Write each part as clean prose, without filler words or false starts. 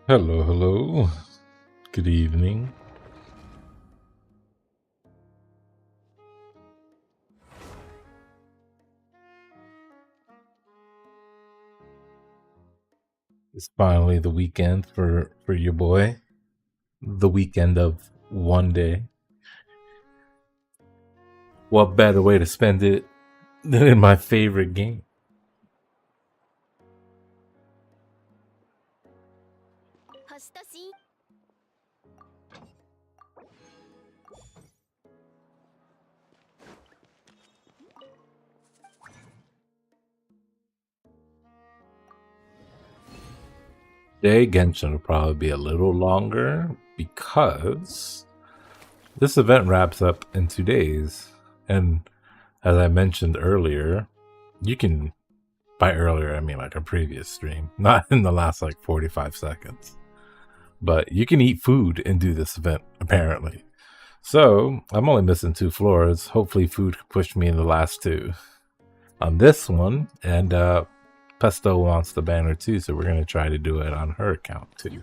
Hello, hello. Good evening. It's finally the weekend for your boy. The weekend of one day. What better way to spend it than in my favorite game? Today, Genshin will probably be a little longer because this event wraps up in 2 days. And as I mentioned earlier, you can, by earlier, I mean like a previous stream, not in the last like 45 seconds. But you can eat food and do this event, apparently. So I'm only missing 2 floors. Hopefully, food can push me in the last two on this one. And Pesto wants the banner too, so we're gonna try to do it on her account too.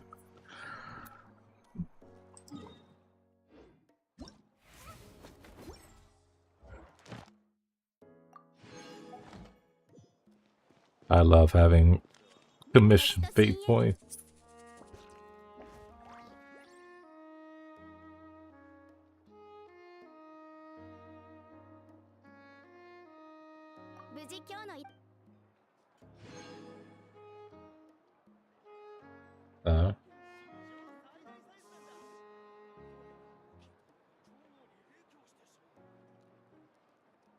I love having commission fate points. Uh,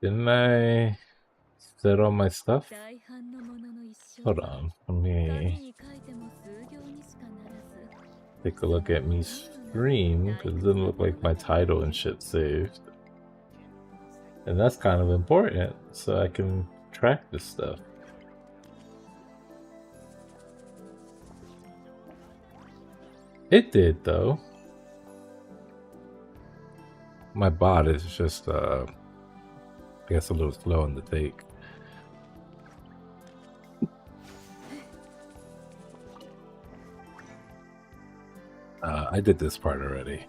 didn't I set all my stuff? Hold on, let me take a look at me stream because it doesn't look like my title and shit saved. And that's kind of important so I can track this stuff. It did though. My bot is just I guess a little slow in the take. I did this part already.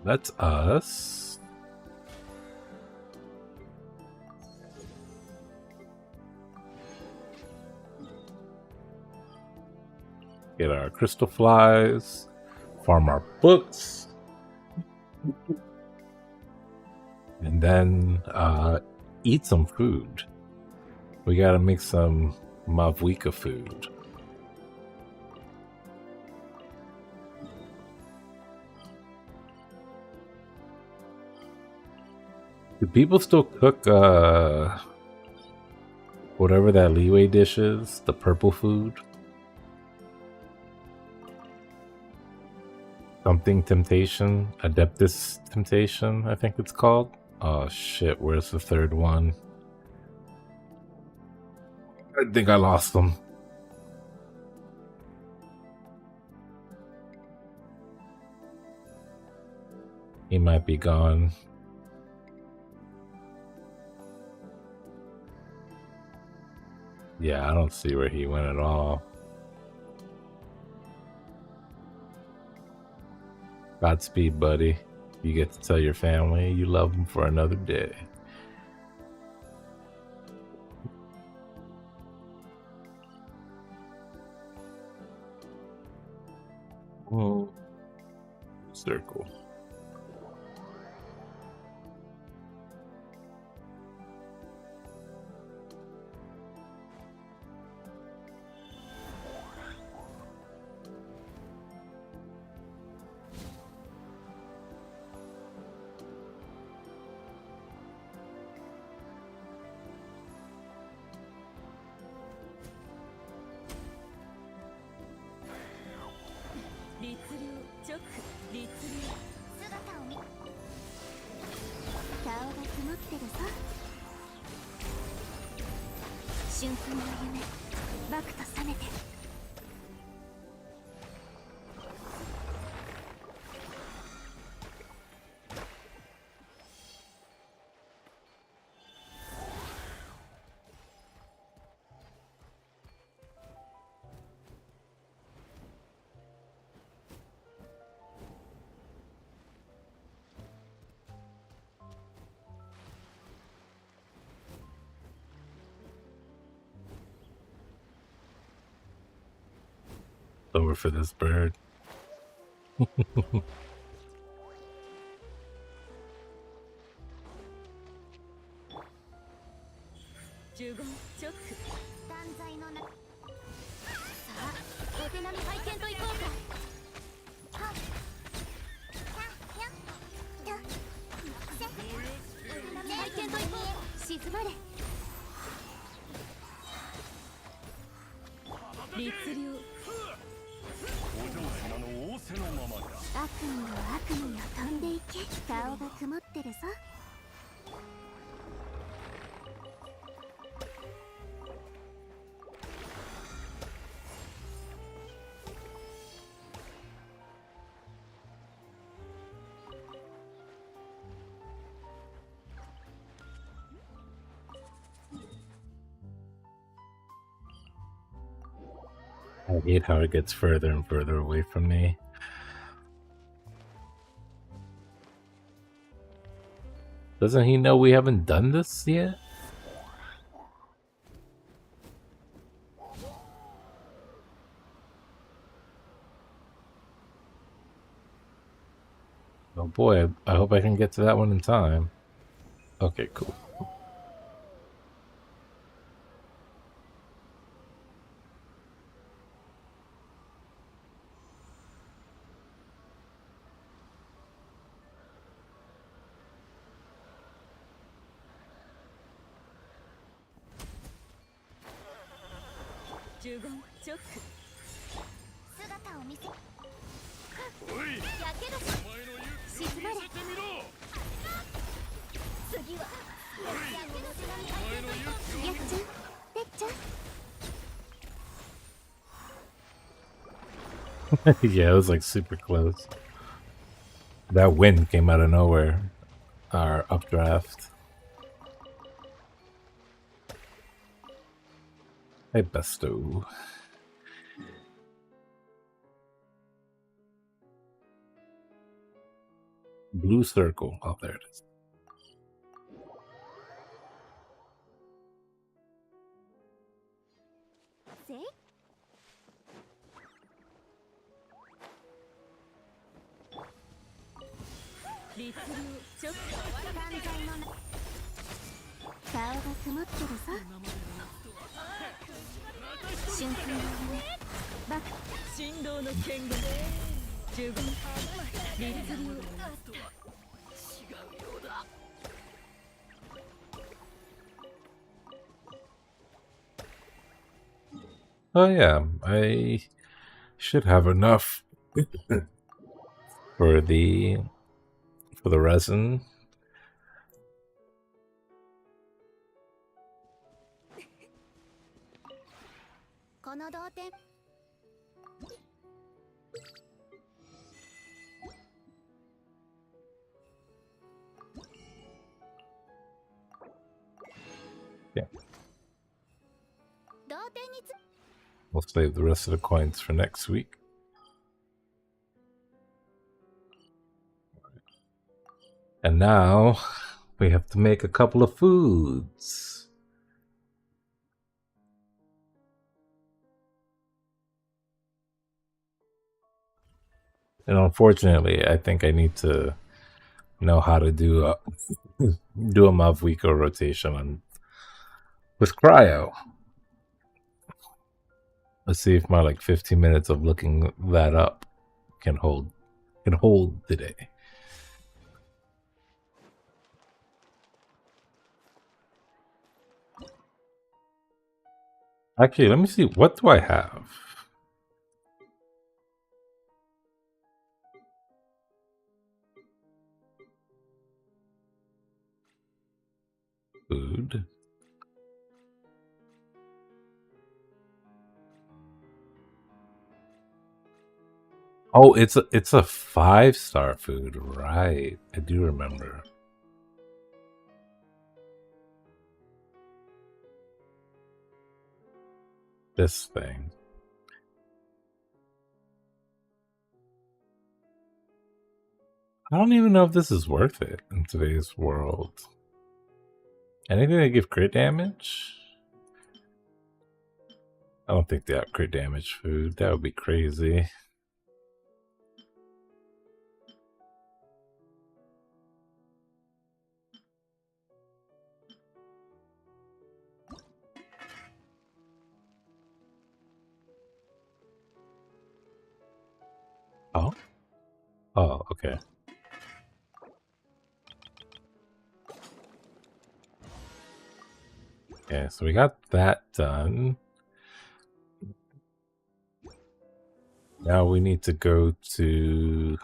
That's us. Get our crystal flies, farm our books, and then eat some food. We gotta make some Mavwika food. Do people still cook whatever that leeway dish is? The purple food? Something temptation? Adeptus temptation, I think it's called. Oh shit, where's the third one? I think I lost them. He might be gone. Yeah, I don't see where he went at all. Godspeed, buddy. You get to tell your family you love them for another day. Oh, circle. over for this bird. I hate how it gets further and further away from me. Doesn't he know we haven't done this yet? Oh boy, I hope I can get to that one in time. Okay, cool. Yeah, it was like super close. That wind came out of nowhere. Our updraft. Hey, Besto. Blue circle. Oh, there it is. Oh yeah, I should have enough for the resin. Yeah. We'll save the rest of the coins for next week. And now we have to make a couple of foods. And unfortunately, I think I need to know how to do a Mavuiko rotation on with cryo. Let's see if my like 15 minutes of looking that up can hold today. Actually, let me see. What do I have? Food. Oh, it's a 5-star food, right? I do remember. This thing. I don't even know if this is worth it in today's world. Anything that give crit damage? I don't think they upgrade damage food. That would be crazy. Oh? Oh, okay. Okay, so we got that done. Now we need to go to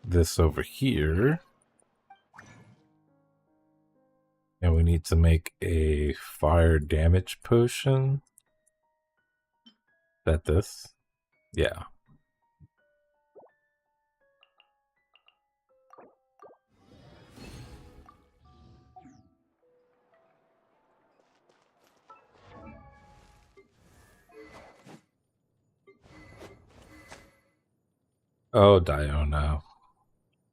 this over here. And we need to make a fire damage potion. Is that this? Yeah. Oh, Diona.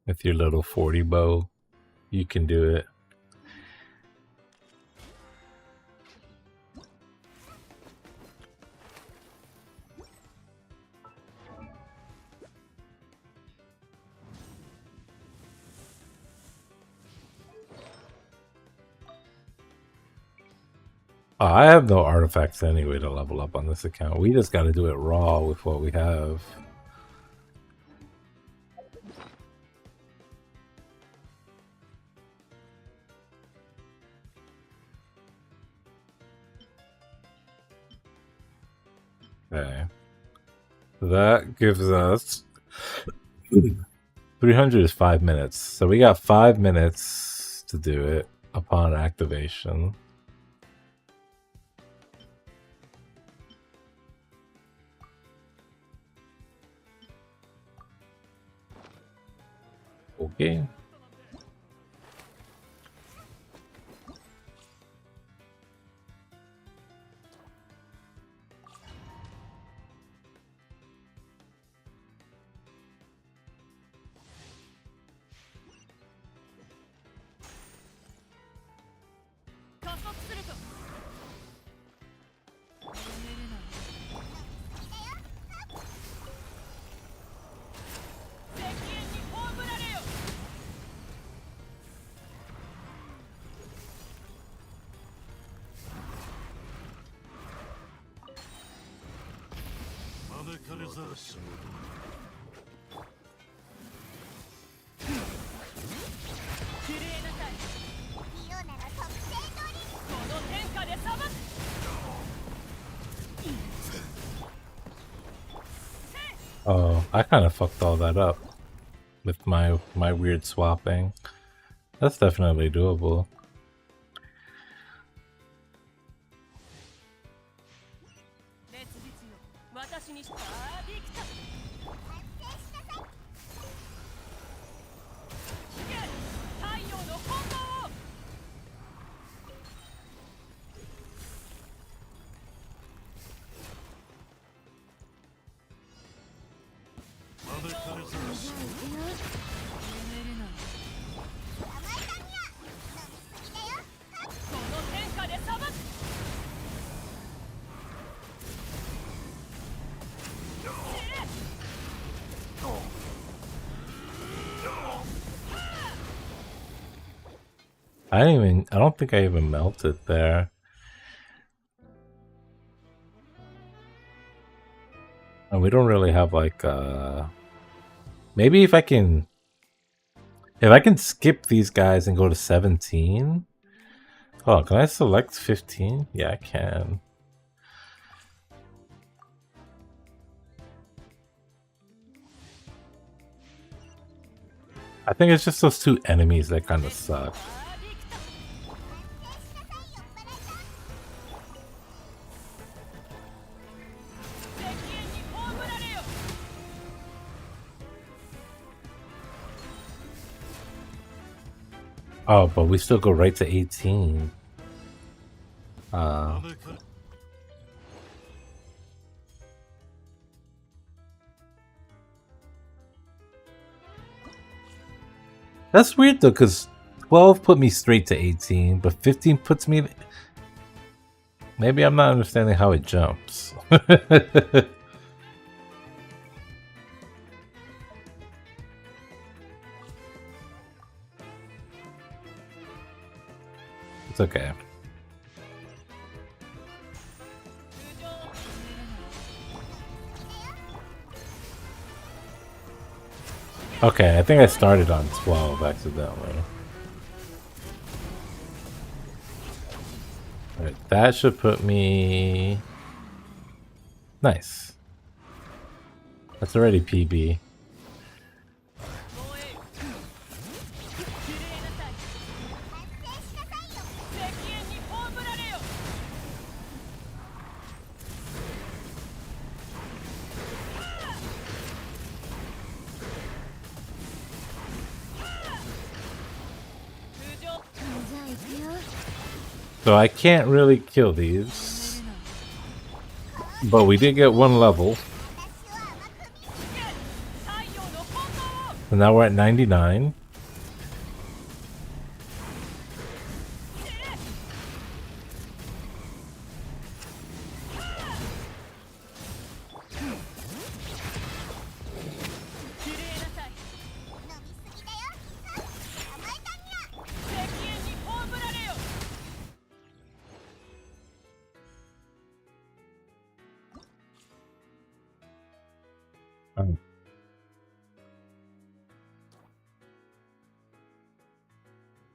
With your little 40 bow, you can do it. I have no artifacts anyway to level up on this account. We just got to do it raw with what we have. Okay. That gives us 300 is 5 minutes. So we got 5 minutes to do it upon activation. Okay. Oh, I kind of fucked all that up with my weird swapping. That's definitely doable. I don't think I even melted there. And we don't really have like maybe if I can skip these guys and go to 17. Oh, can I select 15? Yeah, I can. I think it's just those two enemies that kind of suck. Oh, but we still go right to 18. That's weird though, because 12 put me straight to 18, but 15 puts me... Maybe I'm not understanding how it jumps. It's okay. Okay, I think I started on 12 accidentally. Alright, that should put me... Nice. That's already PB. So I can't really kill these. But we did get one level. So now we're at 99.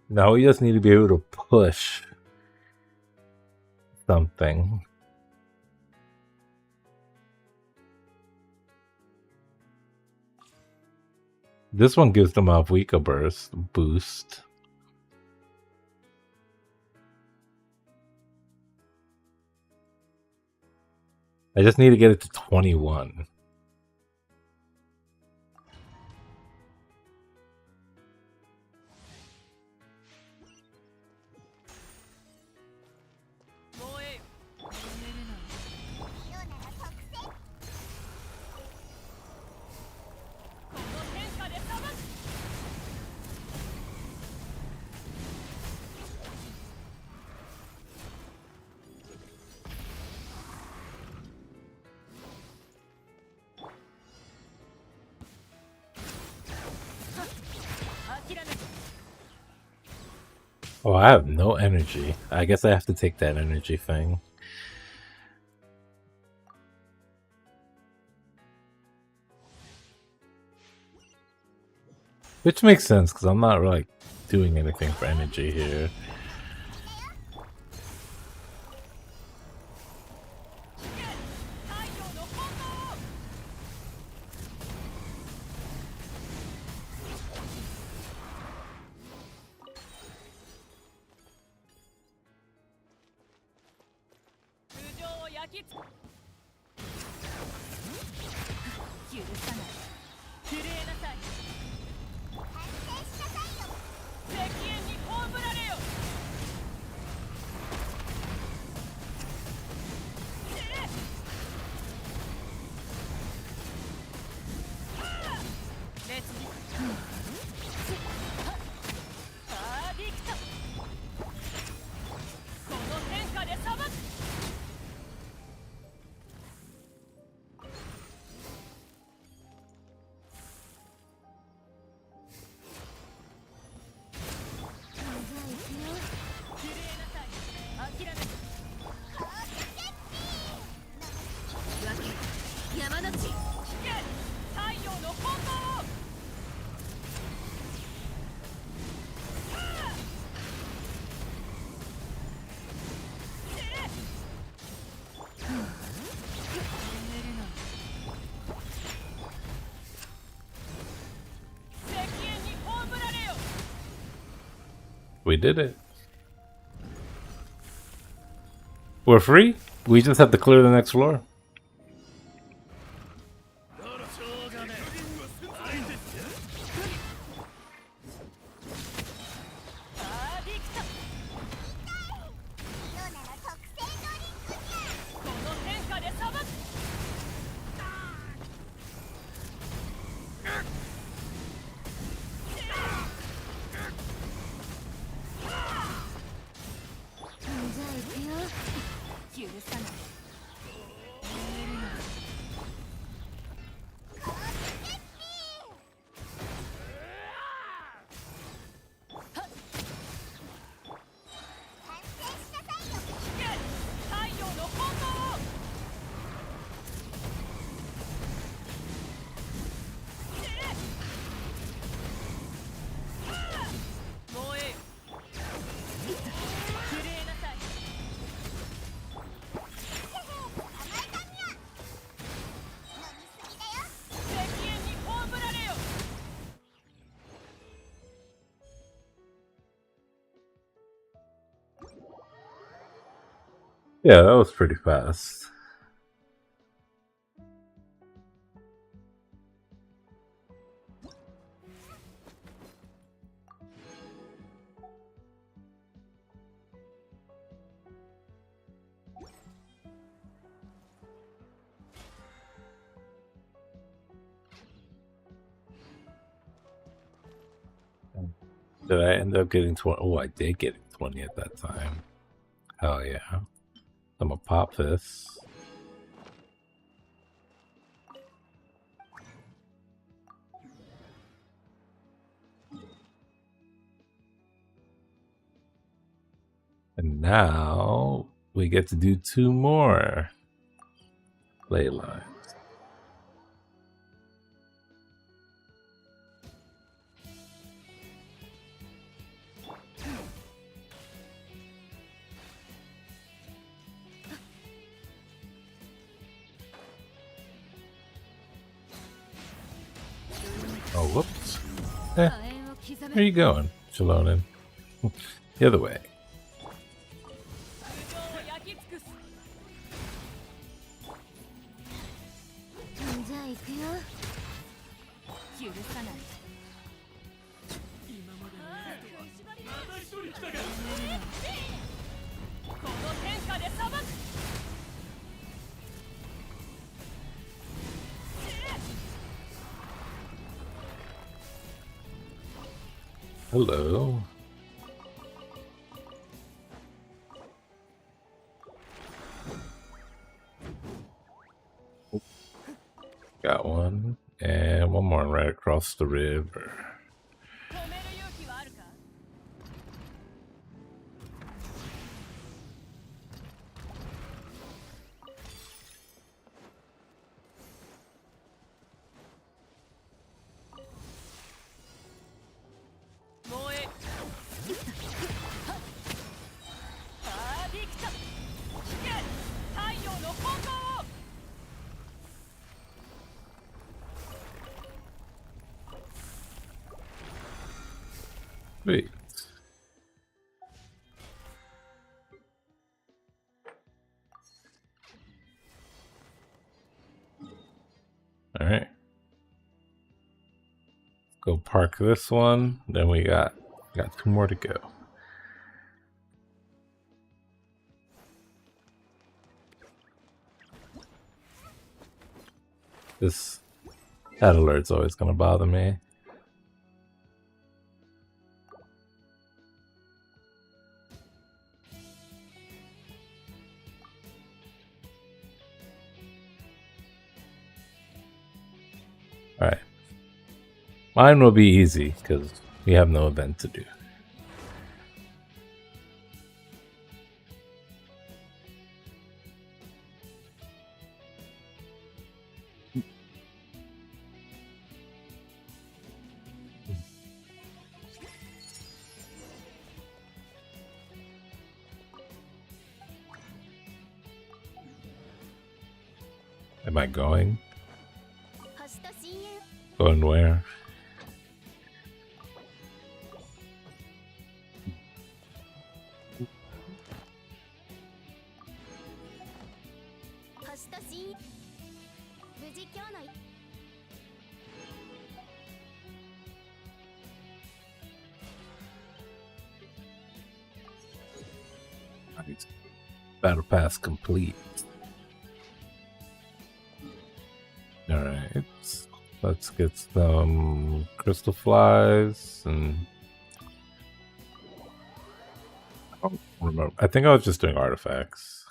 Now we just need to be able to push something. This one gives them a weaker burst boost. I just need to get it to 21. Oh, I have no energy. I guess I have to take that energy thing. Which makes sense, because I'm not really doing anything for energy here. We did it. We're free? We just have to clear the next floor. Yeah, that was pretty fast. Did I end up getting 20? Oh, I did get 20 at that time. Hell yeah. I'm gonna pop this. And now we get to do 2 more ley lines. Oh, whoops. Where are you going, Shalonen? The other way. Hello. Got one. And one more right across the river. Sweet. All right. Go park this one. Then we got 2 more to go. This that alert's always gonna bother me. Alright. Mine will be easy because we have no event to do. Am I going? Going where? Battle pass complete. Alright. Let's get some crystal flies and I don't remember. I think I was just doing artifacts.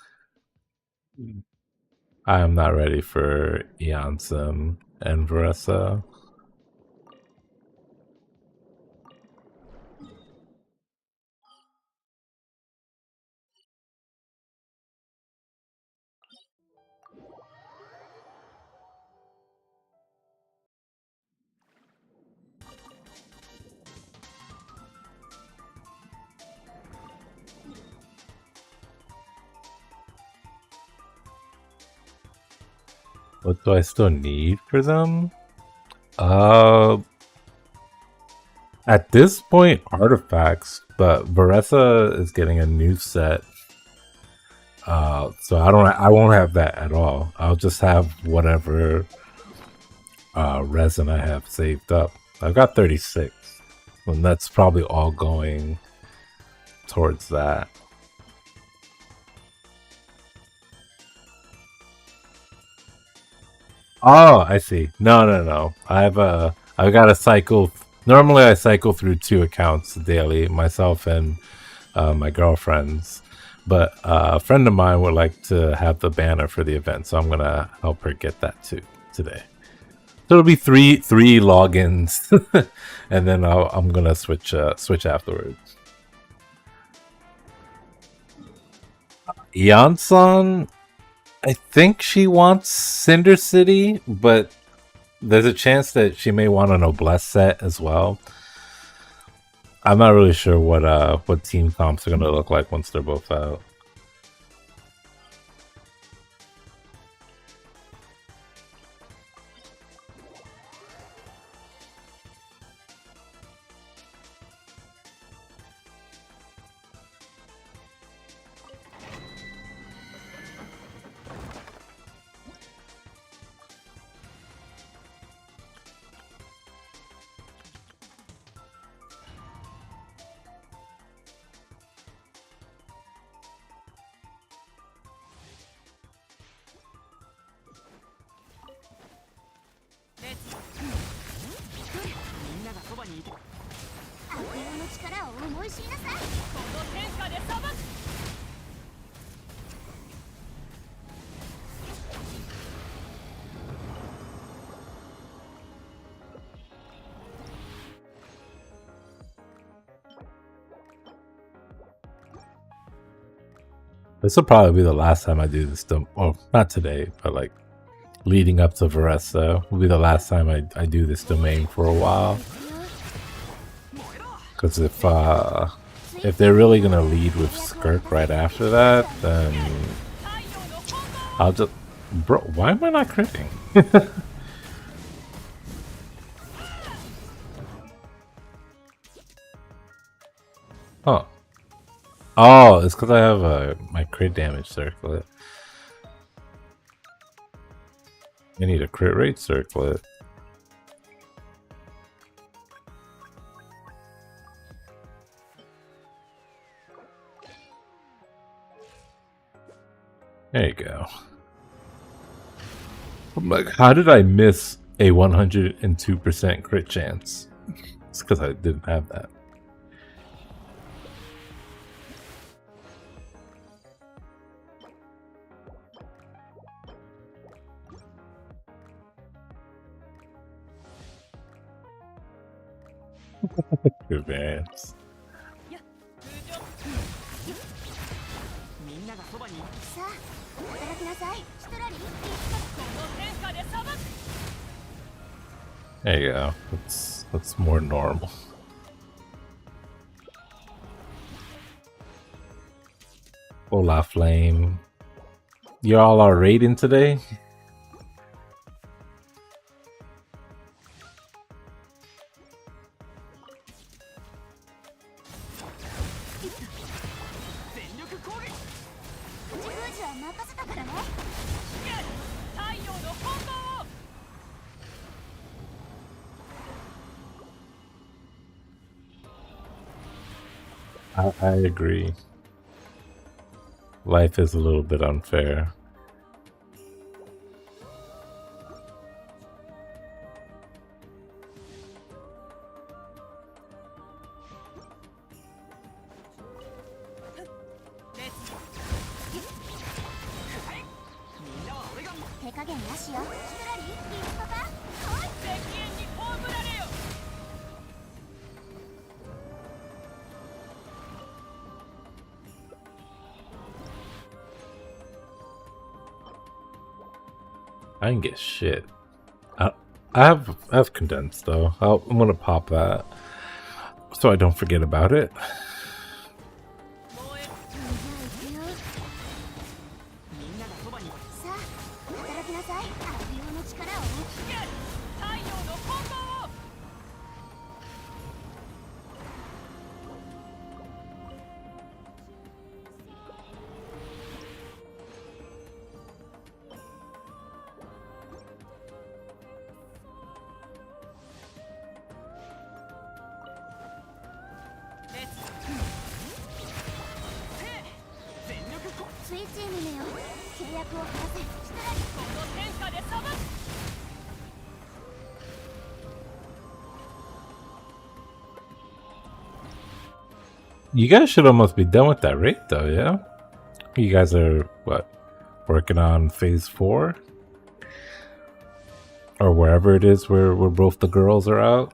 I am not ready for Eansum and Varessa. What do I still need for them? At this point, artifacts, but Varessa is getting a new set So I won't have that at all. I'll just have whatever resin I have saved up. I've got 36, and that's probably all going towards that. Oh, I see. No. I've got to cycle. Normally, I cycle through 2 accounts daily, myself and my girlfriend's. But a friend of mine would like to have the banner for the event, so I'm gonna help her get that too today. So it'll be three logins, and then I'm gonna switch afterwards. Yansan, I think she wants Cinder City, but there's a chance that she may want a Noblesse set as well. I'm not really sure what team comps are gonna look like once they're both out. This will probably be the last time I do this. Well, not today, but like leading up to Varesa will be the last time I do this domain for a while. Because if they're really gonna lead with Skirk right after that, then I'll just... Bro, why am I not critting? Oh. Oh, it's because I have my crit damage circlet. I need a crit rate circlet. There you go. I'm like, how did I miss a 102% crit chance? It's because I didn't have that. Good variance. There you go. That's more normal. Hola, Flame. Y'all are raiding today? I agree. Life is a little bit unfair. I didn't get shit. I have condensed though. I'm gonna pop that so I don't forget about it. You guys should almost be done with that raid, though, yeah? You guys are, what, working on phase 4? Or wherever it is where both the girls are out?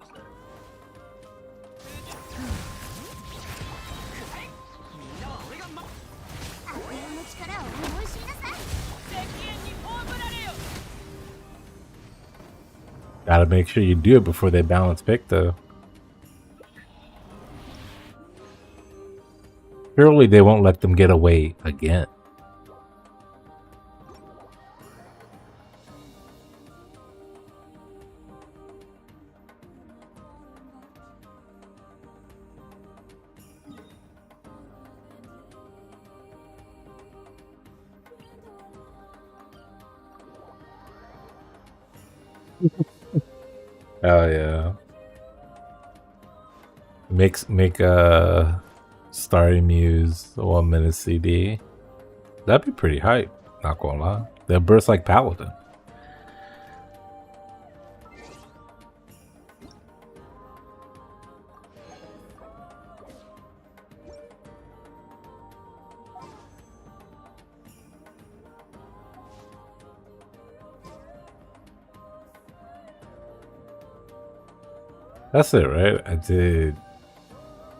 Gotta make sure you do it before they balance pick, though. Surely they won't let them get away again. Oh yeah. Make a Starry Muse a 1-minute CD. That'd be pretty hype, not gonna lie. They'll burst like Paladin. That's it, right? I did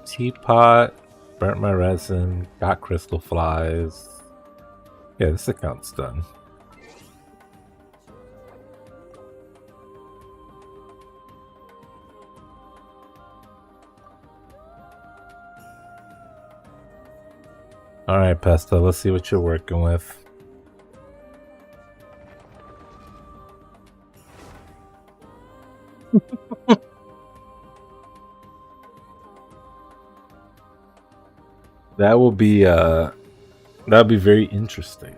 Teapot, burnt my resin, got crystal flies. Yeah, this account's done. Alright, Pesto, let's see what you're working with. That will be that'll be very interesting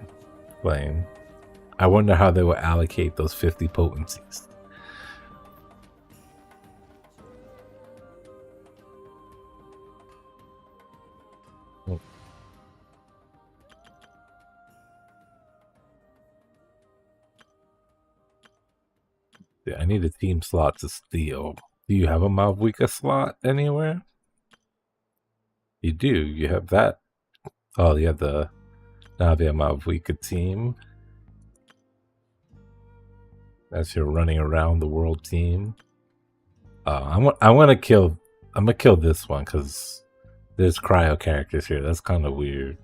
playing. I wonder how they will allocate those 50 potencies. Yeah, I need a team slot to steal. Do you have a Mavwika slot anywhere? You do. You have that. Oh, you have the Navia Mavwika team. That's your running around the world team. I'm gonna kill this one because there's cryo characters here. That's kind of weird.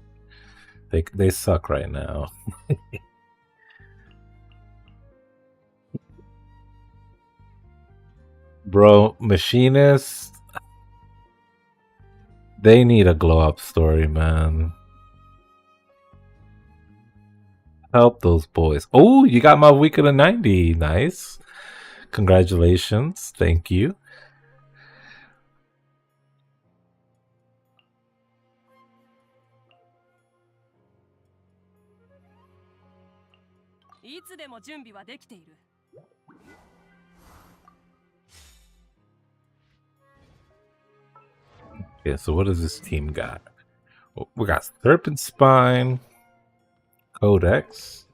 They suck right now. Bro, Machinists, they need a glow up story, man. Help those boys. Oh, you got my week of the 90. Nice. Congratulations. Thank you. Okay, so what does this team got? We got Serpent Spine, Codex.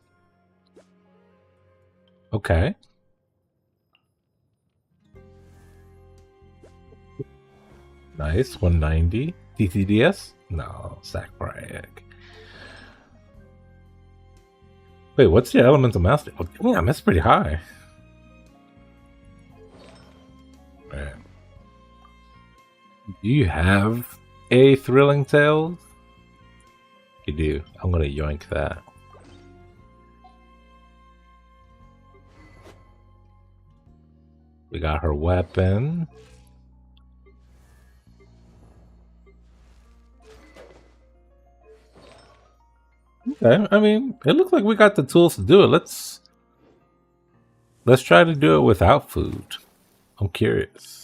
Okay. Nice. 190. TTDS? No, Sackbrag. Wait, what's your Elemental Master? Oh, damn, that's pretty high. Right. Do you have a Thrilling Tales? You do. I'm gonna yoink that. We got her weapon. Okay, I mean, it looks like we got the tools to do it. Let's try to do it without food. I'm curious.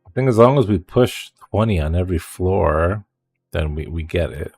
I think as long as we push 20 on every floor, then we get it.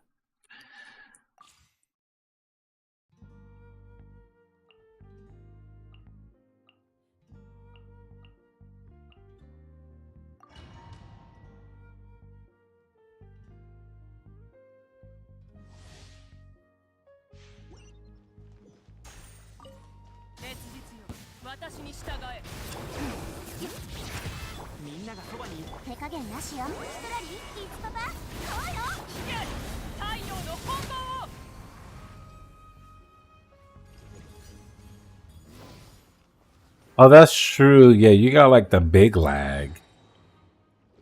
Oh, that's true. Yeah, you got like the big lag.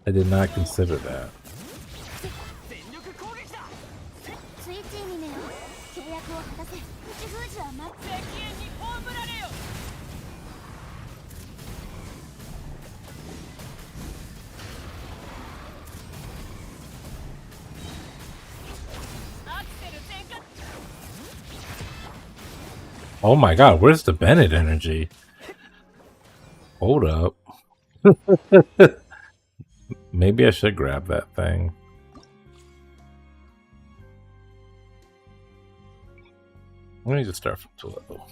I did not consider that. Oh my god, where's the Bennett energy? Hold up. Maybe I should grab that thing. Let me just start from 2 level.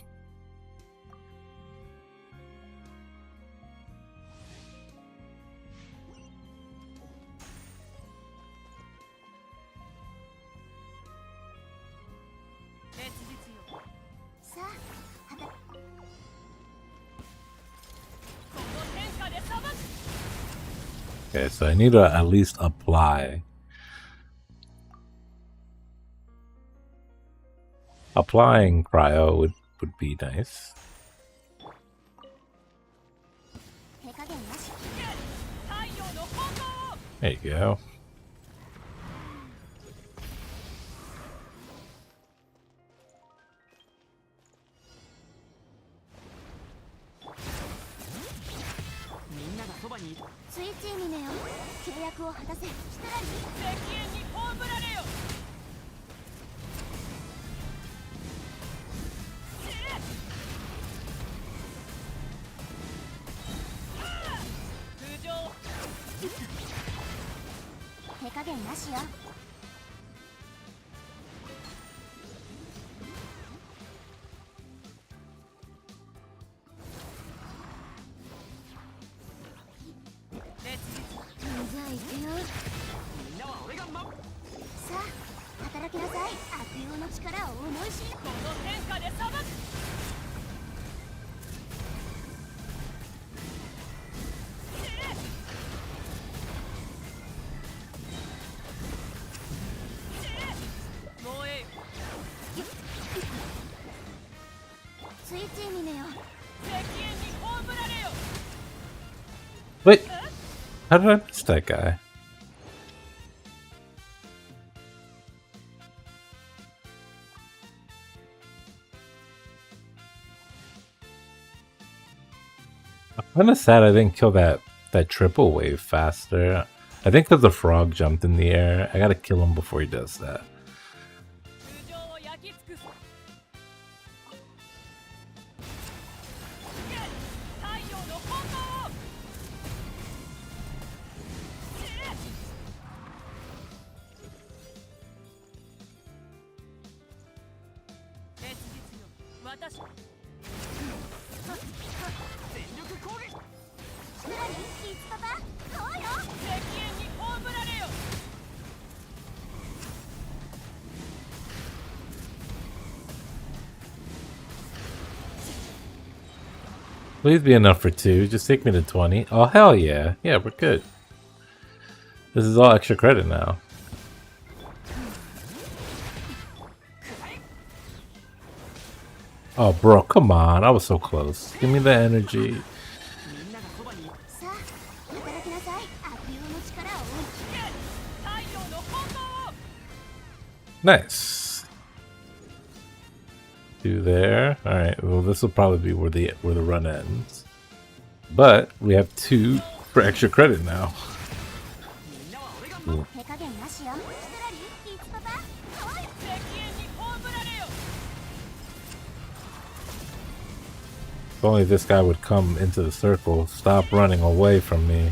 Okay, so I need to at least apply. Applying cryo would be nice. There you go. Wait, how did I miss that guy? I'm kind of sad I didn't kill that triple wave faster. I think because the frog jumped in the air. I gotta kill him before he does that. Please be enough for 2. Just take me to 20. Oh, hell yeah. Yeah, we're good. This is all extra credit now. Oh, bro, come on. I was so close. Give me the energy. Nice. 2 there. All right. Well, this will probably be where the run ends. But we have 2 for extra credit now. Ooh. If only this guy would come into the circle. Stop running away from me.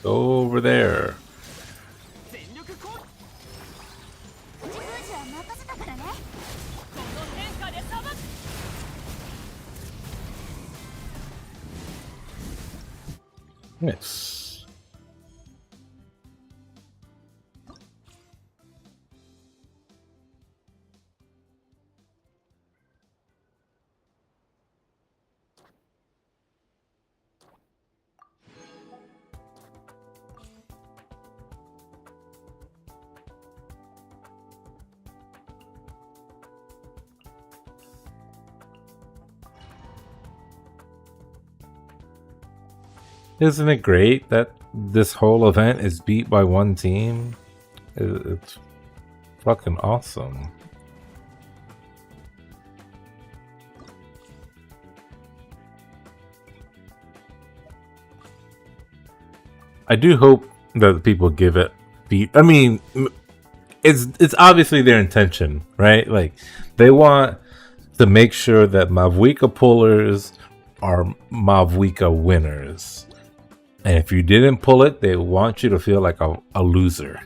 Go over there. Nice. Isn't it great that this whole event is beat by one team? It's fucking awesome. I do hope that people give it beat. I mean, it's obviously their intention, right? Like they want to make sure that Mavwika pullers are Mavwika winners. And if you didn't pull it, they want you to feel like a loser.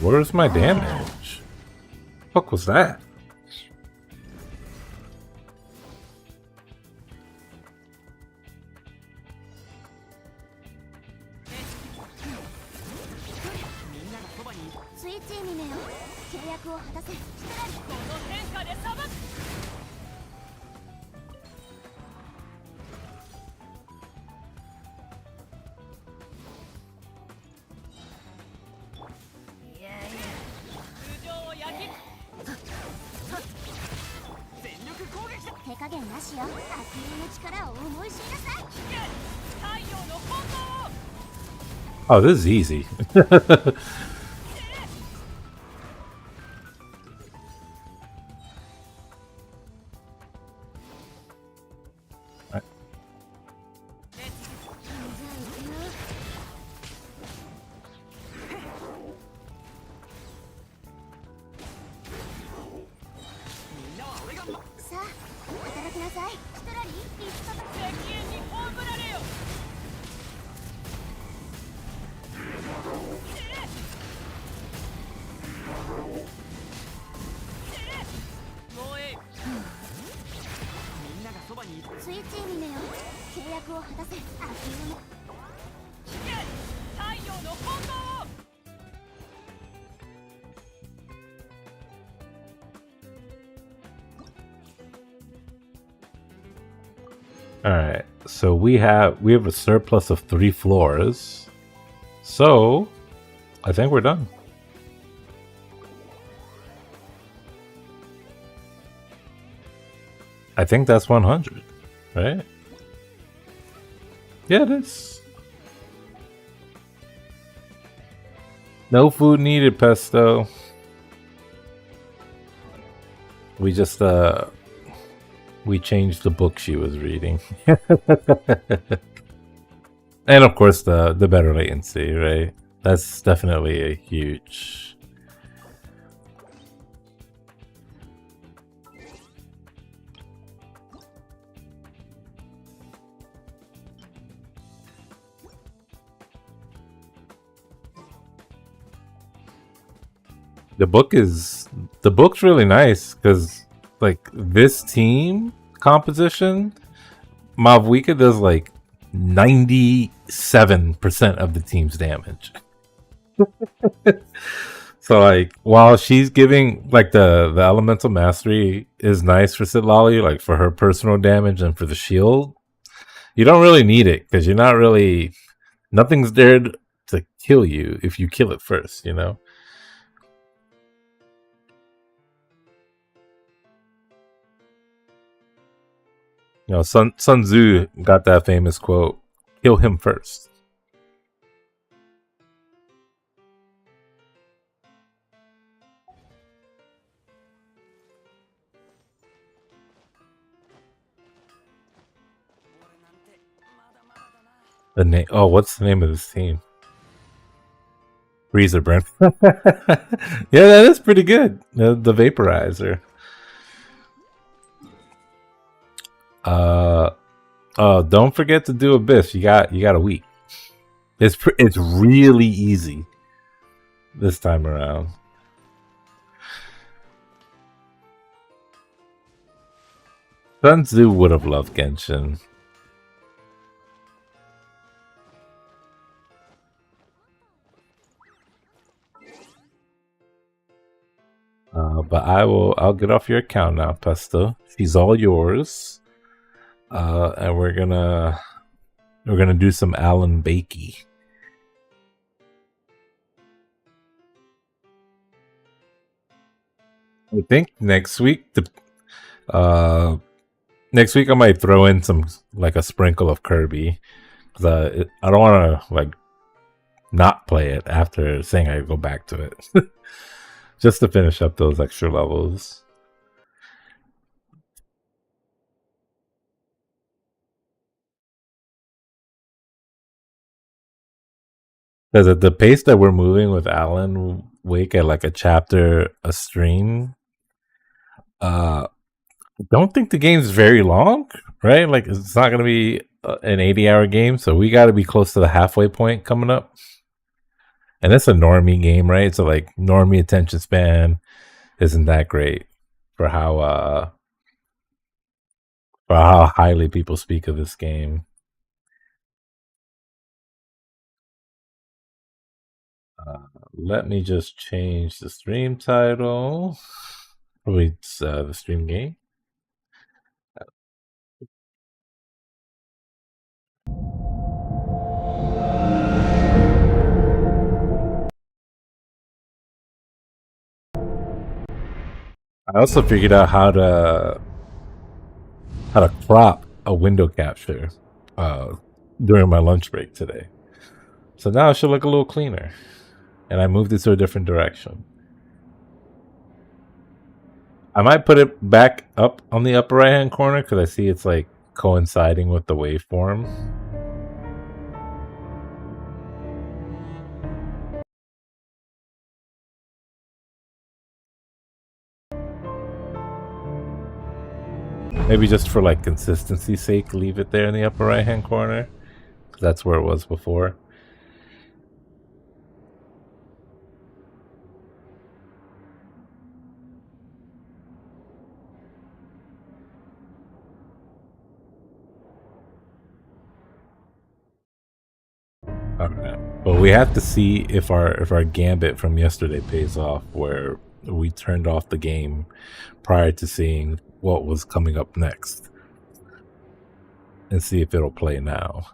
Where's my damage? What fuck was that? Oh, this is easy. Alright, so we have a surplus of 3 floors. So I think we're done. I think that's 100, right? Yeah, it is. No food needed, Pesto. We just we changed the book she was reading. And of course the better latency, right? That's definitely a huge... The book's really nice because like this team composition, Mavwika does like 97% of the team's damage. So like while she's giving like the elemental mastery is nice for Sitlali, like for her personal damage and for the shield, you don't really need it because you're not really, nothing's there to kill you if you kill it first, you know. You know, Sun Tzu got that famous quote, kill him first. The name, oh, what's the name of this team? Freezer Brand. Yeah, that is pretty good. The vaporizer. Don't forget to do Abyss. You got a week. It's really easy this time around. Sun Tzu would have loved Genshin. But I'll get off your account now, Pesto. She's all yours. And we're gonna do some Alan Bakey. I think next week I might throw in some like a sprinkle of Kirby, because I don't want to like not play it after saying I go back to it. Just to finish up those extra levels. Because at the pace that we're moving with Alan Wake at like a chapter a stream, I don't think the game's very long, right? Like it's not going to be an 80-hour game, so we got to be close to the halfway point coming up. And it's a normie game, right? So like normie attention span isn't that great for how highly people speak of this game. Let me just change the stream title. Probably the stream game. I also figured out how to crop a window capture during my lunch break today. So now it should look a little cleaner. And I moved it to a different direction. I might put it back up on the upper right hand corner because I see it's like coinciding with the waveform. Maybe just for like consistency's sake, leave it there in the upper right hand corner, because that's where it was before. Alright. But we have to see if our gambit from yesterday pays off, where we turned off the game prior to seeing what was coming up next, and see if it'll play now.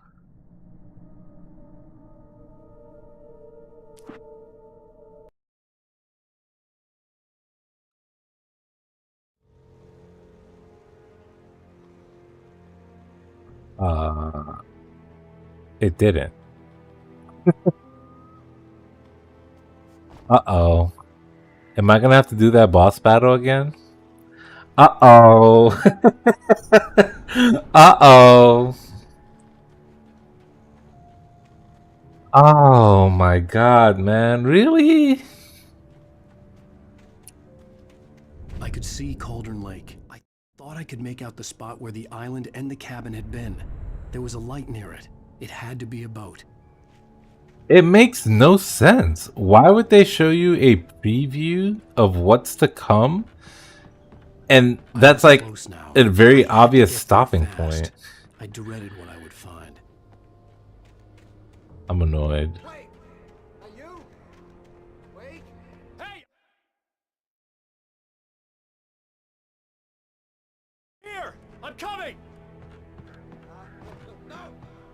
It didn't. Uh-oh. Am I gonna have to do that boss battle again? Uh-oh. Uh-oh. Oh my god, man. Really? I could see Cauldron Lake. I thought I could make out the spot where the island and the cabin had been. There was a light near it. It had to be a boat. It makes no sense. Why would they show you a preview of what's to come? And that's like a very obvious stopping point. I dreaded what I would find. I'm annoyed. Wait, are you? Wait. Hey! Here! I'm coming! No!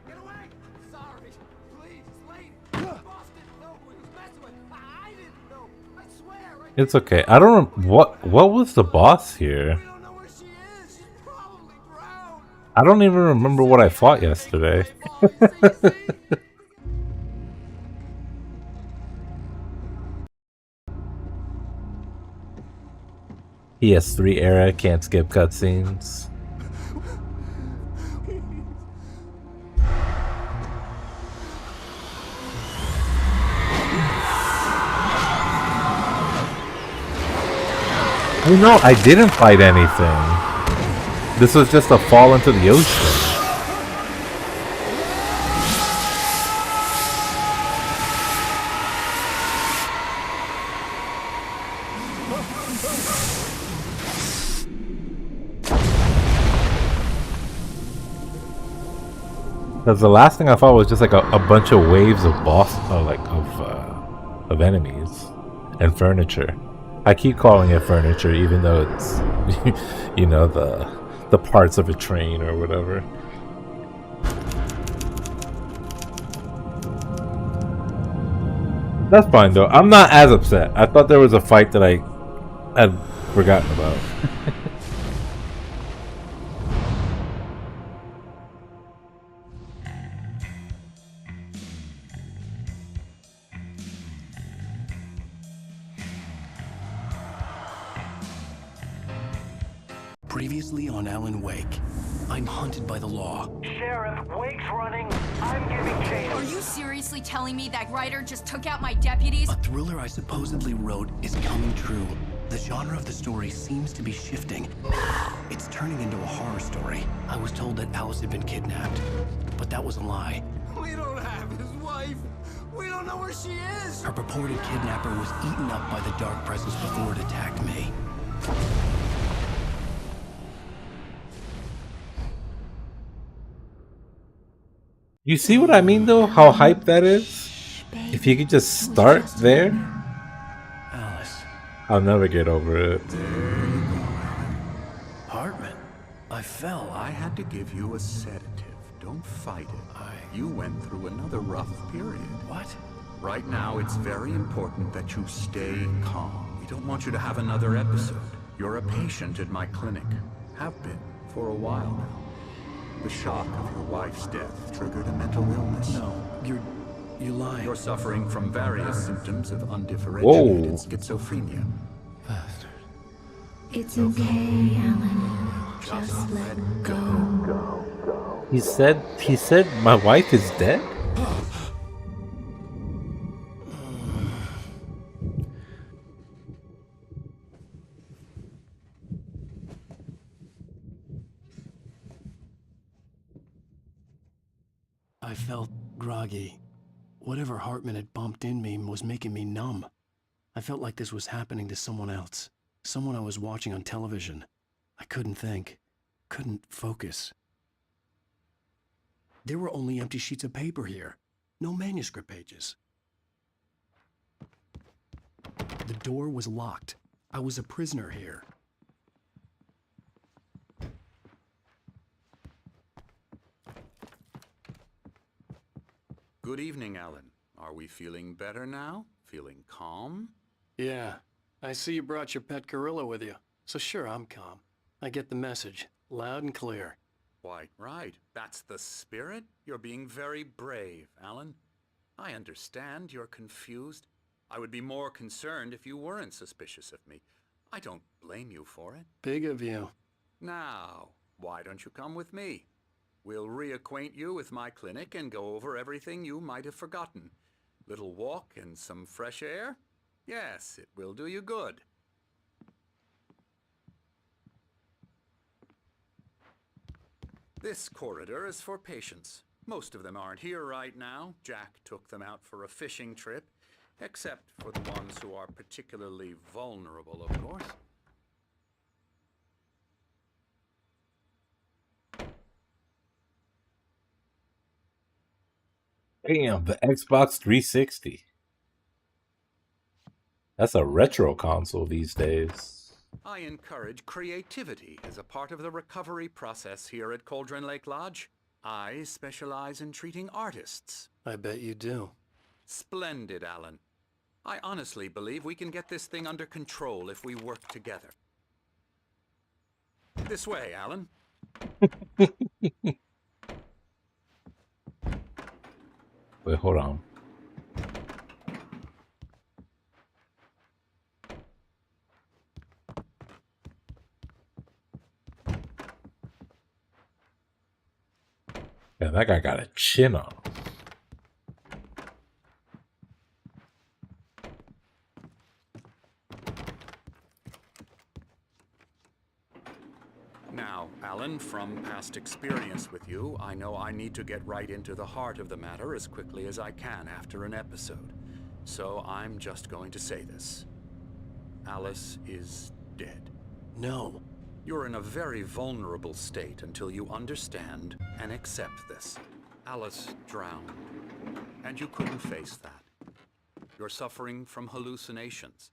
Get away! Sorry. Please, lady. Boss didn't know who he was messing with. I didn't know. I swear. It's okay. I don't know what was the boss here. We don't know where she is. She's probably drowned. I don't even remember what I fought yesterday. PS3 era, can't skip cutscenes. Oh no, I didn't fight anything. This was just a fall into the ocean. Because the last thing I thought was just like a bunch of waves of of enemies and furniture. I keep calling it furniture, even though it's you know the parts of a train or whatever. That's fine though. I'm not as upset. I thought there was a fight that I had forgotten about. Previously on Alan Wake, I'm hunted by the law. Sheriff, Wake's running. I'm giving chase. Are you seriously telling me that writer just took out my deputies? A thriller I supposedly wrote is coming true. The genre of the story seems to be shifting. It's turning into a horror story. I was told that Alice had been kidnapped, but that was a lie. We don't have his wife. We don't know where she is. Her purported kidnapper was eaten up by the dark presence before it attacked me. You see what I mean though? How hype that is? If you could just start there, Alice. I'll never get over it. Hartman. I fell. I had to give you a sedative. Don't fight it. You went through another rough period. What? Right now, it's very important that you stay calm. We don't want you to have another episode. You're a patient at my clinic. Have been for a while now. The shock of your wife's death triggered a mental illness. No, you're lying. You're suffering from various symptoms of undifferentiated Whoa. schizophrenia. It's okay, Alan. Just let go. He said my wife is dead? I felt groggy. Whatever Hartman had bumped in me was making me numb. I felt like this was happening to someone else. Someone I was watching on television. I couldn't think. Couldn't focus. There were only empty sheets of paper here. No manuscript pages. The door was locked. I was a prisoner here. Good evening, Alan. Are we feeling better now? Feeling calm? Yeah. I see you brought your pet gorilla with you. So sure, I'm calm. I get the message. Loud and clear. Quite right. That's the spirit. You're being very brave, Alan. I understand you're confused. I would be more concerned if you weren't suspicious of me. I don't blame you for it. Big of you. Now, why don't you come with me? We'll reacquaint you with my clinic and go over everything you might have forgotten. Little walk and some fresh air? Yes, it will do you good. This corridor is for patients. Most of them aren't here right now. Jack took them out for a fishing trip, except for the ones who are particularly vulnerable, of course. Damn, the Xbox 360. That's a retro console these days. I encourage creativity as a part of the recovery process here at Cauldron Lake Lodge. I specialize in treating artists. I bet you do. Splendid, Alan. I honestly believe we can get this thing under control if we work together. This way, Alan. Wait, hold on. Yeah, that guy got a chin on him. Now, Alan, from past experience with you, I know I need to get right into the heart of the matter as quickly as I can after an episode. So I'm just going to say this. Alice is dead. No. You're in a very vulnerable state until you understand and accept this. Alice drowned, and you couldn't face that. You're suffering from hallucinations,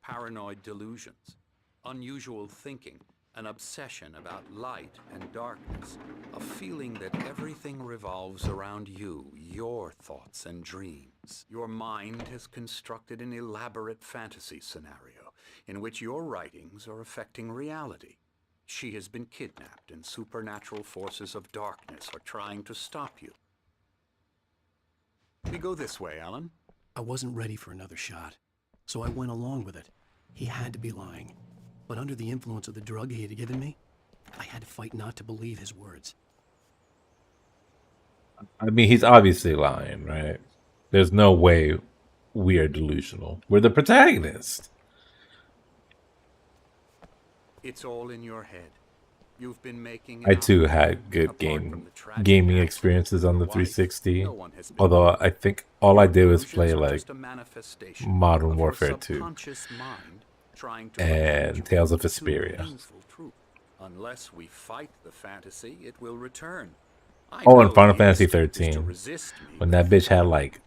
paranoid delusions, unusual thinking, an obsession about light and darkness, a feeling that everything revolves around you, your thoughts and dreams. Your mind has constructed an elaborate fantasy scenario in which your writings are affecting reality. She has been kidnapped, and supernatural forces of darkness are trying to stop you. We go this way, Alan. I wasn't ready for another shot, so I went along with it. He had to be lying. But under the influence of the drug he had given me, I had to fight not to believe his words. I mean, he's obviously lying, right? There's no way we are delusional. We're the protagonist. It's all in your head. You've been making I too had good gaming experiences on the 360. Although I think all I did was play like Modern Warfare 2 and Tales of Vesperia. Unless we fight the fantasy, it will return. Oh, and Final Fantasy 13. When that bitch had like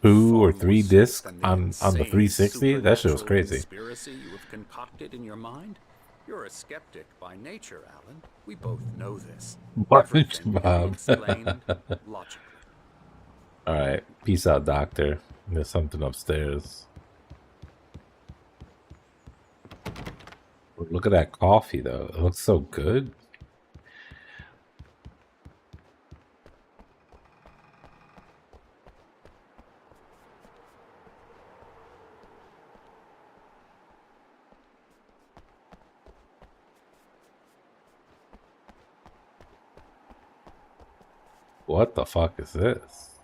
2 or 3 discs on the 360, that shit was crazy. Conspiracy you have concocted in your mind? You're a skeptic by nature, Alan. We both know this. Everything can be explained logically. Alright, peace out, doctor. There's something upstairs. Look at that coffee, though. It looks so good. What the fuck is this?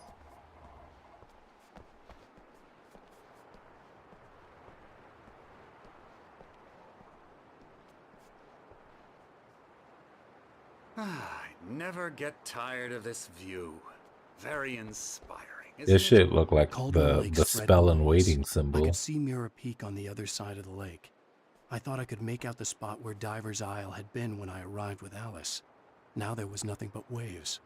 I never get tired of this view. Very inspiring. This shit looked like Cauldron the Lake spread spell and below us. waiting I symbol. could see Mirror Peak on the other side of the lake. I thought I could make out the spot where Diver's Isle had been when I arrived with Alice. Now there was nothing but waves.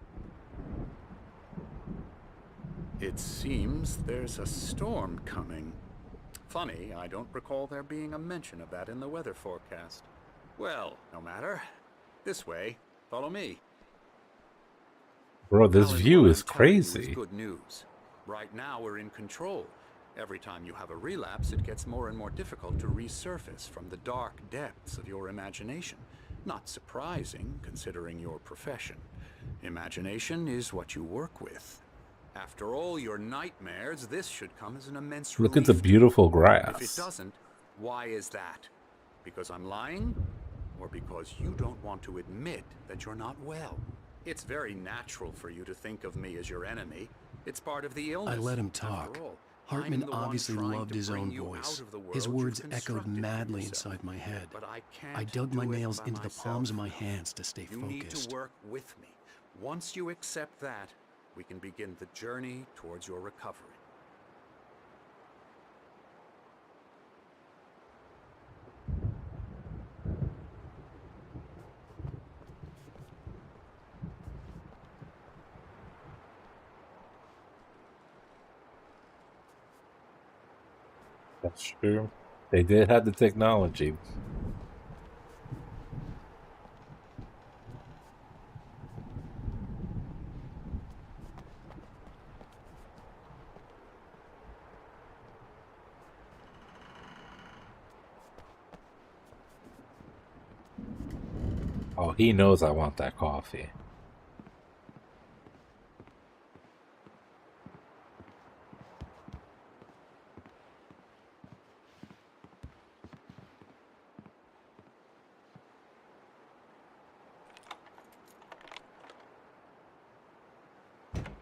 It seems there's a storm coming. Funny, I don't recall there being a mention of that in the weather forecast. Well, no matter. This way. Follow me. Bro, this Alan, view what is I'm telling you crazy. Good news. Right now we're in control. Every time you have a relapse, it gets more and more difficult to resurface from the dark depths of your imagination. Not surprising, considering your profession. Imagination is what you work with. After all your nightmares, this should come as an immense Look at the relief. beautiful If it grass. doesn't, why is that? Because I'm lying? Or because you don't want to admit that you're not well? It's very natural for you to think of me as your enemy. It's part of the illness. I let him After talk. all, Hartman I'm the one obviously trying loved to his bring own you voice. out of the His world you've words echoed constructed for madly yourself. inside my head. But I can't I dug do my it nails by into the myself. palms of my hands to stay You need to focused. work with me. Once you accept that, we can begin the journey towards your recovery. That's true. They did have the technology. Oh, he knows I want that coffee.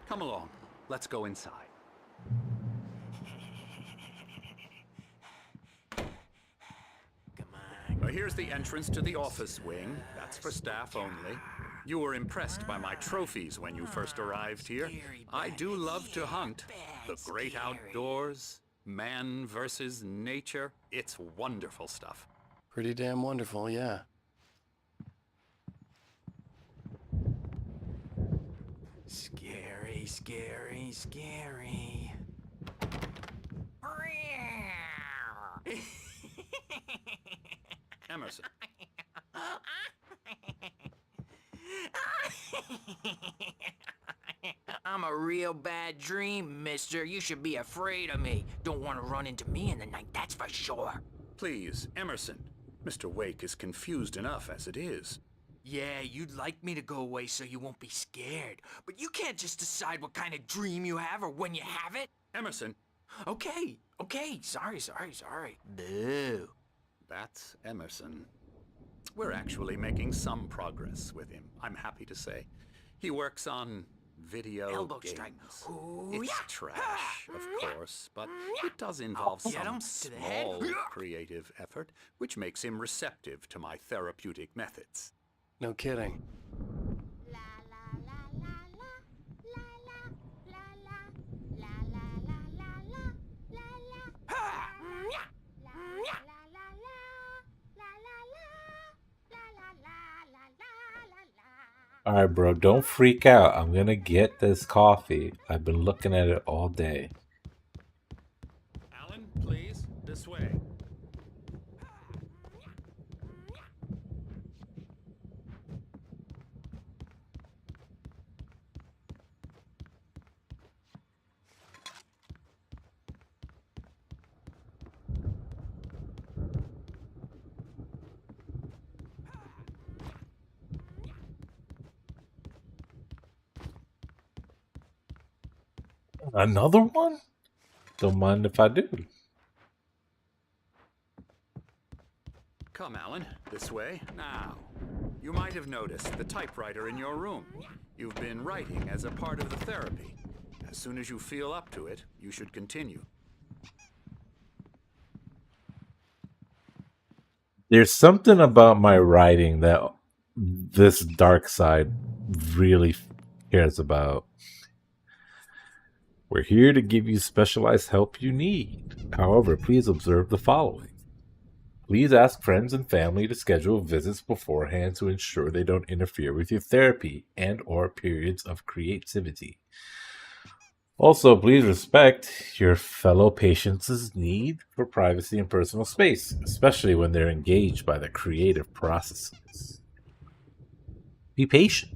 Come along. Let's go inside. Now here's the entrance to the office wing. That's for staff only. You were impressed by my trophies when you first arrived here. I do love to hunt. The great outdoors, man versus nature. It's wonderful stuff. Pretty damn wonderful, yeah. Scary. Scary, scary, scary. Emerson. I'm a real bad dream, mister. You should be afraid of me. Don't want to run into me in the night, that's for sure. Please, Emerson. Mr. Wake is confused enough as it is. Yeah, you'd like me to go away so you won't be scared. But you can't just decide what kind of dream you have or when you have it. Emerson. Okay. Sorry. Boo. That's Emerson. We're actually making some progress with him, I'm happy to say. He works on video Elbow games. strike. Ooh, It's yeah. trash, of course, but it does involve Get some him to the head. small creative effort, which makes him receptive to my therapeutic methods. No kidding. Alright, bro, don't freak out. I'm gonna get this coffee. I've been looking at it all day. Alan, please, this way. Another one? Don't mind if I do. Come, Alan, this way. Now, you might have noticed the typewriter in your room. You've been writing as a part of the therapy. As soon as you feel up to it, you should continue. There's something about my writing that this dark side really cares about. We're here to give you specialized help you need. However, please observe the following. Please ask friends and family to schedule visits beforehand to ensure they don't interfere with your therapy and/or periods of creativity. Also, please respect your fellow patients' need for privacy and personal space, especially when they're engaged by the creative processes. Be patient.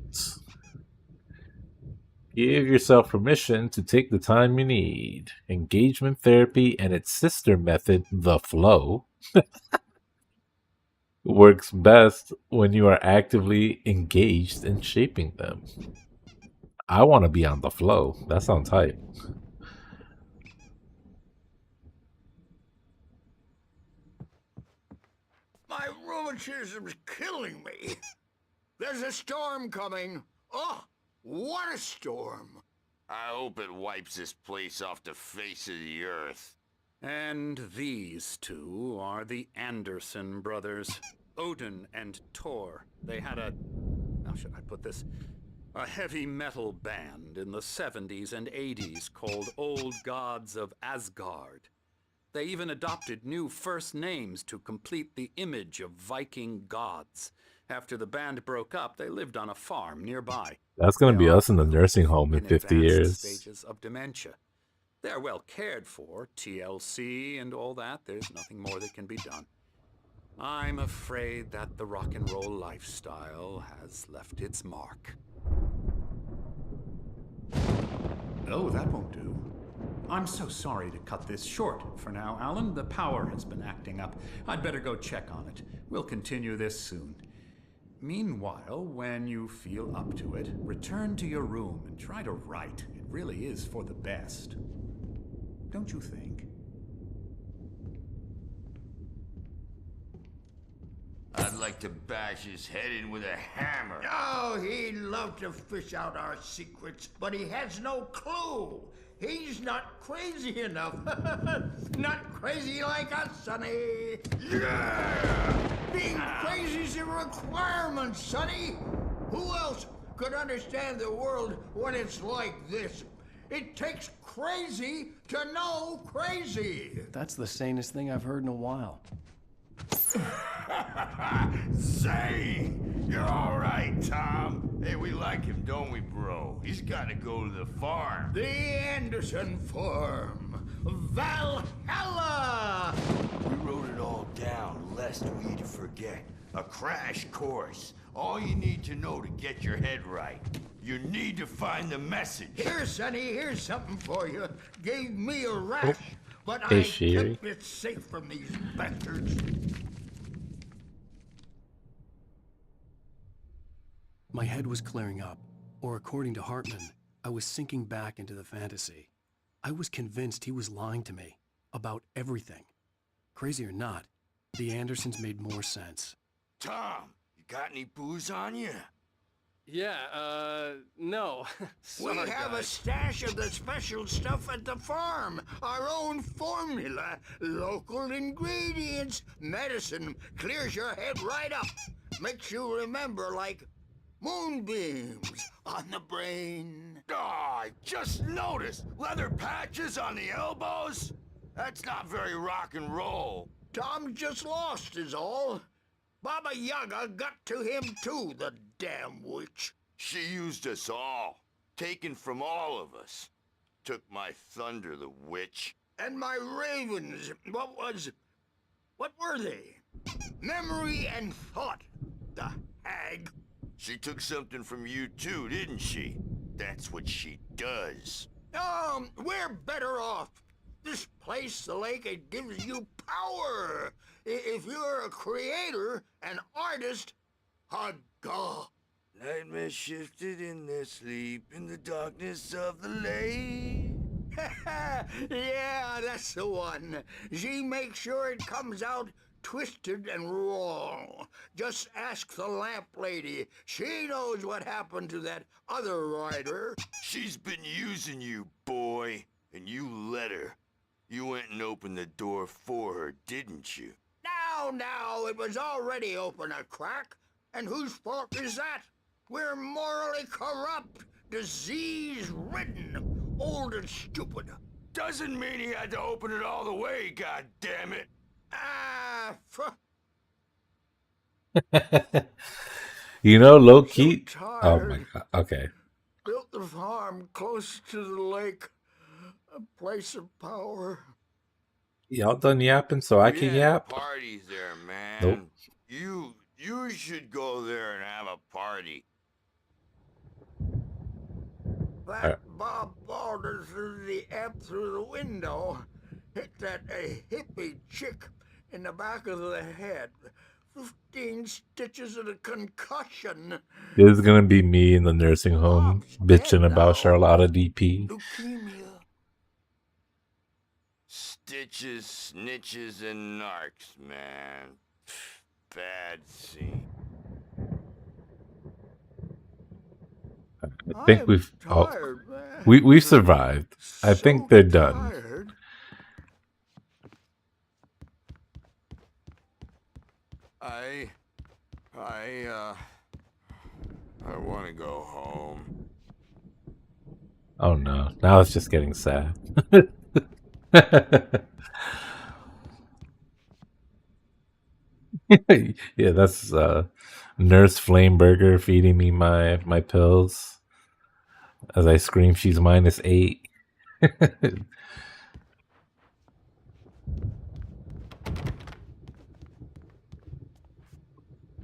Give yourself permission to take the time you need. Engagement therapy and its sister method, the flow, works best when you are actively engaged in shaping them. I want to be on the flow. That sounds hype. My rheumatism's killing me. There's a storm coming. Oh, what a storm. I hope it wipes this place off the face of the earth. And these two are the Anderson brothers, Odin and Tor. They had how should I put this? A heavy metal band in the 70s and 80s called Old Gods of Asgard. They even adopted new first names to complete the image of Viking gods. After the band broke up, they lived on a farm nearby. That's going to be They us in the are nursing home in 50 advanced years. stages of dementia. They're well cared for, TLC and all that. There's nothing more that can be done. I'm afraid that the rock and roll lifestyle has left its mark. Oh, that won't do. I'm so sorry to cut this short for now, Alan. The power has been acting up. I'd better go check on it. We'll continue this soon. Meanwhile, when you feel up to it, return to your room and try to write. It really is for the best. Don't you think? I'd like to bash his head in with a hammer. Oh, he'd love to fish out our secrets, but he has no clue. He's not crazy enough. Not crazy like us, Sonny. Yeah! Being crazy's a requirement, Sonny. Who else could understand the world when it's like this? It takes crazy to know crazy. That's the sanest thing I've heard in a while. Say, you're all right, Tom. Hey, we like him, don't we, bro? He's got to go to the farm. The Anderson farm. Valhalla! We wrote it all down, lest we forget. A crash course. All you need to know to get your head right. You need to find the message. Here, Sonny, here's something for you. Gave me a rash, but Hey, I Sherry. kept it safe from these bastards. My head was clearing up, or according to Hartman, I was sinking back into the fantasy. I was convinced he was lying to me about everything. Crazy or not, the Andersons made more sense. Tom, you got any booze on you? Yeah, no. We have a stash of the special stuff at the farm. Our own formula. Local ingredients. Medicine clears your head right up. Makes you remember like moonbeams on the brain. Oh, I just noticed. Leather patches on the elbows? That's not very rock and roll. Tom just lost is all. Baba Yaga got to him too, the damn witch. She used us all. Taken from all of us. Took my thunder, the witch. And my ravens, what were they? Memory and thought, the hag. She took something from you too, didn't she? That's what she does. We're better off. This place, the lake, it gives you power. If you're a creator, an artist, a god. Nightmare shifted in their sleep in the darkness of the lake. Yeah, that's the one. She makes sure it comes out twisted and wrong. Just ask the lamp lady. She knows what happened to that other rider. She's been using you, boy, and you let her. You went and opened the door for her, didn't you? Now, it was already open a crack. And whose fault is that? We're morally corrupt, disease-ridden, old and stupid. Doesn't mean he had to open it all the way, goddammit. You know, low key. So Oh tired. my god. Okay. Built the farm close to the lake, a place of power. Y'all done yapping so I can yap? Parties there, man. Nope. You should go there and have a party. That Bob Balders threw the amp through the window, hit that hippie chick in the back of the head. 15 stitches and a concussion. This is gonna be me in the nursing home bitching about Charlotta DP. Leukemia. Stitches, snitches, and narcs, man. Bad scene. I think we've we've survived. I think they're done. Tired. I want to go home. Oh no. Now it's just getting sad. Yeah, that's Nurse Flameburger feeding me my pills as I scream she's -8.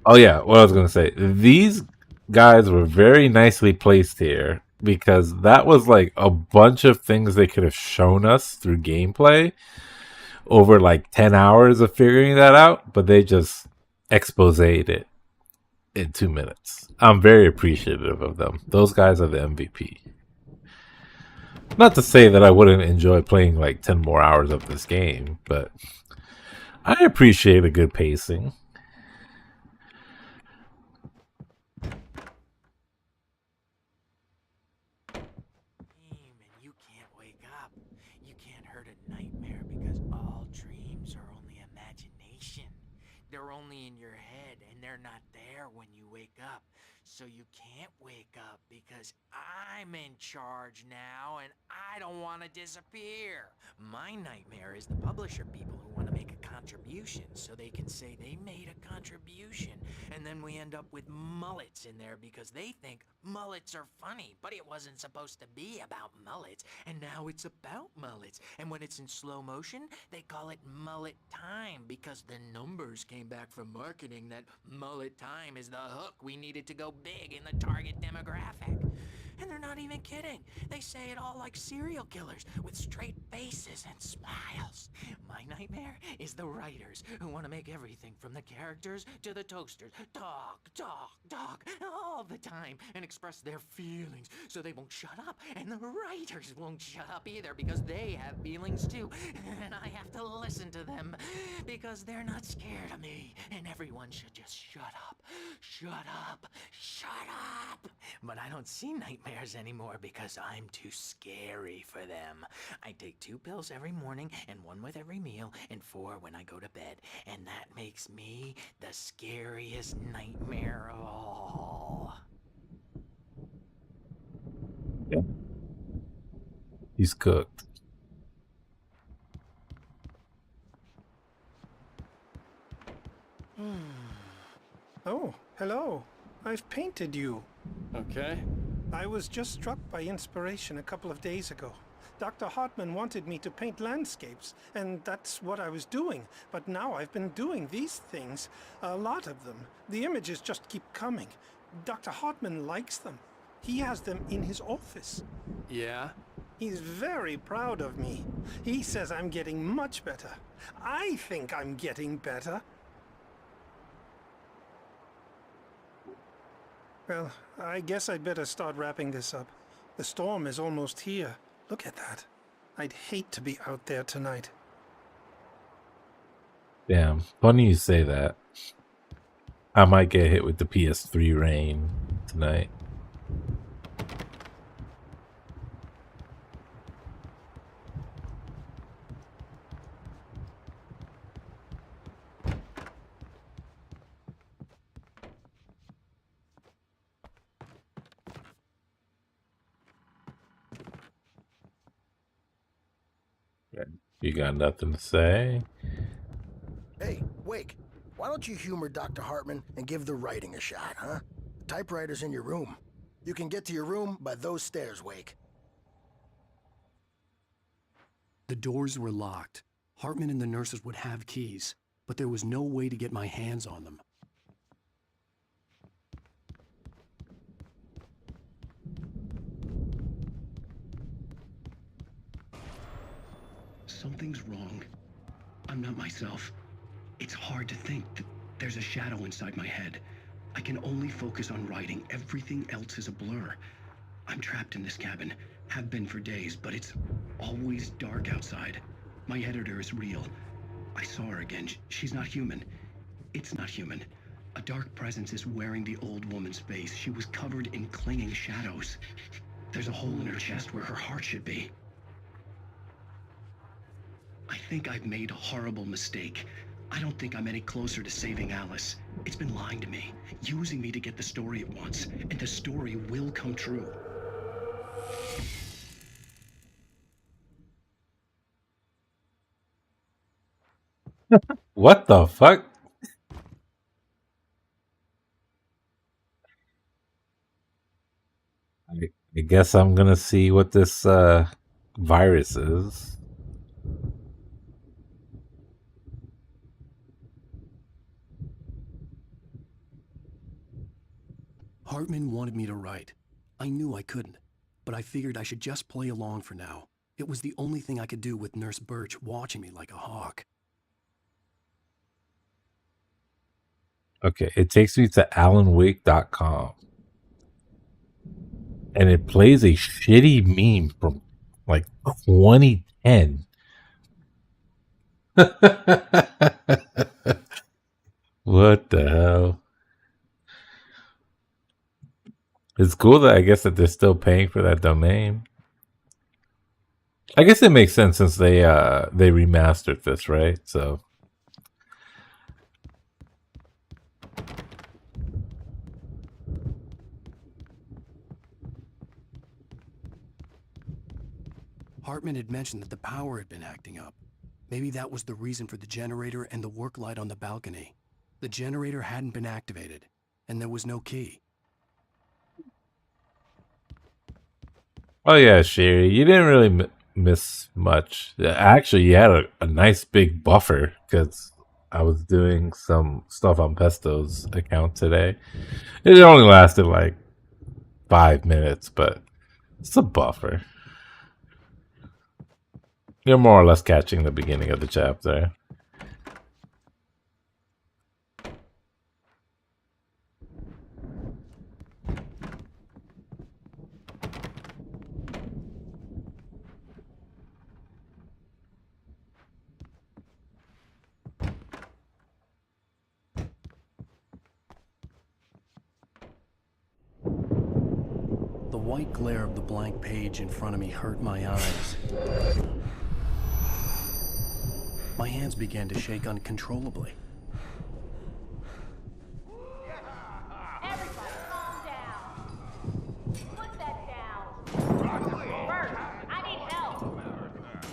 Oh yeah, what I was gonna say. These guys were very nicely placed here because that was like a bunch of things they could have shown us through gameplay over like 10 hours of figuring that out, but they just exposed it in 2 minutes. I'm very appreciative of them. Those guys are the MVP. Not to say that I wouldn't enjoy playing like 10 more hours of this game, but I appreciate a good pacing. You can't wake up. You can't hurt a nightmare because all dreams are only imagination. They're only in your head and they're not there when you wake up. So you can't wake up because I'm in charge now and I don't want to disappear. My nightmare is the publisher people who want to make make a contribution so they can say they made a contribution. And then we end up with mullets in there because they think mullets are funny, but it wasn't supposed to be about mullets. And now it's about mullets. And when it's in slow motion, they call it mullet time because the numbers came back from marketing that mullet time is the hook we needed to go big in the target demographic. And they're not even kidding. They say it all like serial killers with straight faces and smiles. My nightmare is the writers who want to make everything from the characters to the toasters talk all the time and express their feelings so they won't shut up. And the writers won't shut up either because they have feelings too. And I have to listen to them because they're not scared of me. And everyone should just shut up. Shut up. Shut up. But I don't see nightmares anymore because I'm too scary for them. I take 2 pills every morning and 1 with every meal and 4 when I go to bed. And that makes me the scariest nightmare of all. Yeah. He's cooked. Oh, hello. I've painted you. Okay. I was just struck by inspiration a couple of days ago. Dr. Hartman wanted me to paint landscapes, and that's what I was doing. But now I've been doing these things, a lot of them. The images just keep coming. Dr. Hartman likes them. He has them in his office. Yeah? He's very proud of me. He says I'm getting much better. I think I'm getting better. Well, I guess I'd better start wrapping this up. The storm is almost here. Look at that. I'd hate to be out there tonight. Damn, funny you say that. I might get hit with the PS3 rain tonight. You got nothing to say? Hey, Wake, why don't you humor Dr. Hartman and give the writing a shot, huh? The typewriter's in your room. You can get to your room by those stairs, Wake. The doors were locked. Hartman and the nurses would have keys, but there was no way to get my hands on them. Something's wrong. I'm not myself. It's hard to think that there's a shadow inside my head. I can only focus on writing. Everything else is a blur. I'm trapped in this cabin. Have been for days, but it's always dark outside. My editor is real. I saw her again. She's not human. It's not human. A dark presence is wearing the old woman's face. She was covered in clinging shadows. There's a hole in her chest where her heart should be. I think I've made a horrible mistake. I don't think I'm any closer to saving Alice. It's been lying to me, using me to get the story it wants, and the story will come true. What the fuck? I guess I'm gonna see what this virus is. Hartman wanted me to write. I knew I couldn't, but I figured I should just play along for now. It was the only thing I could do with Nurse Birch watching me like a hawk. Okay, it takes me to alanwake.com. And it plays a shitty meme from like 2010. What the hell? It's cool that I guess that they're still paying for that domain. I guess it makes sense since they remastered this, right? So Hartman had mentioned that the power had been acting up. Maybe that was the reason for the generator and the work light on the balcony. The generator hadn't been activated, and there was no key. Oh yeah, Sherry, you didn't really miss much. Actually, you had a nice big buffer because I was doing some stuff on Pesto's account today. It only lasted like 5 minutes, but it's a buffer. You're more or less catching the beginning of the chapter. The white glare of the blank page in front of me hurt my eyes. My hands began to shake uncontrollably. Everybody calm down. Put that down. Bert, I need help.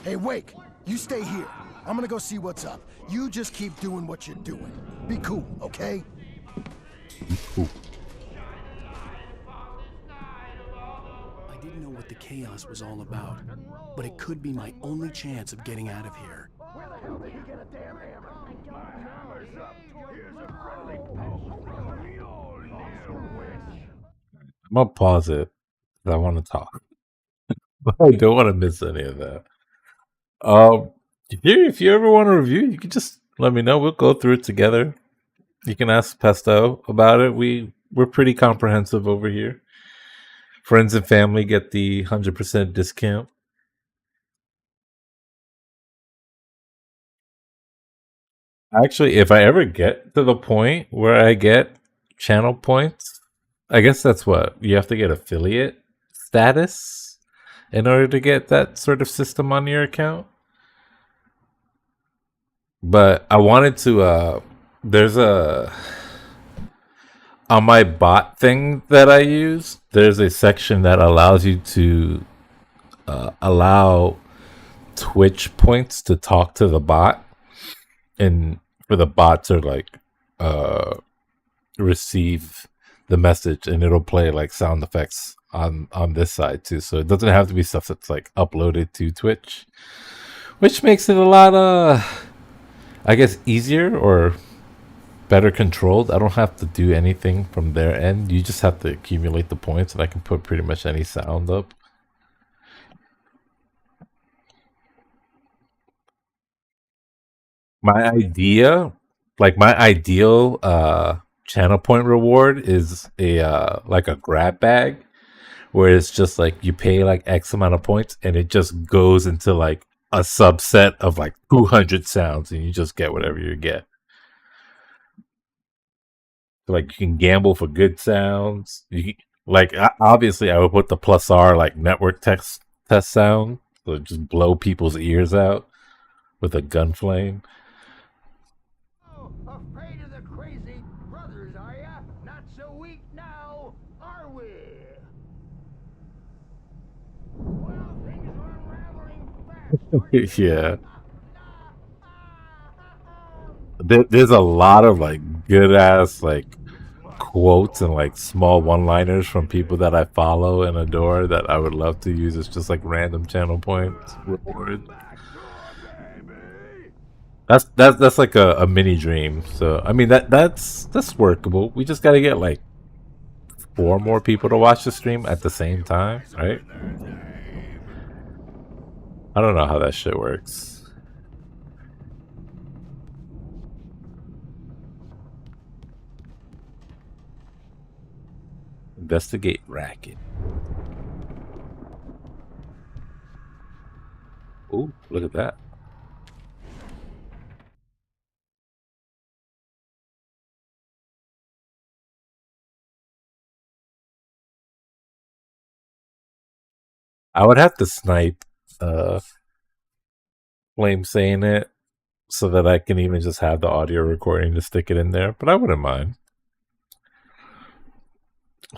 Hey, Wake, you stay here. I'm gonna go see what's up. You just keep doing what you're doing. Be cool, okay? Cool. I didn't know what the chaos was all about, but it could be my only chance of getting out of here. Where the hell did he get a damn hammer? My hammer's up. Here's a friendly I'm gonna pause it because I want to talk, but I don't want to miss any of that. If you ever want to review, you can just let me know. We'll go through it together. You can ask Pesto about it. We're pretty comprehensive over here. Friends and family get the 100% discount. Actually, if I ever get to the point where I get channel points, I guess that's what you have to get affiliate status in order to get that sort of system on your account. But I wanted to there's a on my bot thing that I use, there's a section that allows you to allow Twitch points to talk to the bot, and for the bot to like receive the message, and it'll play like sound effects on this side too. So it doesn't have to be stuff that's like uploaded to Twitch, which makes it a lot I guess easier or better controlled. I don't have to do anything from their end. You just have to accumulate the points, and I can put pretty much any sound up. My ideal channel point reward is a like a grab bag, where it's just like you pay like X amount of points, and it just goes into like a subset of like 200 sounds, and you just get whatever you get. Like you can gamble for good sounds. Like obviously I would put the plus R like network test sound, so just blow people's ears out with a gun flame. Oh, afraid of the crazy brothers, are ya? Not so weak now, are we? Well, things are unraveling fast. Yeah. There's a lot of like good ass like quotes and like small one-liners from people that I follow and adore that I would love to use as just like random channel points reward. That's like a mini dream. So I mean that's workable. We just gotta get like 4 more people to watch the stream at the same time, right? I don't know how that shit works. Investigate racket. Oh, look at that. I would have to snipe Flame saying it so that I can even just have the audio recording to stick it in there, but I wouldn't mind.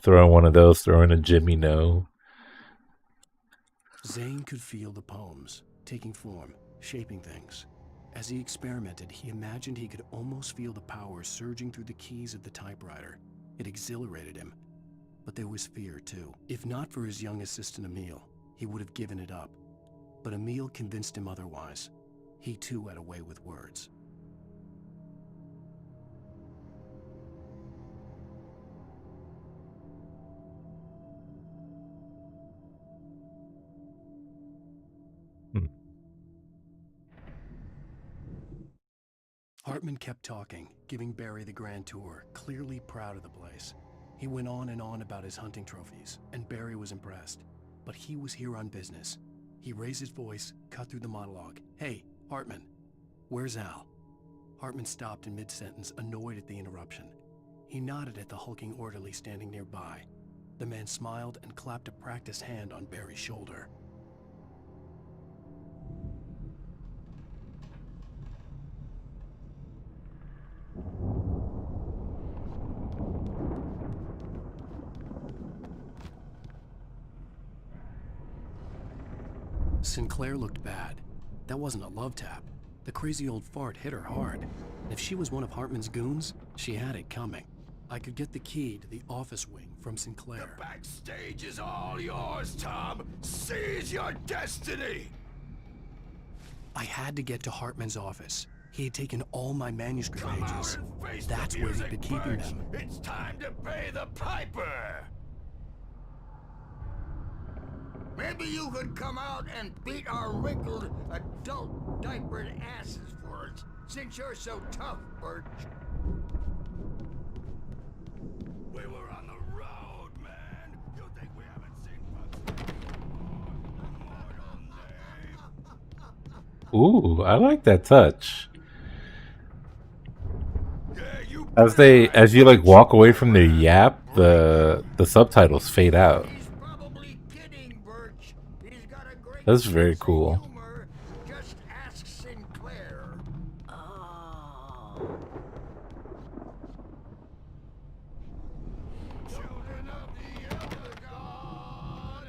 Throw in one of those, throw in a Jimmy No. Zane could feel the poems, taking form, shaping things. As he experimented, he imagined he could almost feel the power surging through the keys of the typewriter. It exhilarated him. But there was fear, too. If not for his young assistant Emil, he would have given it up. But Emil convinced him otherwise. He too had a way with words. Hartman kept talking, giving Barry the grand tour, clearly proud of the place. He went on and on about his hunting trophies, and Barry was impressed. But he was here on business. He raised his voice, cut through the monologue. "Hey, Hartman, where's Al?" Hartman stopped in mid-sentence, annoyed at the interruption. He nodded at the hulking orderly standing nearby. The man smiled and clapped a practiced hand on Barry's shoulder. Sinclair looked bad. That wasn't a love tap. The crazy old fart hit her hard. If she was one of Hartman's goons, she had it coming. I could get the key to the office wing from Sinclair. The backstage is all yours, Tom. Seize your destiny! I had to get to Hartman's office. He had taken all my manuscript pages. That's where he'd been keeping them. It's time to pay the piper! Maybe you could come out and beat our wrinkled, adult diapered asses for us, since you're so tough, Birch. We were on the road, man. You think we haven't seen Ooh, I like that touch. As you like walk away from their yap, the subtitles fade out. That's very cool. Just ask Sinclair. Children of the elder god,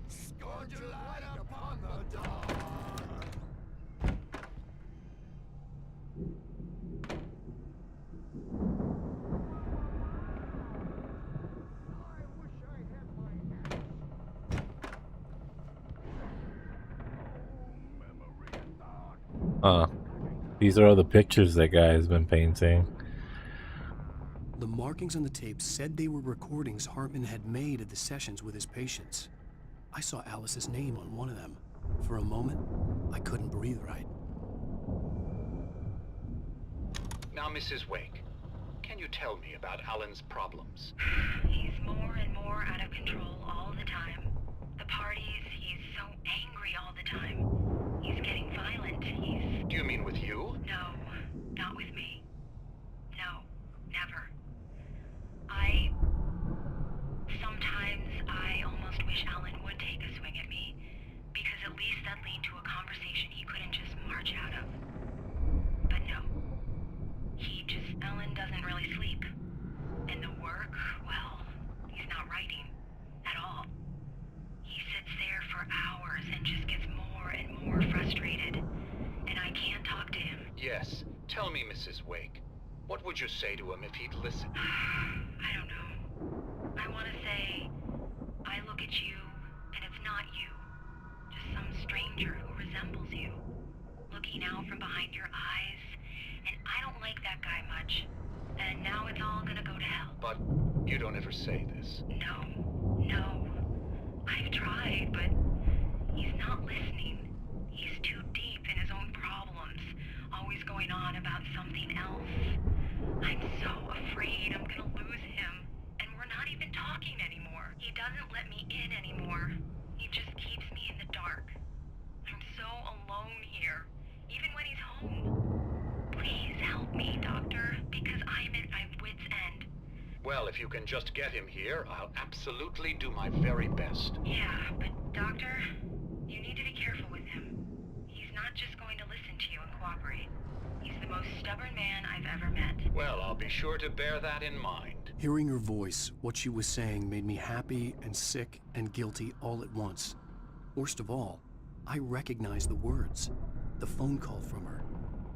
scorn your light upon the dawn. These are all the pictures that guy has been painting. The markings on the tape said they were recordings Hartman had made of the sessions with his patients. I saw Alice's name on one of them. For a moment, I couldn't breathe right. Now, Mrs. Wake, can you tell me about Alan's problems? He's more and more out of control all the time. The parties, he's so angry all the time. He's getting violent. Do you mean with you? No, not with me. No, never. Sometimes I almost wish Alan would take a swing at me, because at least that lead to a conversation he couldn't just march out of. But no. Alan doesn't really sleep. And the work, well, he's not writing at all. He sits there for hours and just gets more and more frustrated. And I can't talk to him. Yes. Tell me, Mrs. Wake. What would you say to him if he'd listen? I don't know. I want to say, I look at you, and it's not you. Just some stranger who resembles you. Looking out from behind your eyes. And I don't like that guy much. And now it's all gonna go to hell. But you don't ever say this. No. I've tried, but he's not listening. He's too deep in his own problems, always going on about something else. I'm so afraid I'm gonna lose him, and we're not even talking anymore. He doesn't let me in anymore. He just keeps me in the dark. I'm so alone here, even when he's home. Please help me, Doctor, because I'm at my wit's end. Well, if you can just get him here, I'll absolutely do my very best. Yeah, but Doctor, you need to be careful with him. He's not just going to listen to you and cooperate. He's the most stubborn man I've ever met. Well, I'll be sure to bear that in mind. Hearing her voice, what she was saying made me happy and sick and guilty all at once. Worst of all, I recognized the words. The phone call from her.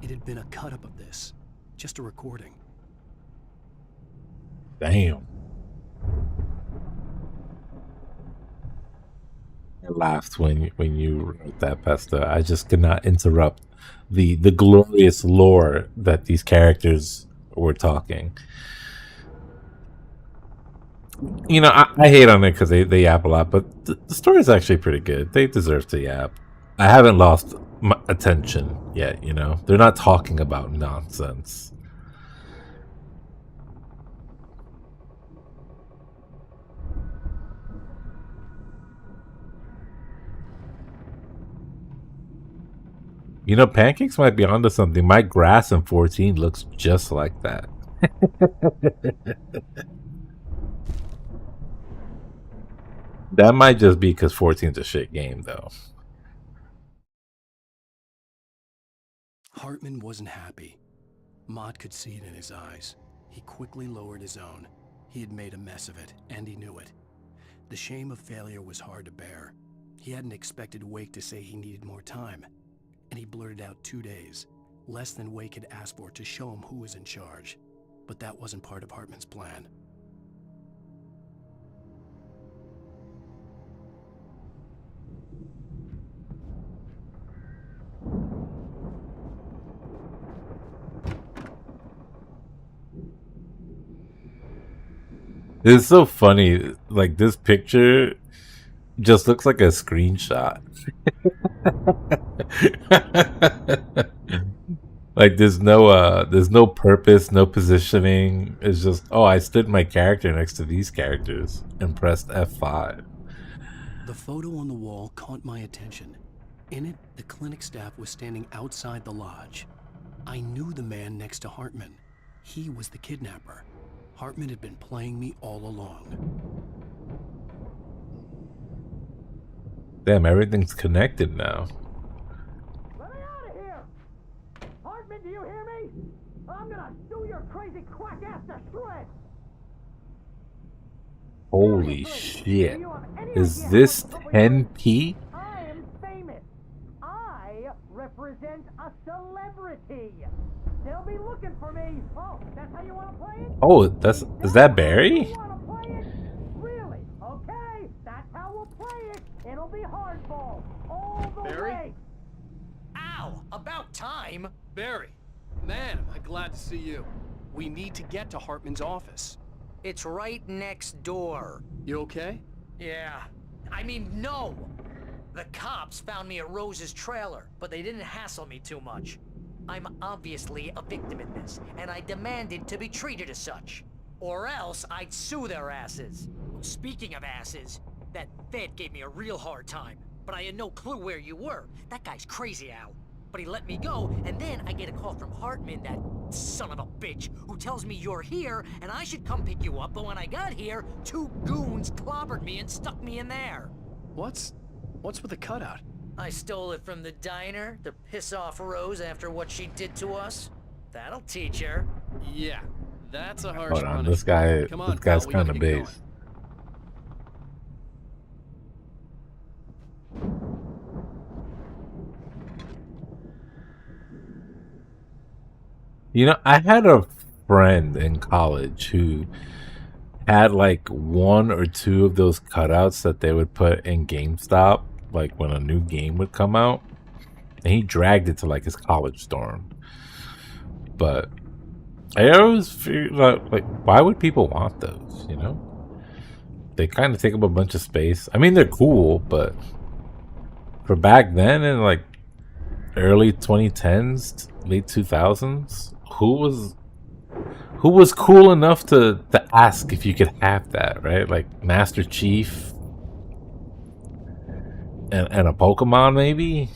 It had been a cut-up of this. Just a recording. Damn. I laughed when you wrote that, Pesta. I just could not interrupt the glorious lore that these characters were talking. You know, I hate on it because they yap a lot, but the story is actually pretty good. They deserve to yap. I haven't lost my attention yet, you know? They're not talking about nonsense. You know, Pancakes might be onto something. My grass in 14 looks just like that. That might just be because 14's a shit game, though. Hartman wasn't happy. Maude could see it in his eyes. He quickly lowered his own. He had made a mess of it, and he knew it. The shame of failure was hard to bear. He hadn't expected Wake to say he needed more time. And he blurted out 2 days, less than Wake had asked for, to show him who was in charge. But that wasn't part of Hartman's plan. It's so funny. Like, this picture just looks like a screenshot. Like, there's no purpose, no positioning. It's just, oh, I stood my character next to these characters and pressed F5. The photo on the wall caught my attention. In it, the clinic staff was standing outside the lodge. I knew the man next to Hartman. He was the kidnapper. Hartman had been playing me all along. Damn, everything's connected now. Let me out of here! Hartman, do you hear me? I'm gonna do your crazy quack ass to shreds! Holy shit. Is this 10p? I am famous. I represent a celebrity. They'll be looking for me. Oh, that's how you want to play it? Oh, is that Barry? You want to play it? Really? Okay, that's how we'll play it. It'll be hardball all the way. Ow! About time! Barry, man, am I glad to see you. We need to get to Hartman's office. It's right next door. You okay? Yeah. I mean, no! The cops found me at Rose's trailer, but they didn't hassle me too much. I'm obviously a victim in this, and I demanded to be treated as such. Or else I'd sue their asses. Speaking of asses, that Fed gave me a real hard time, but I had no clue where you were. That guy's crazy, Al. But he let me go, and then I get a call from Hartman, that son of a bitch, who tells me you're here, and I should come pick you up, but when I got here, 2 goons clobbered me and stuck me in there. What's with the cutout? I stole it from the diner to piss off Rose after what she did to us. That'll teach her. Yeah, that's a harsh Hold on, punishment. this guy's kind of base. You know, I had a friend in college who had like 1 or 2 of those cutouts that they would put in GameStop, like when a new game would come out, and he dragged it to like his college dorm. But I always figured out, like, why would people want those, you know? They kind of take up a bunch of space. I mean, they're cool, but for back then in like early 2010s, late 2000s, who was cool enough to ask if you could have that, right? Like Master Chief and a Pokemon, maybe?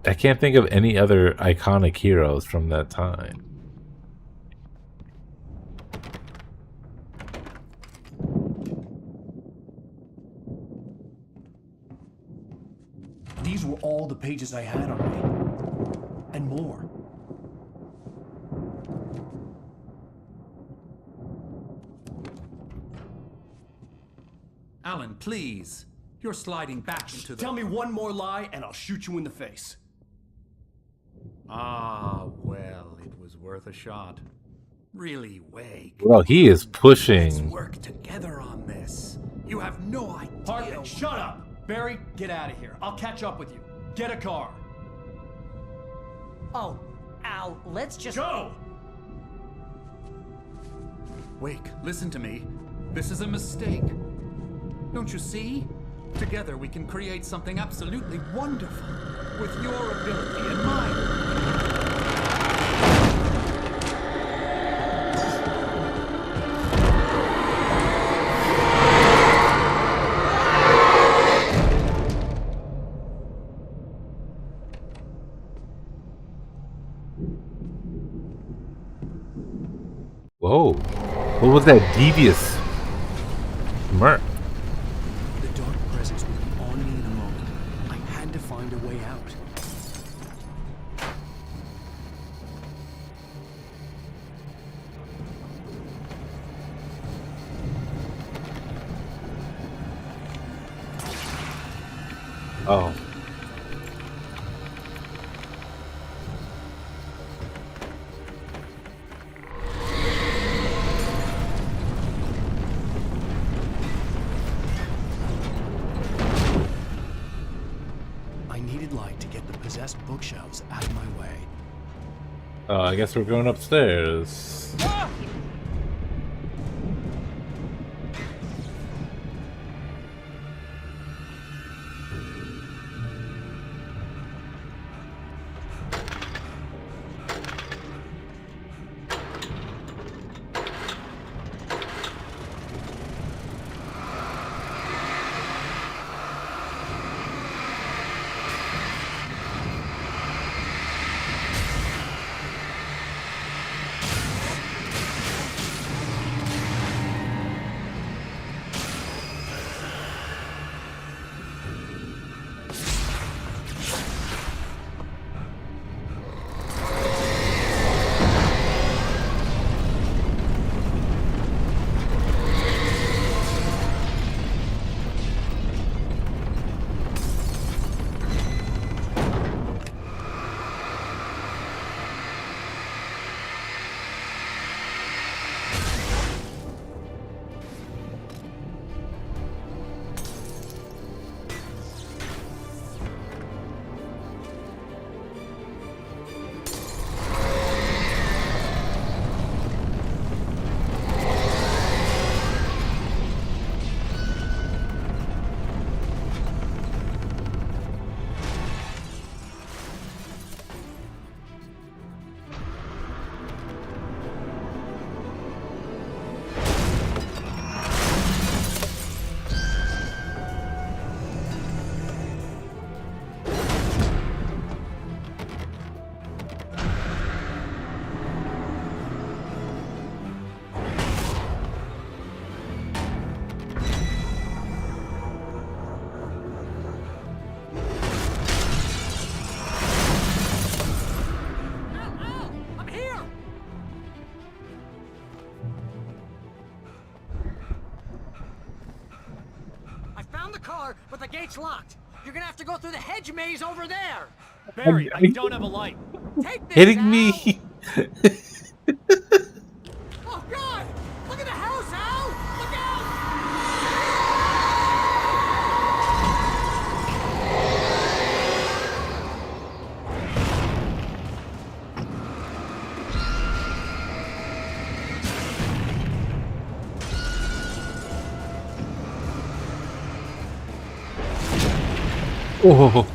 I can't think of any other iconic heroes from that time. These were all the pages I had on me. And more. Alan, please. You're sliding back into the... Tell me one more lie and I'll shoot you in the face. Ah, well, it was worth a shot. Really, Wake. Well, he is Let's pushing. work together on this. You have no idea. Hartman, shut up! Barry, get out of here. I'll catch up with you. Get a car. Oh, Al, let's just... Go! Wake, listen to me. This is a mistake. Don't you see? Together we can create something absolutely wonderful. With your ability and mine. Whoa. What was that devious smirk? The dark presence would be on me in a moment. I had to find a way out. Oh. I needed light to get the possessed bookshelves out of my way. I guess we're going upstairs. But the gate's locked. You're gonna have to go through the hedge maze over there. Barry, I don't have a light. Take this, Hitting me. Oh God! Look at the house, Al! Look out! Oh.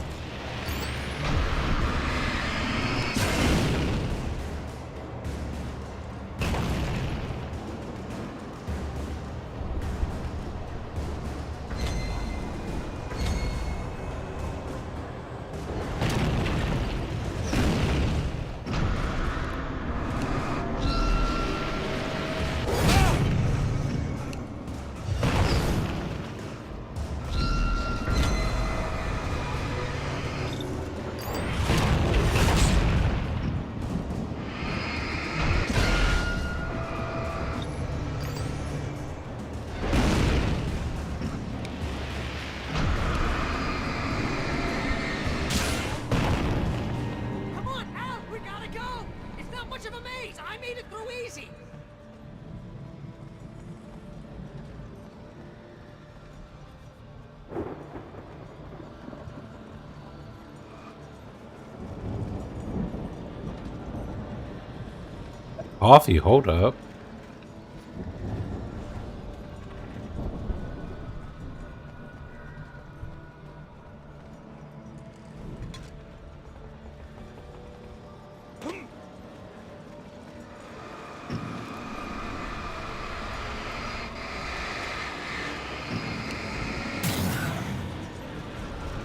Coffee, hold up.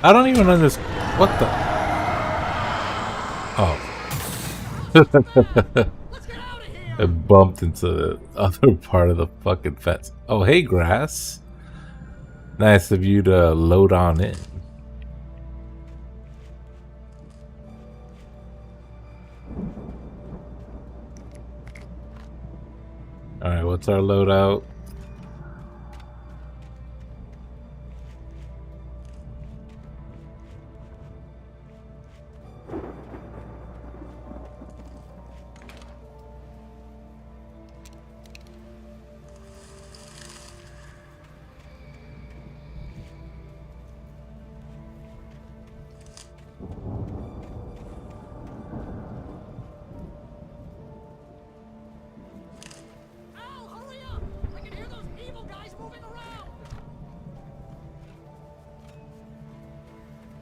I don't even understand. What the? Oh. It bumped into the other part of the fucking fence. Oh, hey, grass. Nice of you to load on in. Alright, what's our loadout?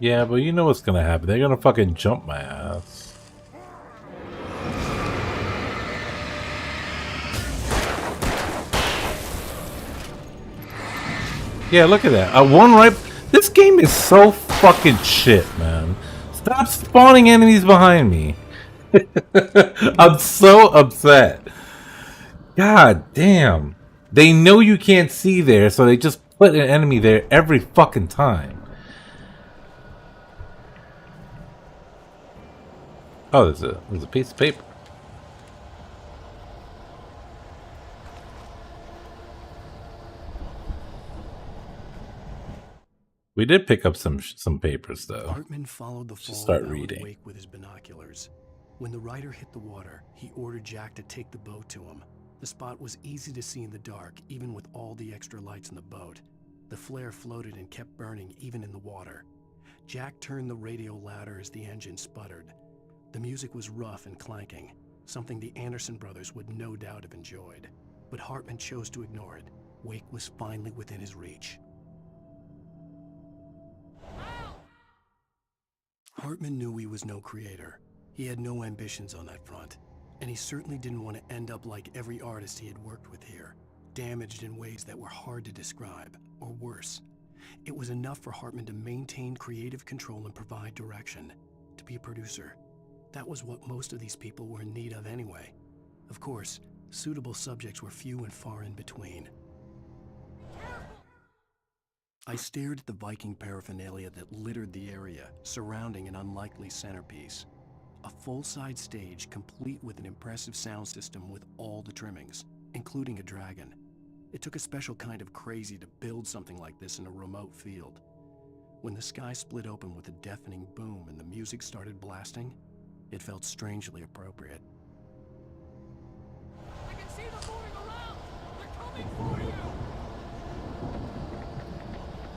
Yeah, but you know what's gonna happen. They're gonna fucking jump my ass. Yeah, look at that. One right. This game is so fucking shit, man. Stop spawning enemies behind me. I'm so upset. God damn. They know you can't see there, so they just put an enemy there every fucking time. Oh, there's a piece of paper. We did pick up some papers though. Hartman followed the fall start of Alan reading. Wake with his binoculars. When the rider hit the water, he ordered Jack to take the boat to him. The spot was easy to see in the dark, even with all the extra lights in the boat. The flare floated and kept burning even in the water. Jack turned the radio louder as the engine sputtered. The music was rough and clanking, something the Anderson brothers would no doubt have enjoyed. But Hartman chose to ignore it. Wake was finally within his reach. Hartman knew he was no creator. He had no ambitions on that front, and he certainly didn't want to end up like every artist he had worked with here, damaged in ways that were hard to describe, or worse. It was enough for Hartman to maintain creative control and provide direction, to be a producer. That was what most of these people were in need of anyway. Of course, suitable subjects were few and far in between. I stared at the Viking paraphernalia that littered the area, surrounding an unlikely centerpiece. A full-size stage complete with an impressive sound system with all the trimmings, including a dragon. It took a special kind of crazy to build something like this in a remote field. When the sky split open with a deafening boom and the music started blasting, it felt strangely appropriate. I can see them moving around! They're coming for you!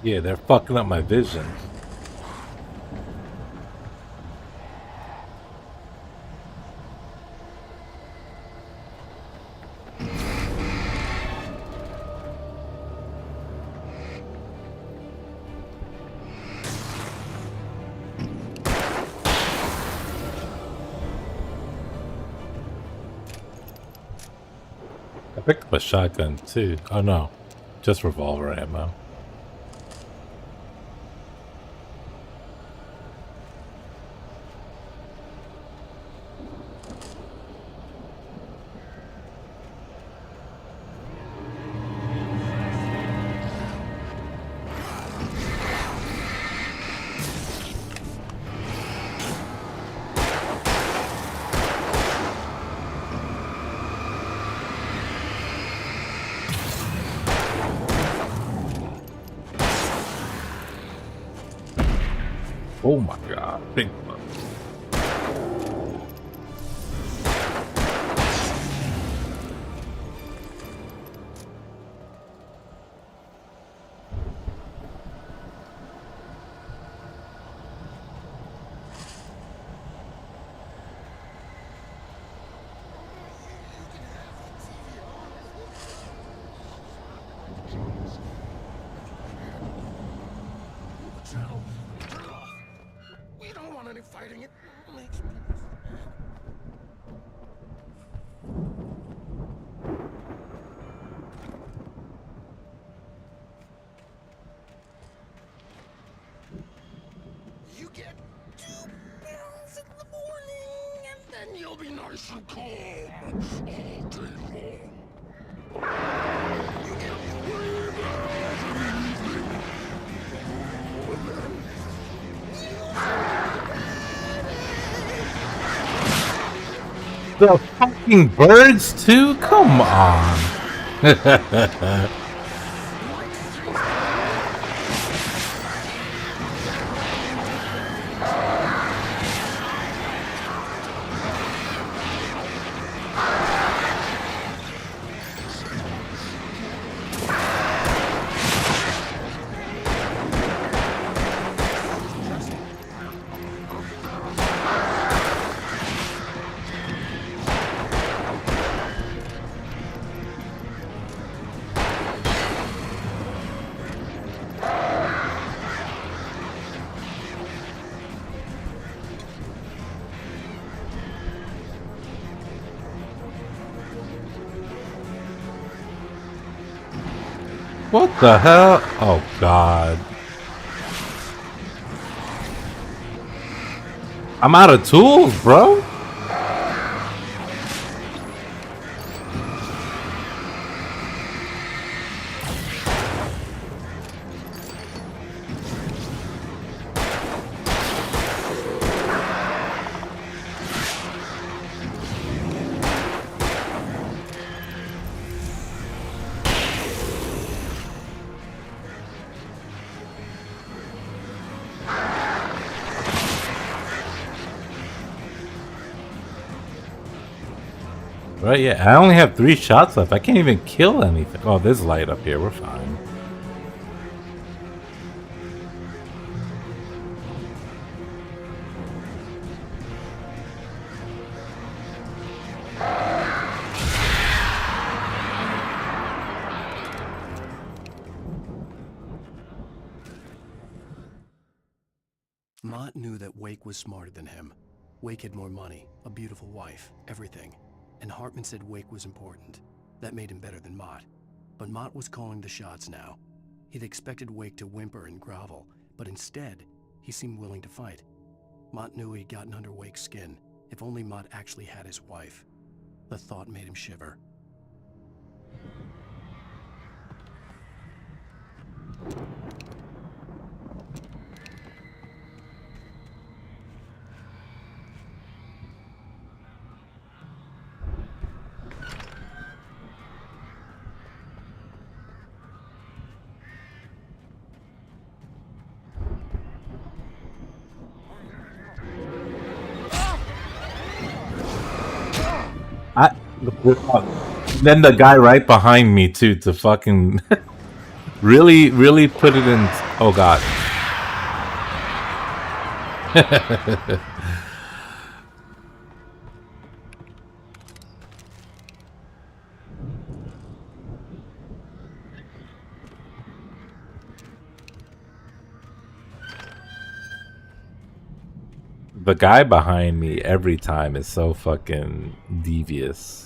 Yeah, they're fucking up my vision. I picked up a shotgun too. Oh no, just revolver ammo. Oh my god, big one. channel. Turn it off. We don't want any fighting. It makes people sad. You get 2 pills in the morning, and then you'll be nice and calm all day long. You get 3 pills in the evening, and then The fucking birds too? Come on. What the hell? Oh god. I'm out of tools, bro. Right, yeah. I only have 3 shots left. I can't even kill anything. Oh, there's light up here. We're fine. Mott knew that Wake was smarter than him. Wake had more money, a beautiful wife, everything. And Hartman said Wake was important. That made him better than Mott. But Mott was calling the shots now. He'd expected Wake to whimper and grovel, but instead, he seemed willing to fight. Mott knew he'd gotten under Wake's skin. If only Mott actually had his wife. The thought made him shiver. Then the guy right behind me too to fucking really put it in. Oh god. The guy behind me every time is so fucking devious.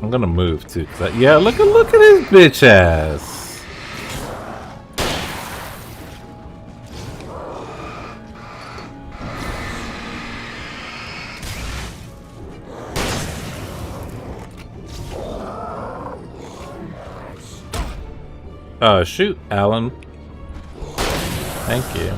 I'm gonna move too. Yeah, look at his bitch ass. Shoot, Alan. Thank you.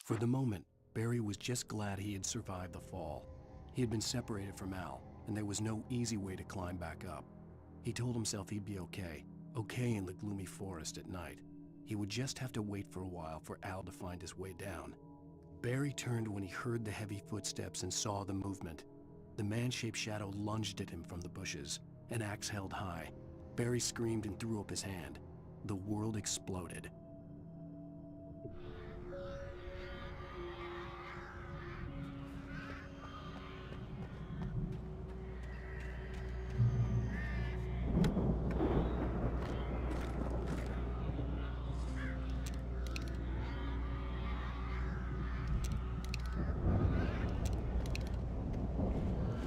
For the moment, Barry was just glad he had survived the fall. He had been separated from Al, and there was no easy way to climb back up. He told himself he'd be okay in the gloomy forest at night. He would just have to wait for a while for Al to find his way down. Barry turned when he heard the heavy footsteps and saw the movement. The man-shaped shadow lunged at him from the bushes, an axe held high. Barry screamed and threw up his hand. The world exploded.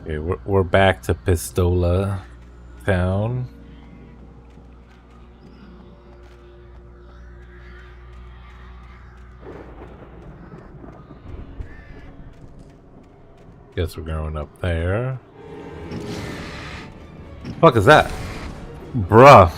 Okay, we're back to Pistola Town. Guess we're going up there. Fuck is that? Bruh.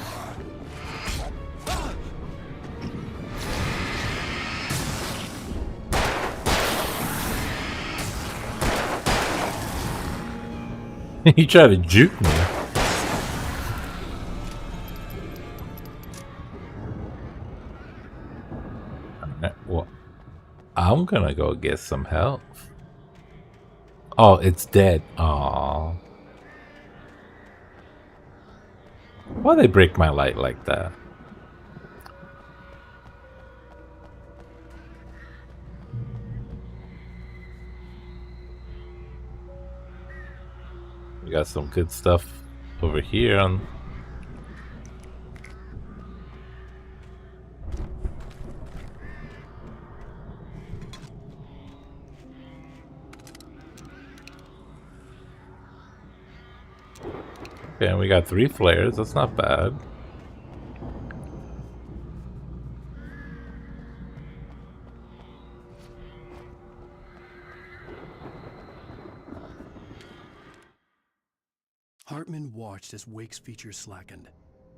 He tried to juke me. Alright, well, I'm gonna go get some help. Oh, it's dead. Aww. Why they break my light like that? We got some good stuff over here on. Okay, and we got 3 flares. That's not bad. Hartman watched as Wake's features slackened.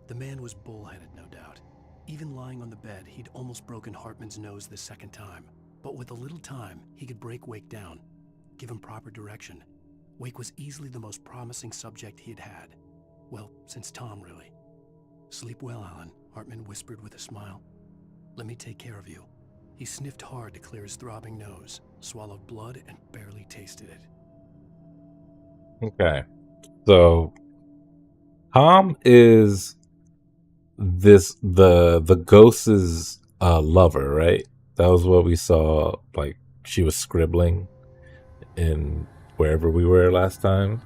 The man was bullheaded, no doubt. Even lying on the bed, he'd almost broken Hartman's nose the second time. But with a little time, he could break Wake down, give him proper direction. Wake was easily the most promising subject he had had. Well, since Tom, really. Sleep well, Alan, Hartman whispered with a smile. Let me take care of you. He sniffed hard to clear his throbbing nose, swallowed blood, and barely tasted it. Okay. So Tom is the ghost's lover, right? That was what we saw. Like she was scribbling in wherever we were last time.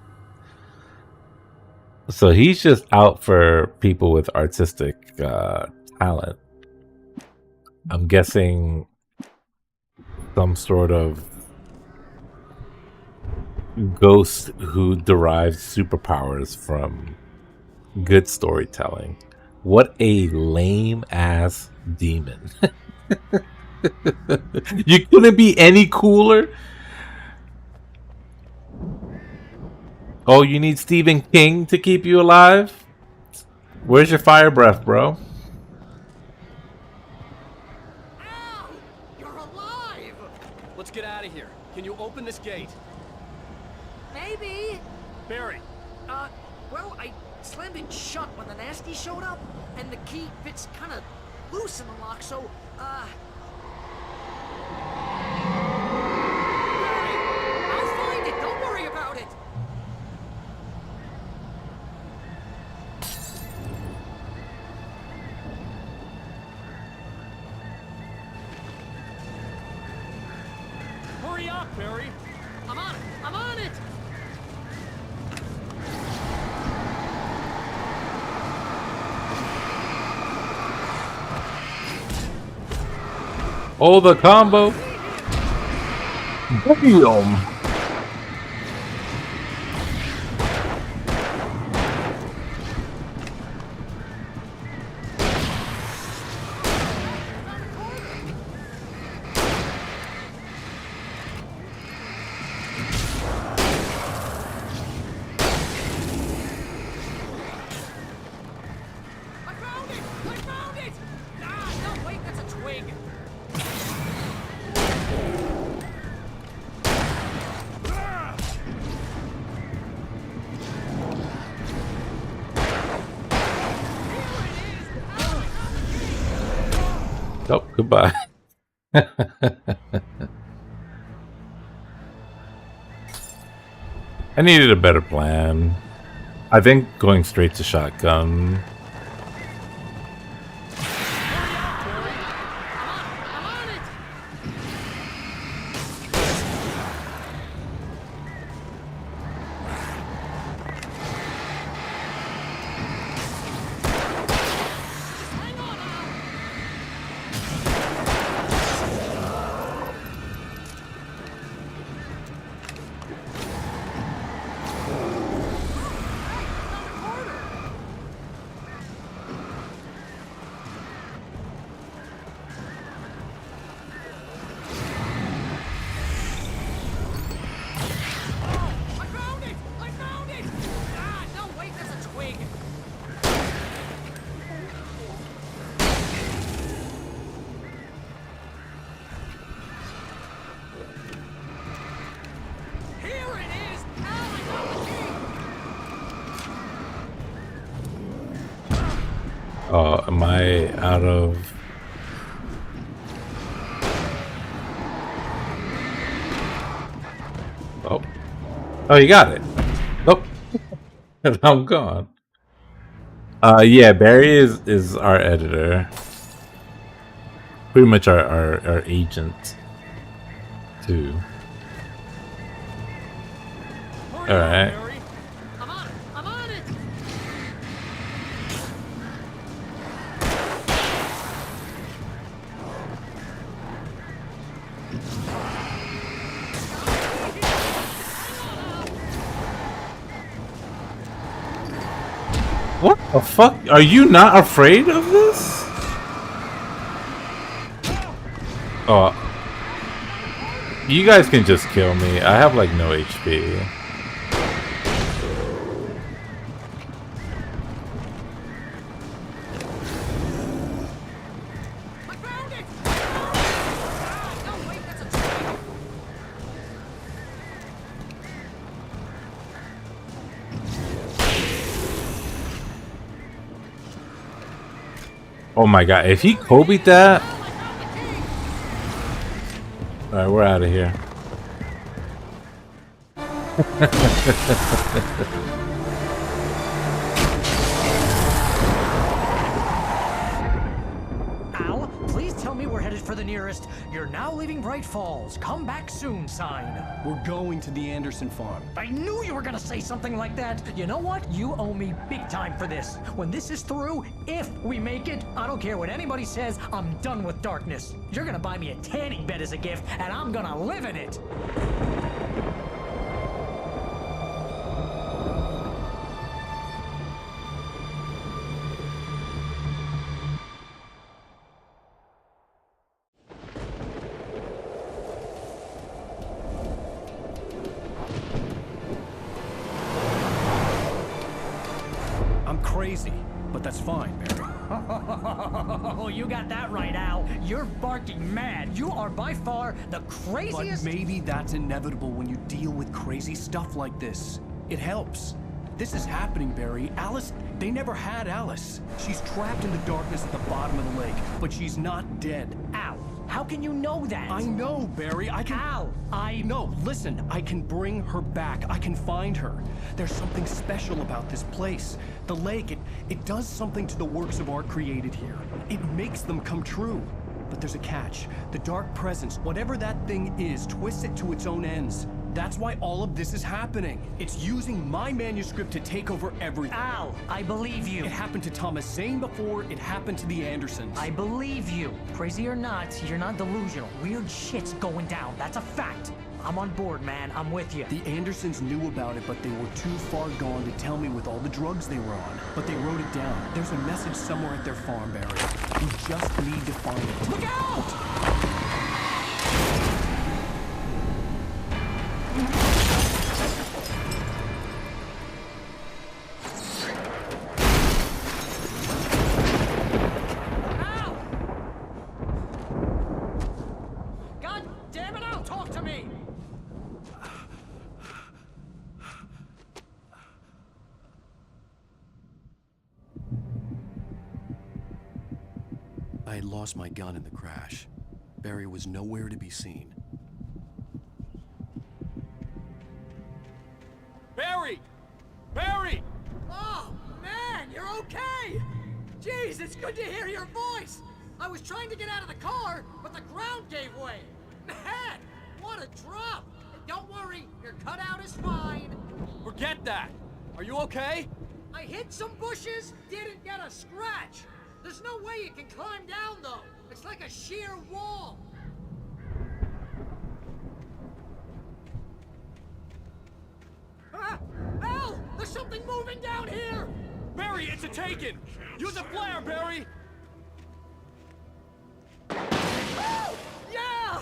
So he's just out for people with artistic talent. I'm guessing some sort of ghost who derives superpowers from good storytelling. What a lame ass demon. You couldn't be any cooler. Oh, you need Stephen King to keep you alive? Where's your fire breath, bro? Al! You're alive! Let's get out of here. Can you open this gate? Maybe. Barry! Well, I slammed it shut when the nasty showed up, and the key fits kind of loose in the lock, so, Barry, I'll find it. Don't worry about it. Hurry up, Barry! I'm on it. I'm on it. Oh, the combo. Damn. I found it! Ah, no, wait, that's a twig. Oh, goodbye. I needed a better plan. I think going straight to shotgun. Oh, am I out of... Oh. Oh, you got it. Oh. I'm gone. Yeah, Barry is our editor. Pretty much our agent, too. Alright. What the fuck? Are you not afraid of this? Oh. You guys can just kill me. I have like no HP. Oh my god, if he Kobe'd that... Alright, we're out of here. Al, please tell me we're headed for the nearest "You're now leaving Bright Falls. Come back soon" sign. We're going to the Anderson farm. I knew you were gonna say something like that. You know what? You owe me big time for this. When this is through, if we make it, I don't care what anybody says, I'm done with darkness. You're gonna buy me a tanning bed as a gift, and I'm gonna live in it. I'm crazy, but that's fine, Barry. Oh, you got that right, Al. You're barking mad. You are by far the craziest... But maybe that's inevitable when you deal with crazy stuff like this. It helps. This is happening, Barry. Alice, they never had Alice. She's trapped in the darkness at the bottom of the lake, but she's not dead. Al, how can you know that? I know, Barry. I can... Al, No, listen. I can bring her back. I can find her. There's something special about this place. The lake, it does something to the works of art created here. It makes them come true. But there's a catch. The dark presence, whatever that thing is, twists it to its own ends. That's why all of this is happening. It's using my manuscript to take over everything. Al, I believe you. It happened to Thomas Zane before, it happened to the Andersons. I believe you. Crazy or not, you're not delusional. Weird shit's going down. That's a fact. I'm on board, man. I'm with you. The Andersons knew about it, but they were too far gone to tell me with all the drugs they were on. But they wrote it down. There's a message somewhere at their farm, Barry. We just need to find it. Look out! God damn it, Al, talk to me! I had lost my gun in the crash. Barry was nowhere to be seen. Barry! Barry! Oh, man, you're okay! Jeez, it's good to hear your voice! I was trying to get out of the car, but the ground gave way. Man, what a drop! Don't worry, your cutout is fine. Forget that! Are you okay? I hit some bushes, didn't get a scratch. There's no way you can climb down, though. It's like a sheer wall. Ah! Al! There's something moving down here! Barry, it's a taken! Use a flare, Barry! Oh! Yeah!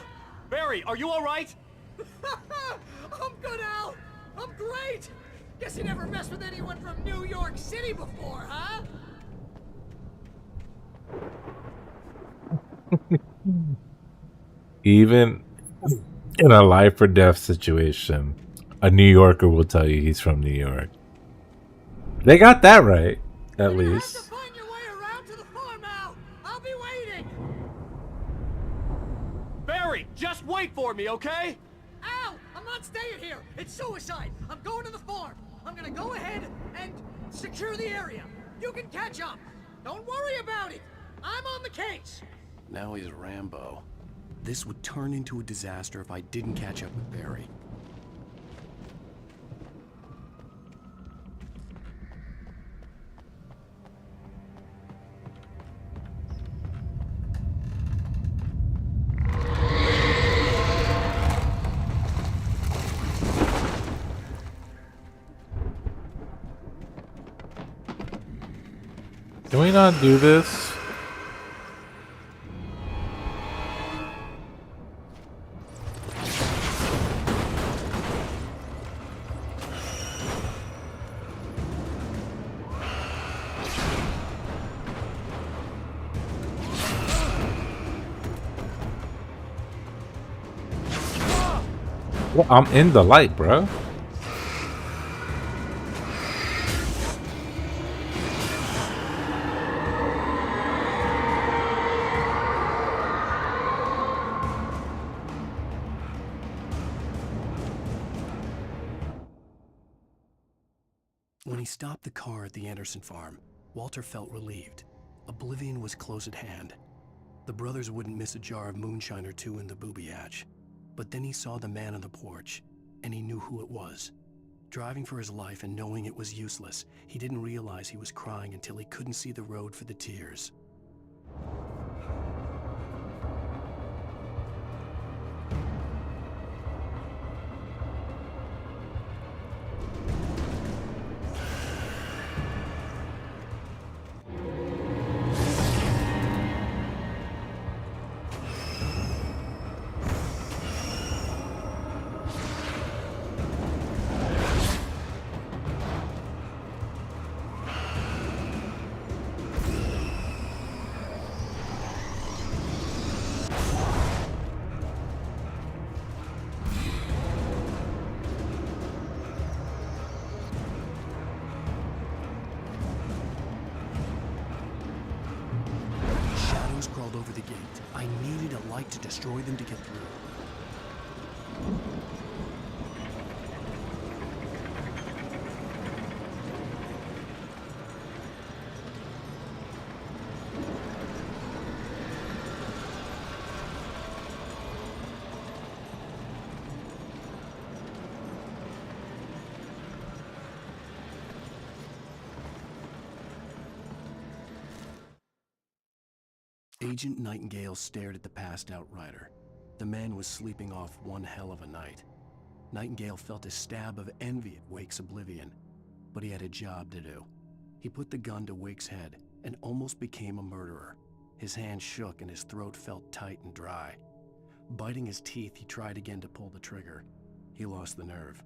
Barry, are you alright? I'm good, Al! I'm great! Guess you never messed with anyone from New York City before, huh? Even in a life or death situation, a New Yorker will tell you he's from New York. They got that right, at least. Find your way around to the farm, Al! I'll be waiting! Barry, just wait for me, okay? Al! I'm not staying here! It's suicide! I'm going to the farm! I'm gonna go ahead and secure the area. You can catch up. Don't worry about it. I'm on the case. Now he's Rambo. This would turn into a disaster if I didn't catch up with Barry. Can we not do this? Well, I'm in the light, bro. When he stopped the car at the Anderson farm, Walter felt relieved. Oblivion was close at hand. The brothers wouldn't miss a jar of moonshine or two in the booby hatch. But then he saw the man on the porch, and he knew who it was. Driving for his life and knowing it was useless, he didn't realize he was crying until he couldn't see the road for the tears. Crawled over the gate. I needed a light to destroy them to get through. Agent Nightingale stared at the passed-out rider. The man was sleeping off one hell of a night. Nightingale felt a stab of envy at Wake's oblivion, but he had a job to do. He put the gun to Wake's head and almost became a murderer. His hand shook and his throat felt tight and dry. Biting his teeth, he tried again to pull the trigger. He lost the nerve.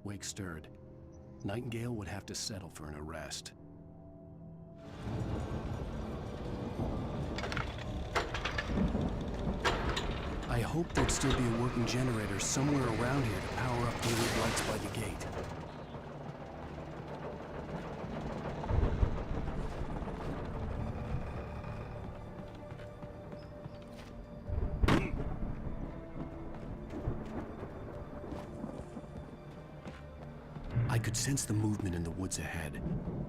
Wake stirred. Nightingale would have to settle for an arrest. I hoped there'd still be a working generator somewhere around here to power up the red lights by the gate. could sense the movement in the woods ahead.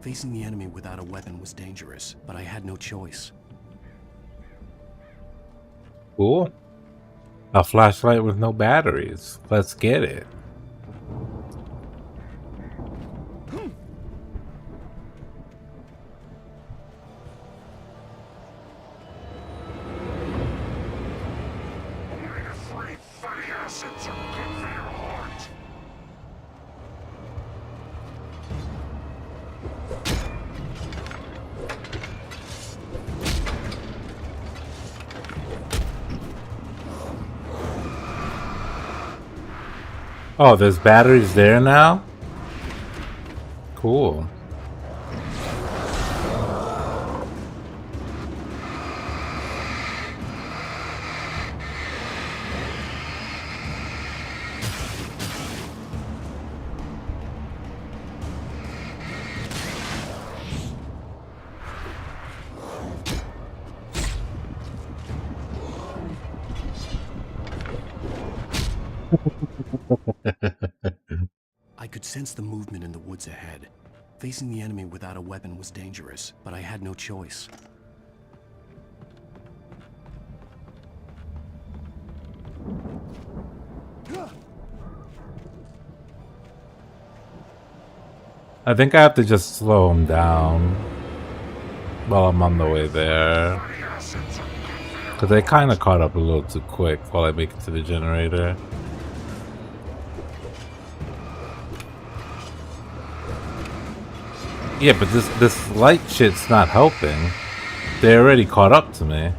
Facing the enemy without a weapon was dangerous, but I had no choice. Cool. A flashlight with no batteries. Let's get it. Oh, there's batteries there now? Cool. I could sense the movement in the woods ahead. Facing the enemy without a weapon was dangerous, but I had no choice. I think I have to just slow him down while I'm on the way there. Because I kind of caught up a little too quick while I make it to the generator. Yeah, but this light shit's not helping. They already caught up to me.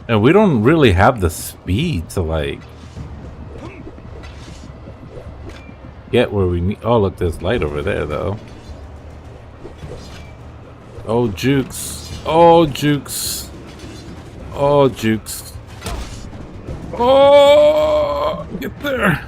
And we don't really have the speed to, like, get where we need. Oh, look, there's light over there, though. Oh, Jukes. Oh, Jukes. Oh, Jukes. Oh, get there.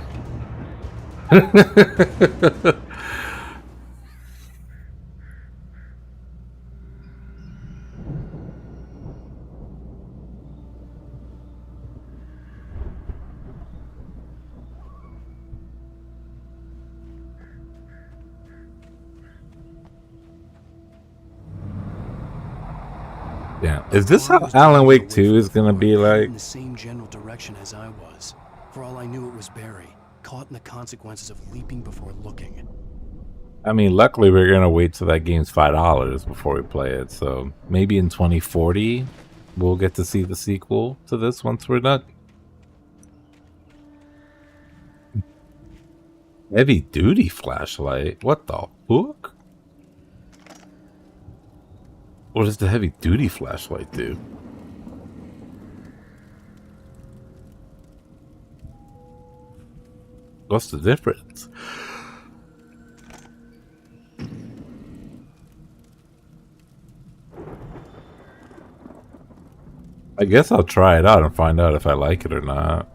Yeah, is this how Alan Wake 2 is gonna be like? In the same general direction as I was. For all I knew, it was Barry, caught in the consequences of leaping before looking. I mean, luckily we're gonna wait till that game's $5 before we play it, so maybe in 2040 we'll get to see the sequel to this once we're done. Heavy duty flashlight? What the fuck? What does the heavy duty flashlight do? What's the difference? I guess I'll try it out and find out if I like it or not.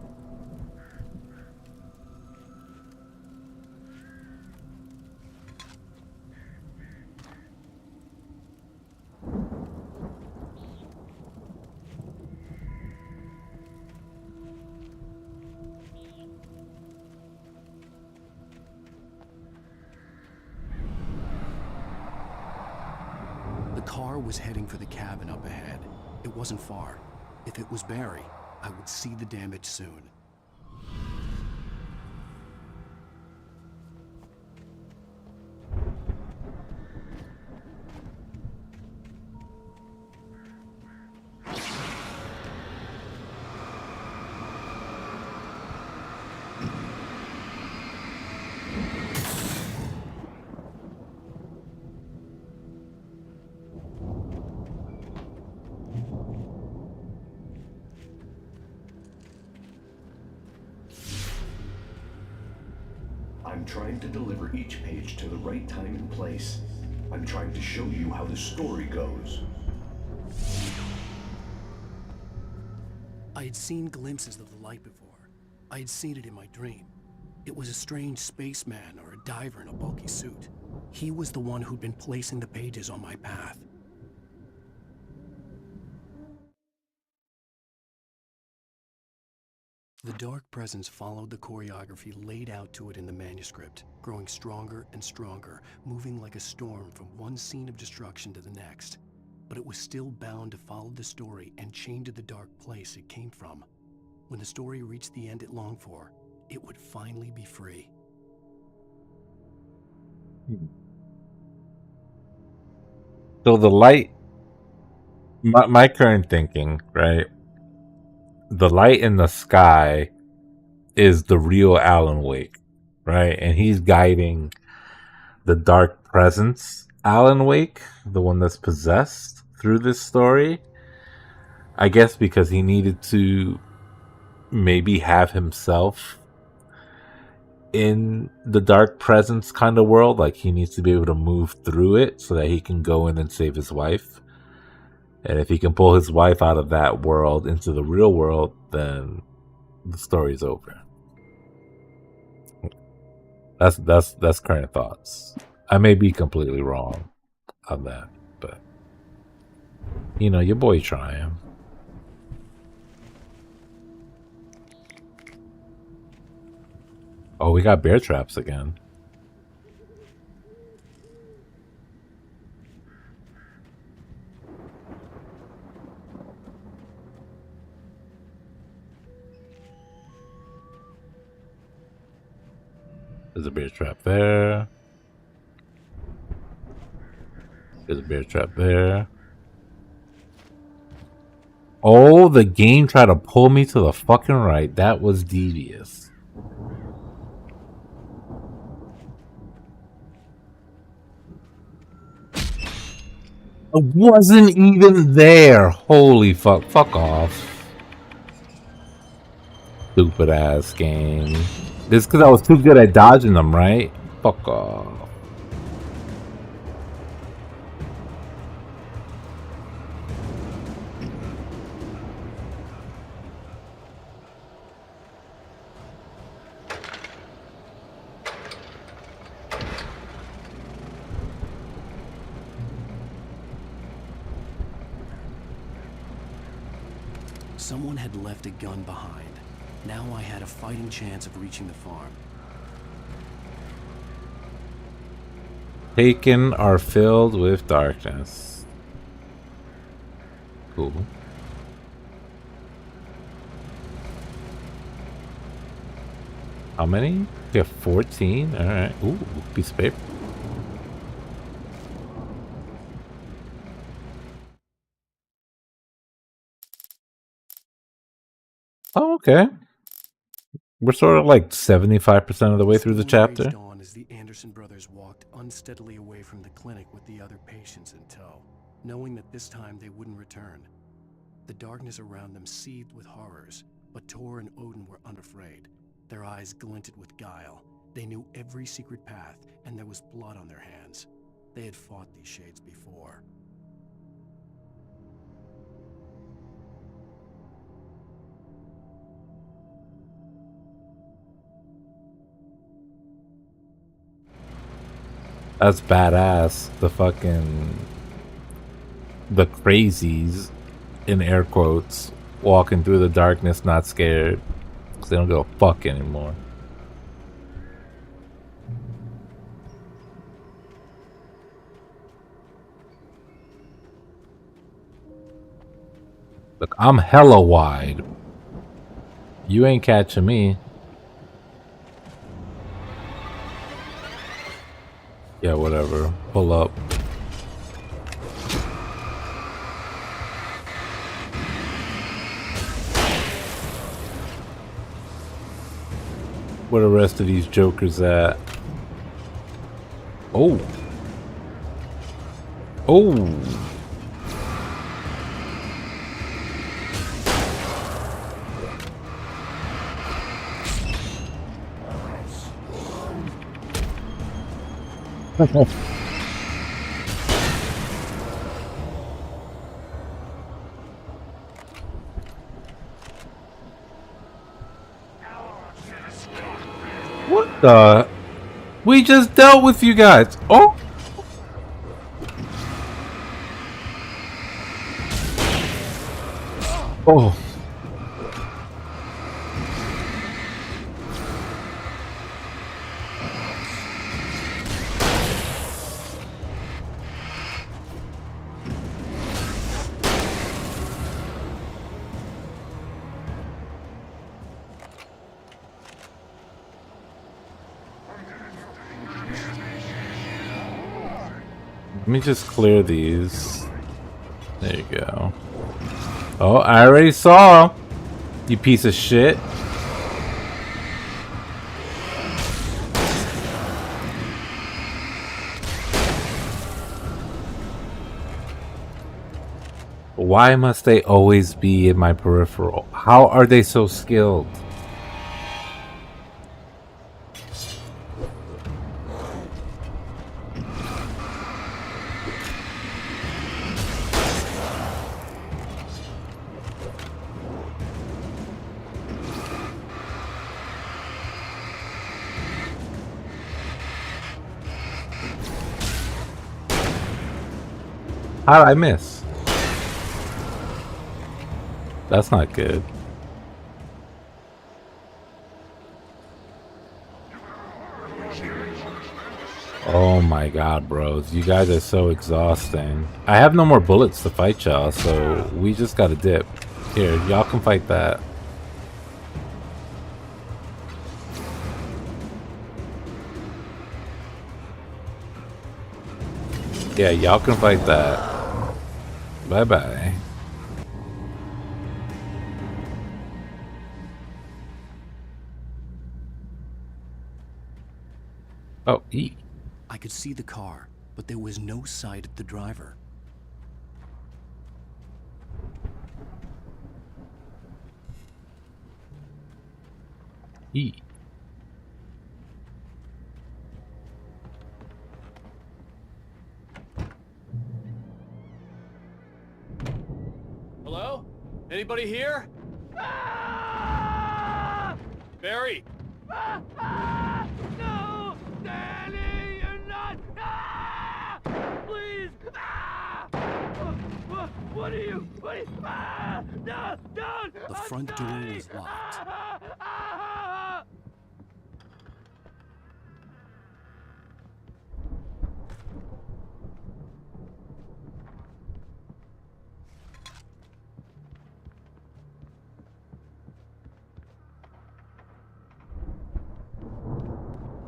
The car was heading for the cabin up ahead. It wasn't far. If it was Barry, I would see the damage soon. I'm trying to deliver each page to the right time and place. I'm trying to show you how the story goes. I had seen glimpses of the light before. I had seen it in my dream. It was a strange spaceman or a diver in a bulky suit. He was the one who'd been placing the pages on my path. The dark presence followed the choreography laid out to it in the manuscript, growing stronger and stronger, moving like a storm from one scene of destruction to the next. But it was still bound to follow the story and chained to the dark place it came from. When the story reached the end it longed for, it would finally be free. So the light, my current thinking, right? The light in the sky is the real Alan Wake, right? And he's guiding the dark presence Alan Wake, the one that's possessed, through this story. I guess because he needed to maybe have himself in the dark presence kind of world. Like he needs to be able to move through it so that he can go in and save his wife. And if he can pull his wife out of that world into the real world, then the story's over. That's current thoughts. I may be completely wrong on that, but you know, your boy trying. Oh, we got bear traps again. There's a bear trap there. There's a bear trap there. Oh, the game tried to pull me to the fucking right. That was devious. It wasn't even there. Holy fuck. Fuck off. Stupid ass game. This is because I was too good at dodging them, right? Fuck off. Someone had left a gun behind. Now I had a fighting chance of reaching the farm. Taken are filled with darkness. Cool. How many? We have 14? Alright. Ooh, piece of paper. Oh, okay. We're sort of like 75% of the way through the chapter. Raged on as the Anderson brothers walked unsteadily away from the clinic with the other patients in tow, knowing that this time they wouldn't return. The darkness around them seethed with horrors, but Tor and Odin were unafraid. Their eyes glinted with guile. They knew every secret path, and there was blood on their hands. They had fought these shades before. That's badass. The crazies, in air quotes, walking through the darkness not scared. Because they don't give a fuck anymore. Look, I'm hella wide. You ain't catching me. Yeah, whatever. Pull up. Where the rest of these jokers at? Oh. Oh. What the? We just dealt with you guys. Oh. Oh. Let me just clear these. There you go. Oh, I already saw. You piece of shit. Why must they always be in my peripheral? How are they so skilled? How did I miss? That's not good. Oh my god, bros. You guys are so exhausting. I have no more bullets to fight y'all, so we just gotta dip. Here, y'all can fight that. Yeah, y'all can fight that. Bye-bye. Oh, E. I could see the car, but there was no sight of the driver. E. Hello? Anybody here? Barry! No! Danny, you're not! Please! What are you? No! Don't! The front door was locked.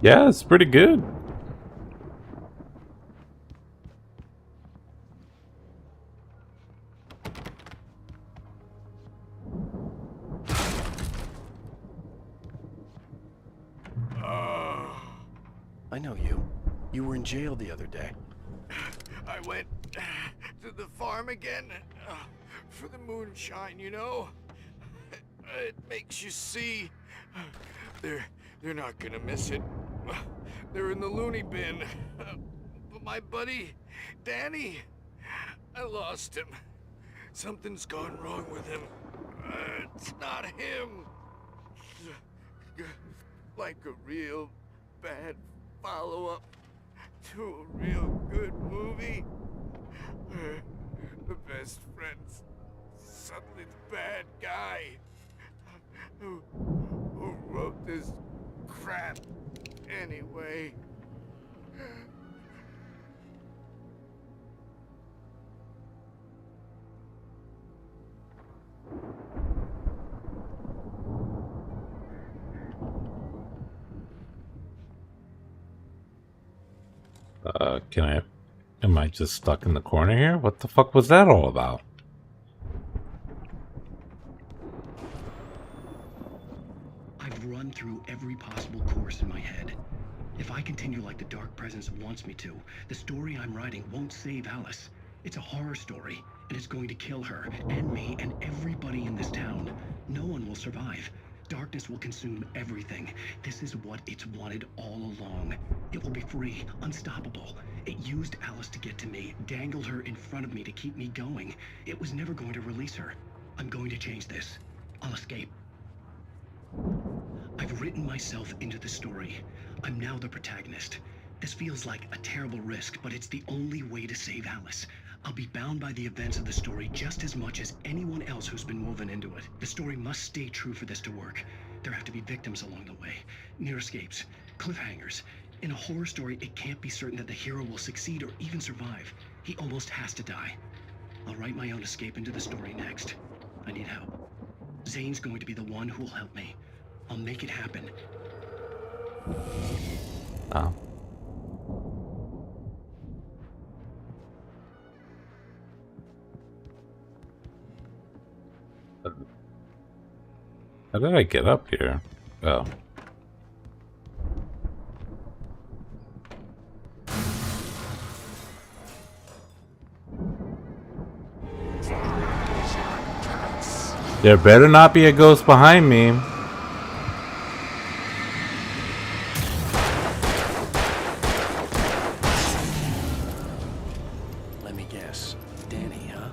Yeah, it's pretty good. I know you. You were in jail the other day. I went to the farm again for the moonshine, you know? It makes you see. They're not gonna miss it. They're in the loony bin. But my buddy, Danny, I lost him. Something's gone wrong with him. It's not him. Like a real bad follow-up to a real good movie. The best friend's suddenly the bad guy who wrote this crap anyway. Am I just stuck in the corner here? What the fuck was that all about? I've run through every possible course in my head. If I continue like the Dark Presence wants me to, the story I'm writing won't save Alice. It's a horror story, and it's going to kill her, and me, and everybody in this town. No one will survive. Darkness will consume everything. This is what it's wanted all along. It will be free, unstoppable. It used Alice to get to me, dangled her in front of me to keep me going. It was never going to release her. I'm going to change this. I'll escape. I've written myself into the story. I'm now the protagonist. This feels like a terrible risk, but it's the only way to save Alice. I'll be bound by the events of the story just as much as anyone else who's been woven into it. The story must stay true for this to work. There have to be victims along the way, near escapes, cliffhangers. In a horror story, it can't be certain that the hero will succeed or even survive. He almost has to die. I'll write my own escape into the story next. I need help. Zane's going to be the one who will help me. I'll make it happen. Oh. How did I get up here? Oh. There better not be a ghost behind me. Let me guess. Danny, huh?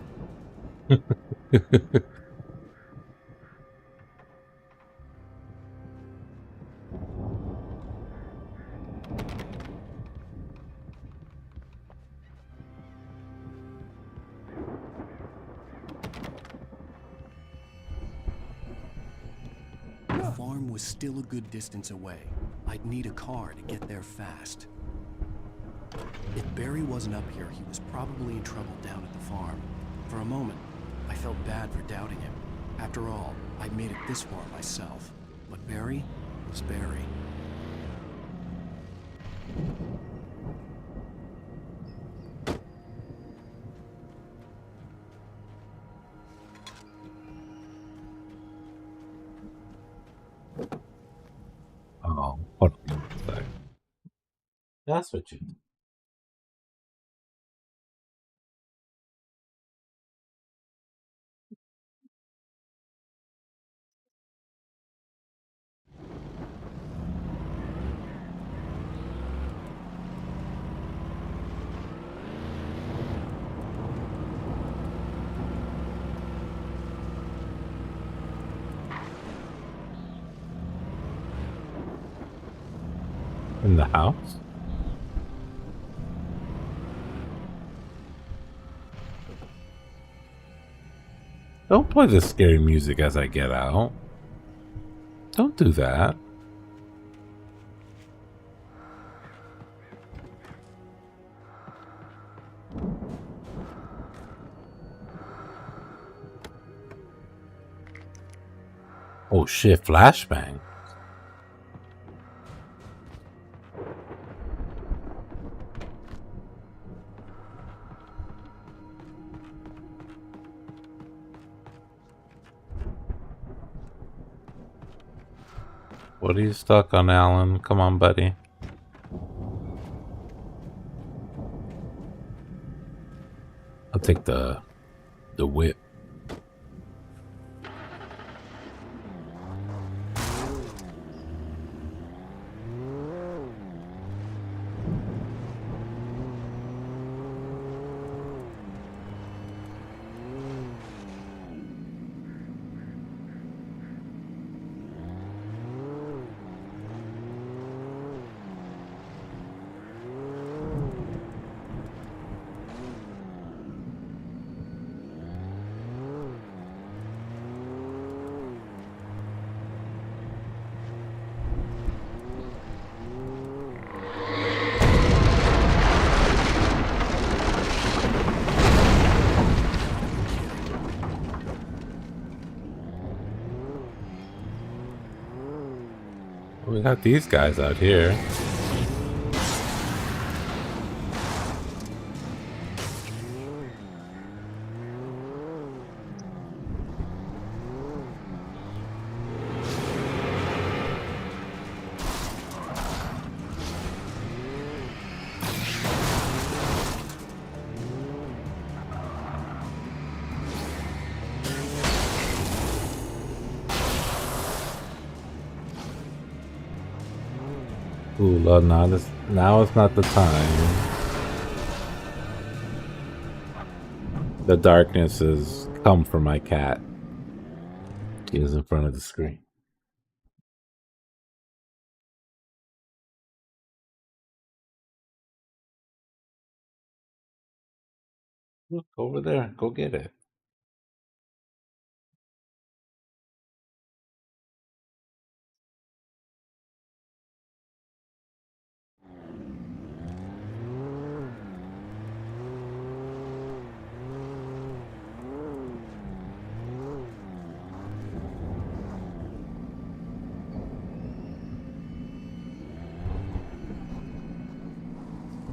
The farm was still a good distance away. I'd need a car to get there fast. If Barry wasn't up here, he was probably in trouble down at the farm. For a moment, I felt bad for doubting him. After all, I'd made it this far myself. But Barry was Barry. Oh, hold on a sec. That's what you do. In the house? Don't play the scary music as I get out. Don't do that. Oh shit, flashbang. What are you stuck on, Alan? Come on, buddy. I'll take the whip. We got these guys out here. Ooh, Lord, now is not the time. The darkness has come for my cat. He is in front of the screen. Look over there. Go get it.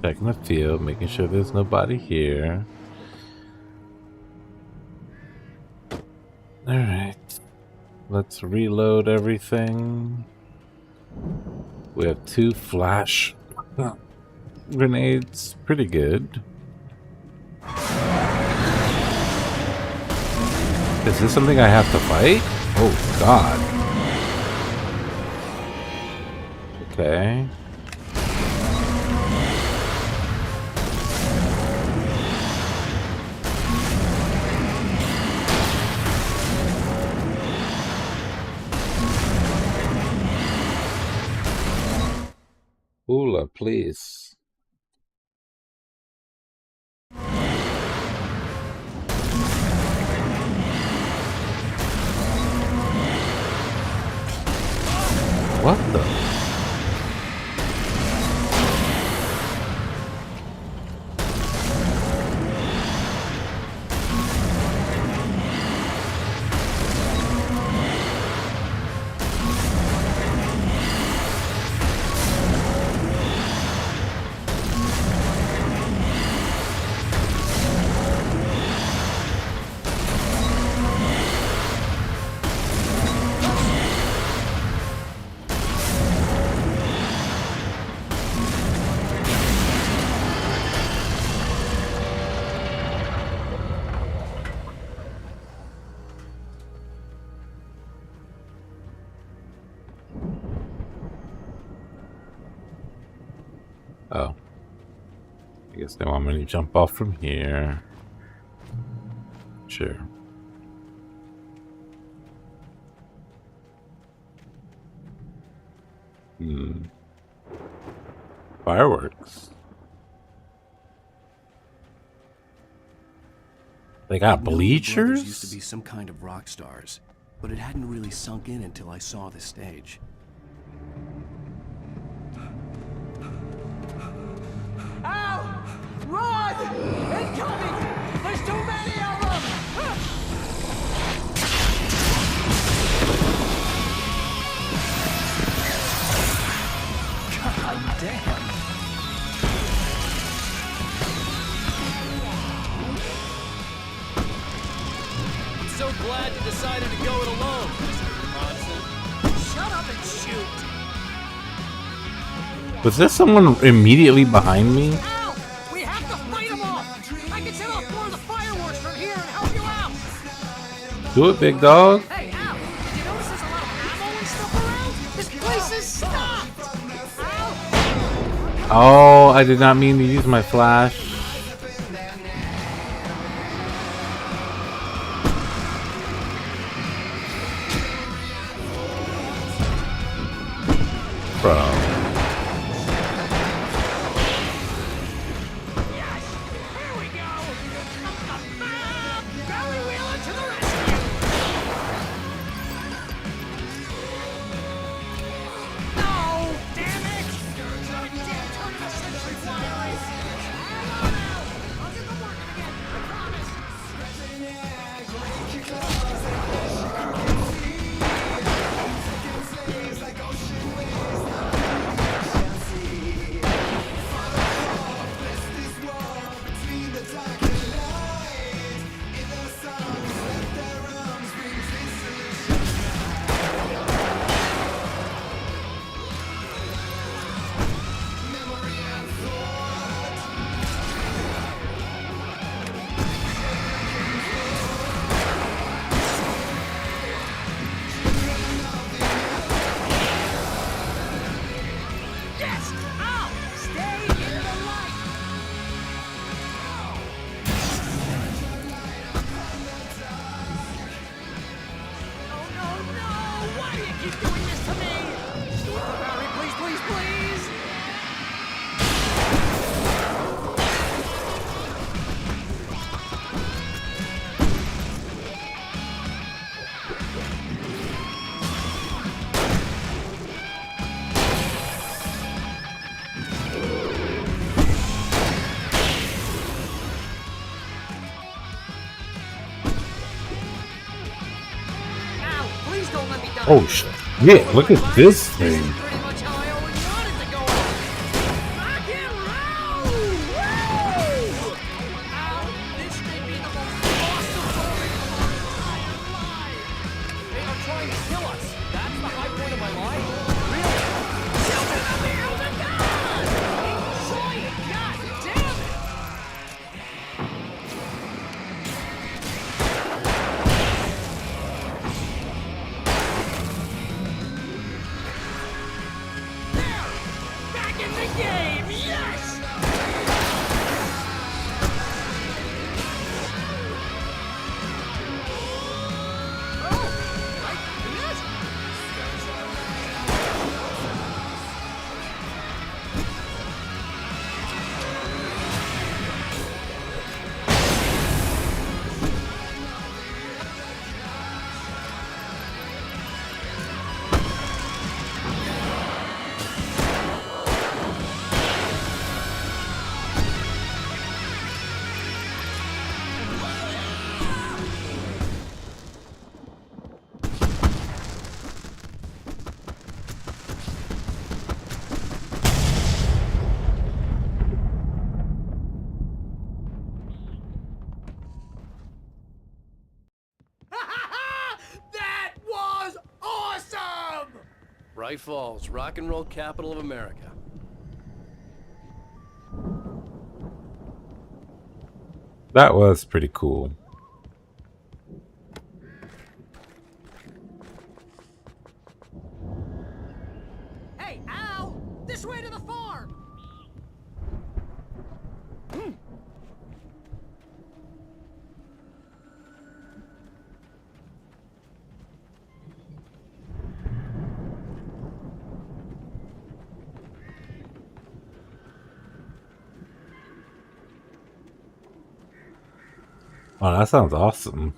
Checking the field, making sure there's nobody here. Alright. Let's reload everything. We have 2 flash grenades. Pretty good. Is this something I have to fight? Oh, God. Okay. Hula, please. What the? Oh. I guess they want me to jump off from here. Sure. Fireworks. They got bleachers? Used to be some kind of rock stars, but it hadn't really sunk in until I saw the stage. Ow! Run! Incoming! There's too many of them! God damn! I'm so glad you decided to go it alone, Mr. Bronson. Shut up and shoot! Was there someone immediately behind me? Ow! We have to fight them off! I can set off more of the fireworks from here and help you out! Do it, big dog. Hey, Al! Did you notice there's a lot of ammo and stuff around? This place is stopped! Oh, I did not mean to use my flash. Bro. don't let me down. Oh shit! Yeah, look at this thing. Pretty much how I always wanted to go out. Rock and roll! Woo! Al, this may be the most awesome moment of my entire life. They are trying to kill us. That's the high point of my life. Really? Children of the Elder God! Enjoy it! God damn it! Back in the game, yes! That was awesome! Bright Falls, rock and roll capital of America. That was pretty cool. Hey, Al! This way to the farm! Oh, that sounds awesome.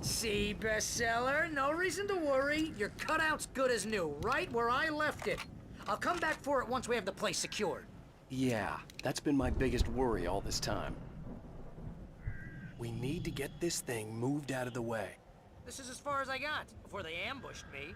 See, bestseller? No reason to worry. Your cutout's good as new, right where I left it. I'll come back for it once we have the place secured. Yeah, that's been my biggest worry all this time. We need to get this thing moved out of the way. This is as far as I got before they ambushed me.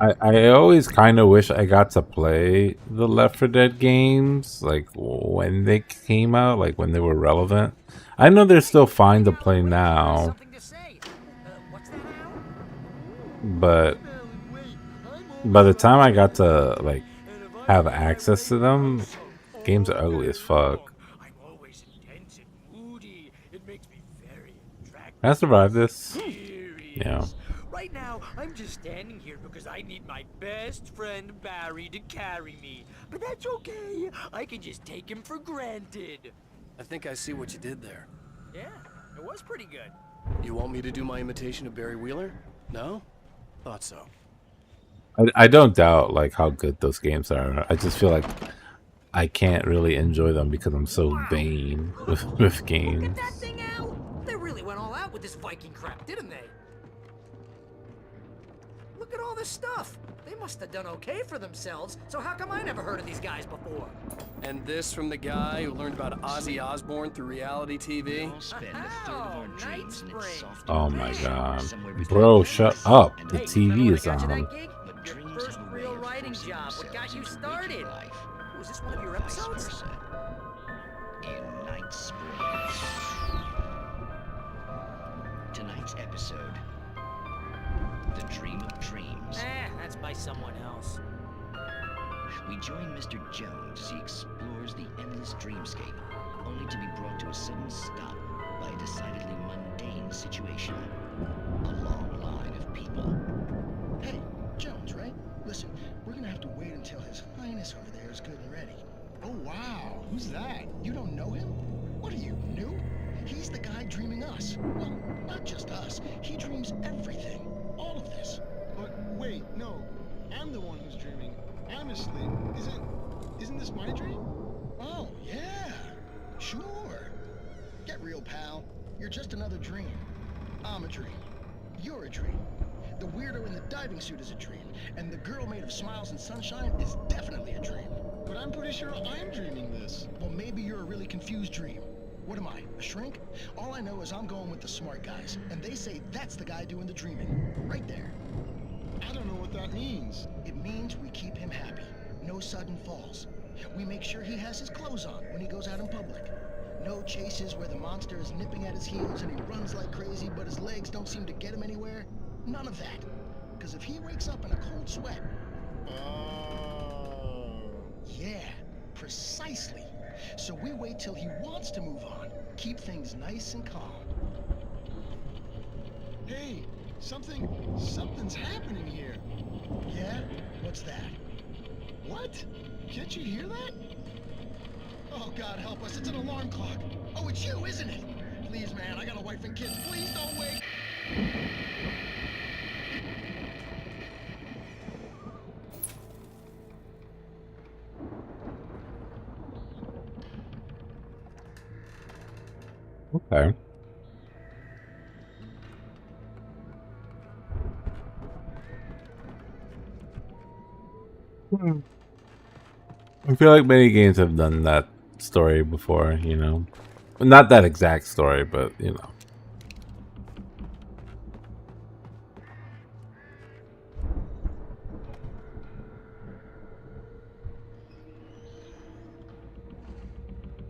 I always kind of wish I got to play the Left 4 Dead games, like when they came out, like when they were relevant. I know they're still fine to play now, but by the time I got to like have access to them, games are ugly as fuck. Can I survive this? Yeah. Right now, I'm just standing here because I need my best friend Barry to carry me. But that's okay. I can just take him for granted. I think I see what you did there. Yeah, it was pretty good. You want me to do my imitation of Barry Wheeler? No? Thought so. I don't doubt like how good those games are. I just feel like I can't really enjoy them because I'm so vain with games. Look at that thing out! They really went all out with this Viking crap, didn't they? Look at all this stuff. They must have done okay for themselves, so how come I never heard of these guys before? And this from the guy who learned about Ozzy Osbourne through reality TV? Oh my god. Bro, shut up. The TV is on. Your first real writing job. What got you started? Was this one of your episodes? In Night Springs. Tonight's episode. The Dream of Dreams. That's by someone else. We join Mr. Jones as he explores the endless dreamscape, only to be brought to a sudden stop by a decidedly mundane situation. A long line of people. Hey, Jones, right? Listen, we're gonna have to wait until His Highness over there is good and ready. Oh, wow. Who's that? You don't know him? What are you, new? He's the guy dreaming us. Well, not just us. He dreams everything. All of this. But wait, no. I'm the one who's dreaming. I'm asleep. Isn't this my dream? Oh, yeah. Sure. Get real, pal. You're just another dream. I'm a dream. You're a dream. The weirdo in the diving suit is a dream. And the girl made of smiles and sunshine is definitely a dream. But I'm pretty sure I'm dreaming this. Well, maybe you're a really confused dream. What am I, a shrink? All I know is I'm going with the smart guys, and they say that's the guy doing the dreaming. Right there. I don't know what that means. It means we keep him happy. No sudden falls. We make sure he has his clothes on when he goes out in public. No chases where the monster is nipping at his heels and he runs like crazy, but his legs don't seem to get him anywhere. None of that. Because if he wakes up in a cold sweat... Yeah, precisely. So we wait till he wants to move on. Keep things nice and calm. Hey, something's happening here. Yeah? What's that? What? Can't you hear that? Oh, God help us, it's an alarm clock. Oh, it's you, isn't it? Please, man, I got a wife and kids. Please don't wake. Okay. I feel like many games have done that story before, you know. Not that exact story, but, you know.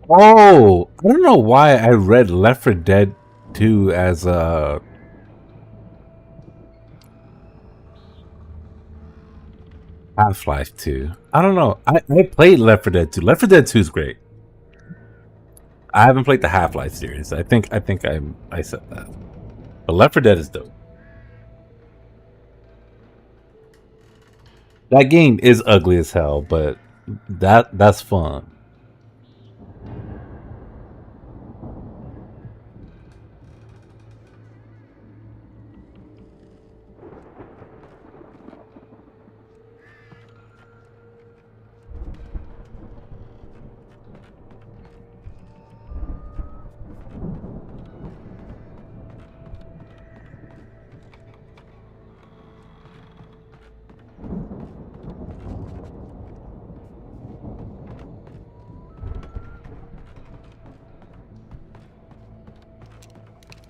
Oh, I don't know why I read Left 4 Dead 2 as a... Half-Life 2. I don't know. I played Left 4 Dead 2. Left 4 Dead 2 is great. I haven't played the Half-Life series. I think I said that. But Left 4 Dead is dope. That game is ugly as hell, but that's fun.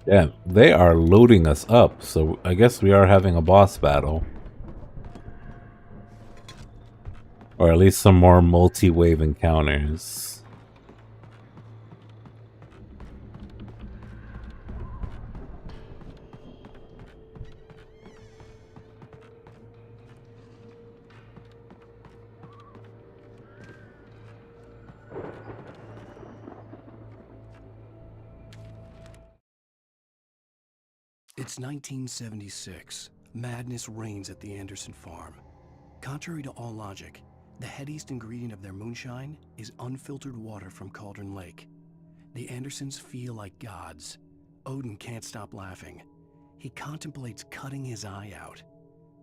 Yeah, they are loading us up, so I guess we are having a boss battle. Or at least some more multi-wave encounters. It's 1976. Madness reigns at the Anderson farm. Contrary to all logic, the headiest ingredient of their moonshine is unfiltered water from Cauldron Lake. The Andersons feel like gods. Odin can't stop laughing. He contemplates cutting his eye out.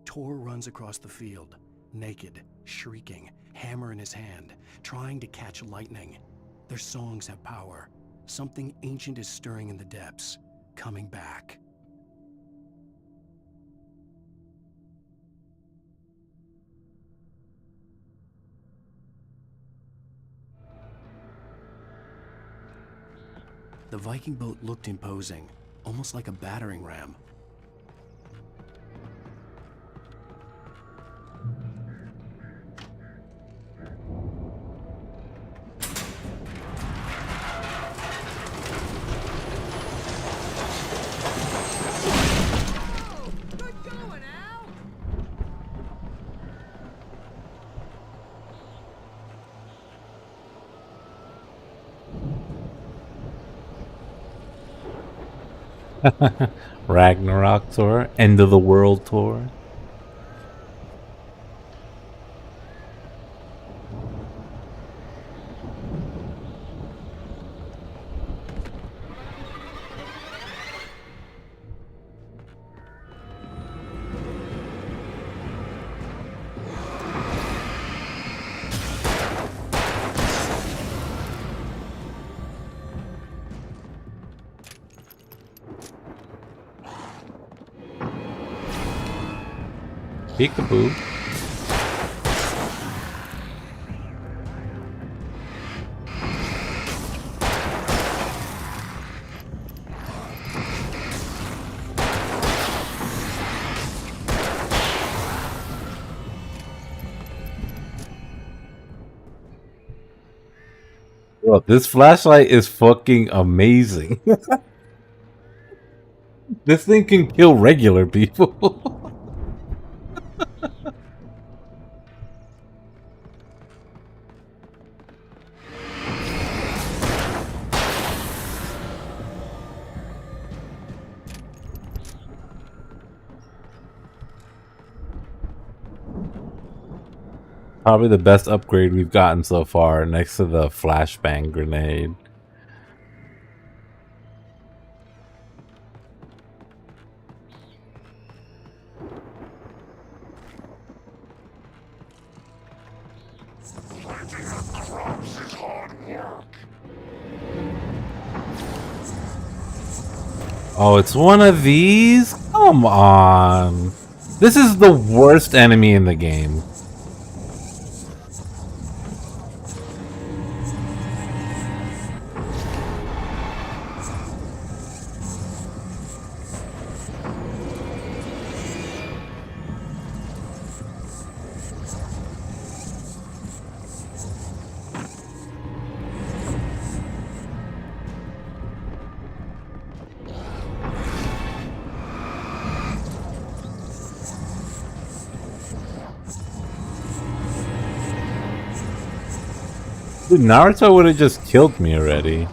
Tor runs across the field, naked, shrieking, hammer in his hand, trying to catch lightning. Their songs have power. Something ancient is stirring in the depths, coming back. The Viking boat looked imposing, almost like a battering ram. Ragnarok tour, end of the world tour. Peekaboo. Bro, this flashlight is fucking amazing. This thing can kill regular people. Probably the best upgrade we've gotten so far, next to the flashbang grenade. Oh, it's one of these? Come on. This is the worst enemy in the game. Dude, Naruto would have just killed me already.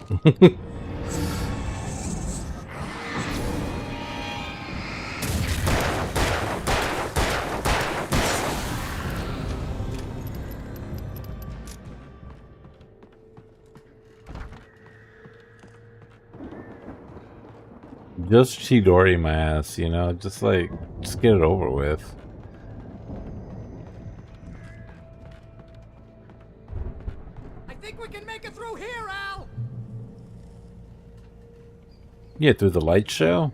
Just Chidori my ass, you know? Just like, just get it over with. I think we can make it through here, Al! Yeah, through the light show?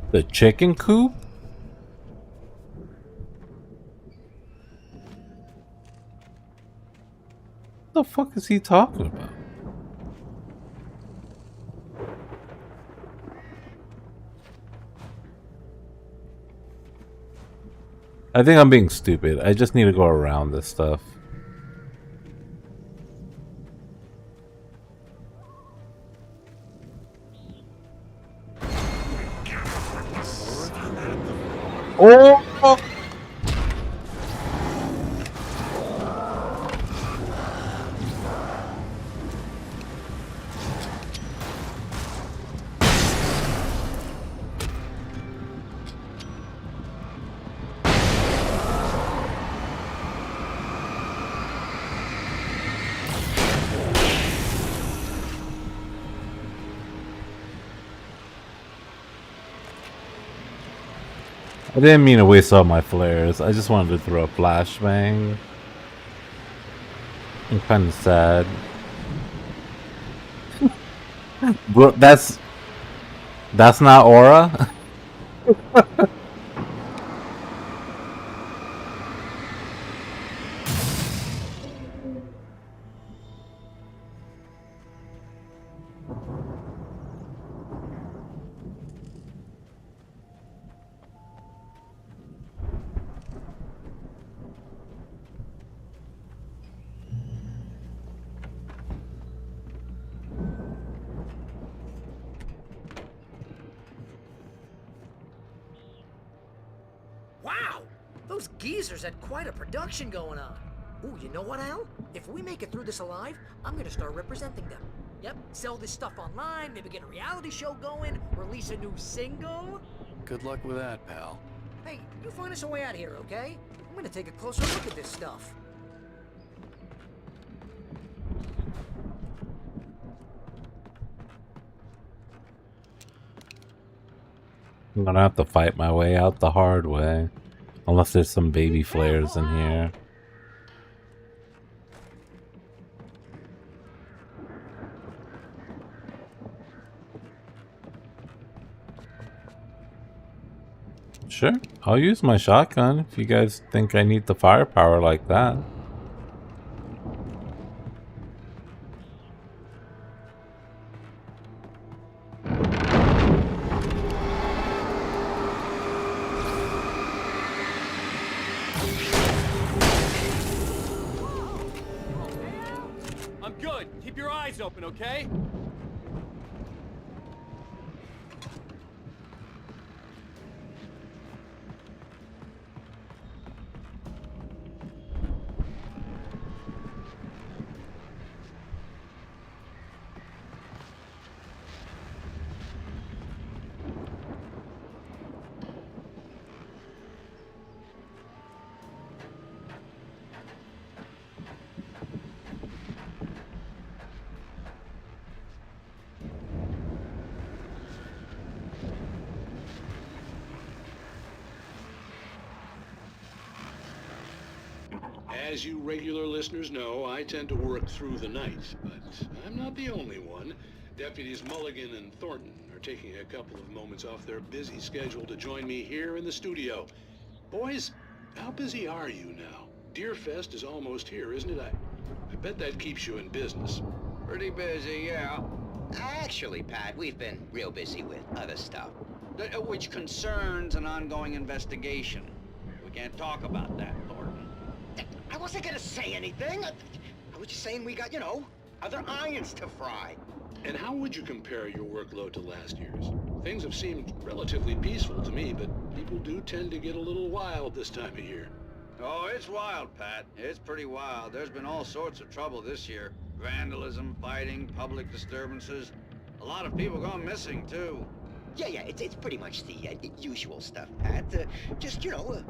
The chicken coop? What the fuck is he talking about? I think I'm being stupid. I just need to go around this stuff. Oh! I didn't mean to waste all my flares. I just wanted to throw a flashbang. I'm kind of sad. Bro, that's not aura? Wow! Those geezers had quite a production going on. Ooh, you know what, Al? If we make it through this alive, I'm gonna start representing them. Yep, sell this stuff online, maybe get a reality show going, release a new single. Good luck with that, pal. Hey, you find us a way out of here, okay? I'm gonna take a closer look at this stuff. I'm gonna have to fight my way out the hard way. Unless there's some baby flares in here. Sure, I'll use my shotgun if you guys think I need the firepower like that. I'm good. Keep your eyes open, okay? As you regular listeners know, I tend to work through the night, but I'm not the only one. Deputies Mulligan and Thornton are taking a couple of moments off their busy schedule to join me here in the studio. Boys, how busy are you now? Deerfest is almost here, isn't it? I bet that keeps you in business. Pretty busy, yeah. Actually, Pat, we've been real busy with other stuff, which concerns an ongoing investigation. We can't talk about that, Thornton. I wasn't gonna say anything. I was just saying we got, other irons to fry. And how would you compare your workload to last year's? Things have seemed relatively peaceful to me, but people do tend to get a little wild this time of year. Oh, it's wild, Pat. It's pretty wild. There's been all sorts of trouble this year. Vandalism, fighting, public disturbances. A lot of people gone missing, too. Yeah, it's pretty much the usual stuff, Pat. Just, a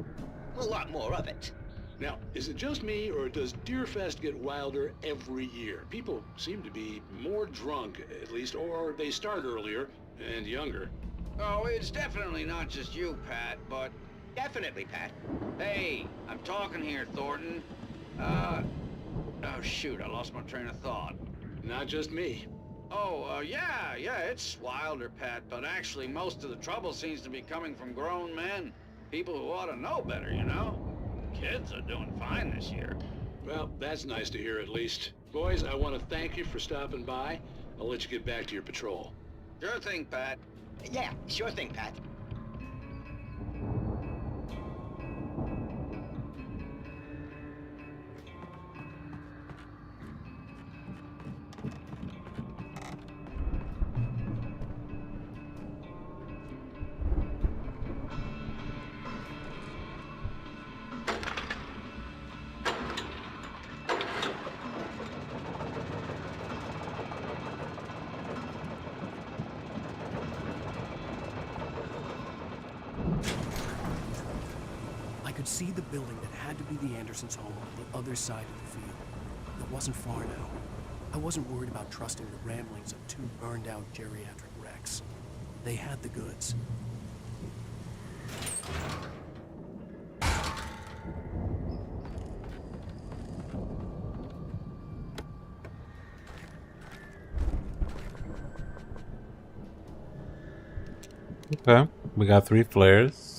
lot more of it. Now, is it just me, or does Deerfest get wilder every year? People seem to be more drunk, at least, or they start earlier and younger. Oh, it's definitely not just you, Pat, but... Definitely, Pat. Hey, I'm talking here, Thornton. Oh, shoot, I lost my train of thought. Not just me. Oh, yeah, it's wilder, Pat, but actually most of the trouble seems to be coming from grown men. People who ought to know better, you know? Kids are doing fine this year. Well, that's nice to hear at least. Boys, I want to thank you for stopping by. I'll let you get back to your patrol. Sure thing, Pat. Yeah, sure thing, Pat. I could see the building that had to be the Andersons' home on the other side of the field. It wasn't far now. I wasn't worried about trusting the ramblings of two burned-out geriatric wrecks. They had the goods. Okay, we got 3 flares.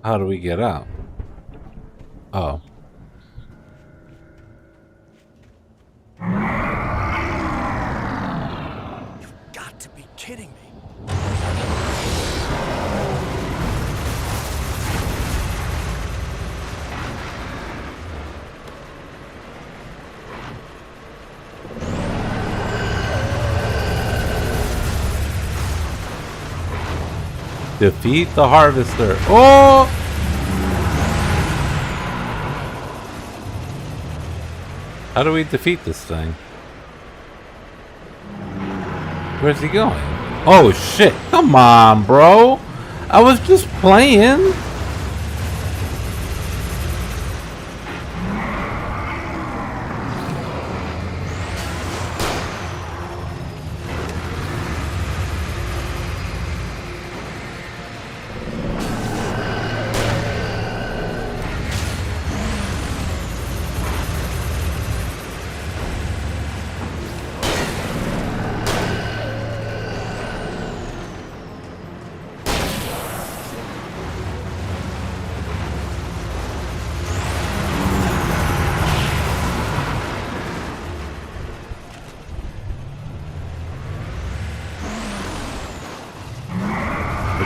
How do we get out? Oh. You've got to be kidding me. Defeat the harvester. Oh! How do we defeat this thing? Where's he going? Oh shit! Come on, bro! I was just playing!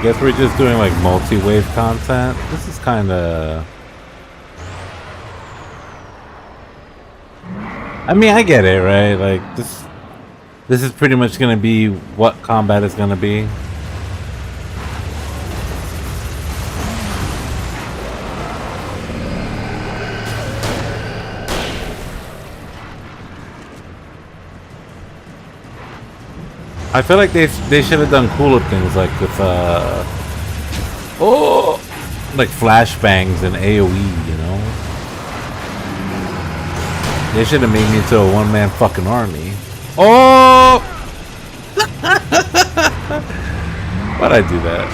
guess we're just doing like multi-wave content. This is kind of... I mean, I get it, right? Like, this is pretty much gonna be what combat is gonna be. I feel like they should have done cooler things like with like flashbangs and AoE, you know? They should have made me into a one-man fucking army. Oh! Why'd I do that?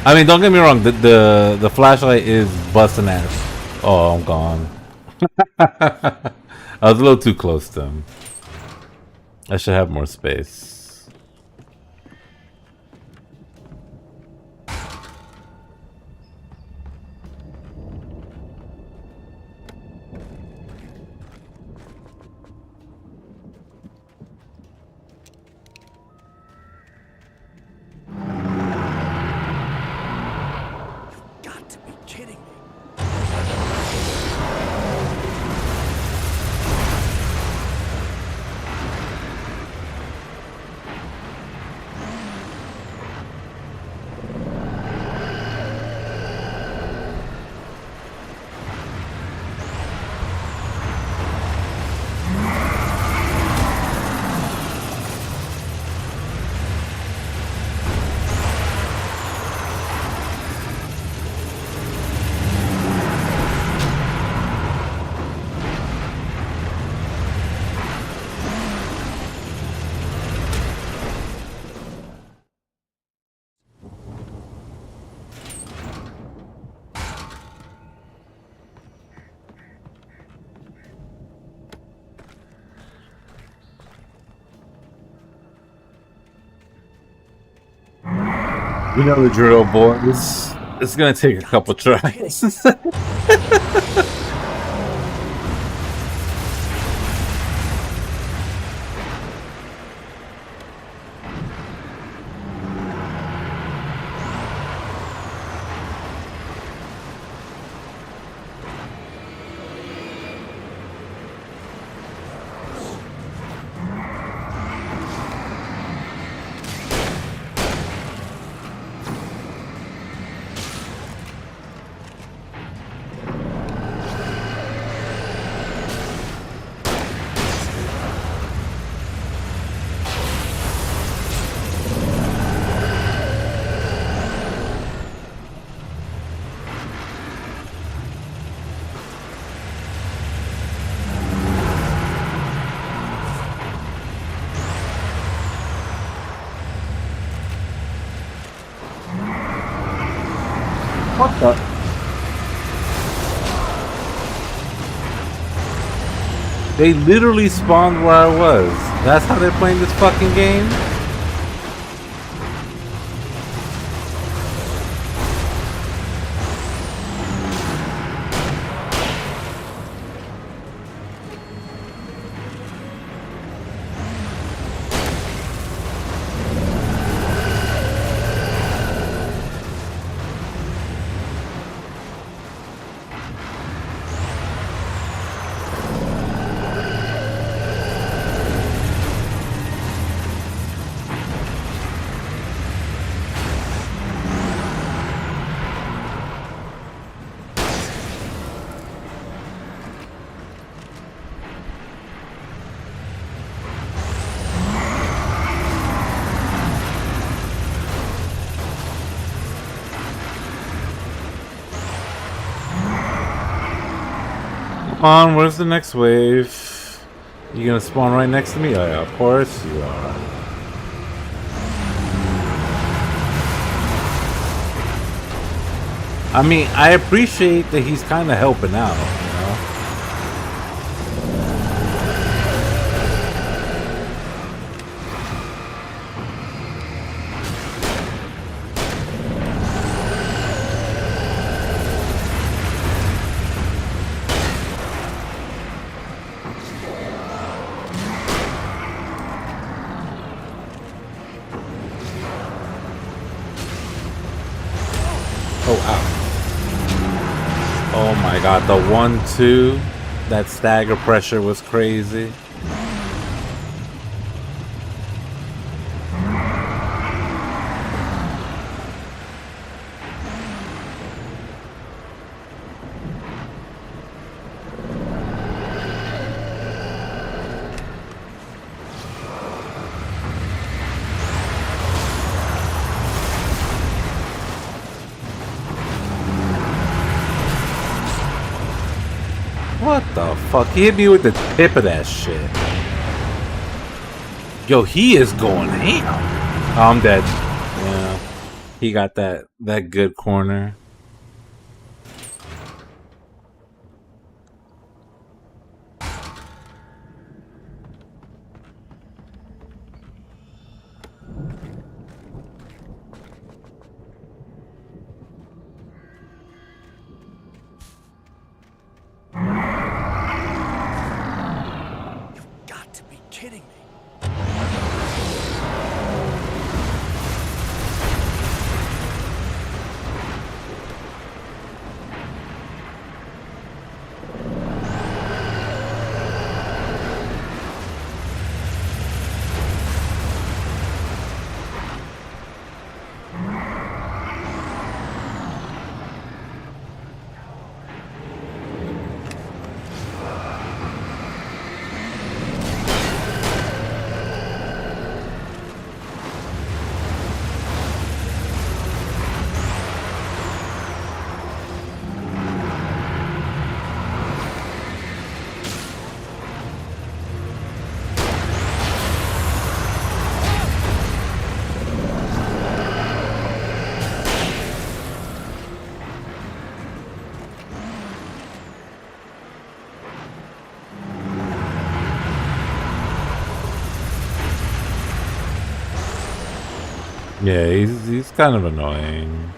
I mean, don't get me wrong, the flashlight is busting ass. Oh, I'm gone. I was a little too close to him. I should have more space. Got to be kidding me. You know the drill, boys. It's gonna take a couple tries. What the? They literally spawned where I was. That's how they're playing this fucking game? Come on, where's the next wave? You gonna spawn right next to me? Oh yeah, of course you are. I mean, I appreciate that he's kind of helping out, you know? God, the 1-2, that stagger pressure was crazy. What the fuck? He hit me with the tip of that shit. Yo, he is going ham. Oh, I'm dead. Yeah. He got that good corner. Got to be kidding me. Yeah, he's kind of annoying.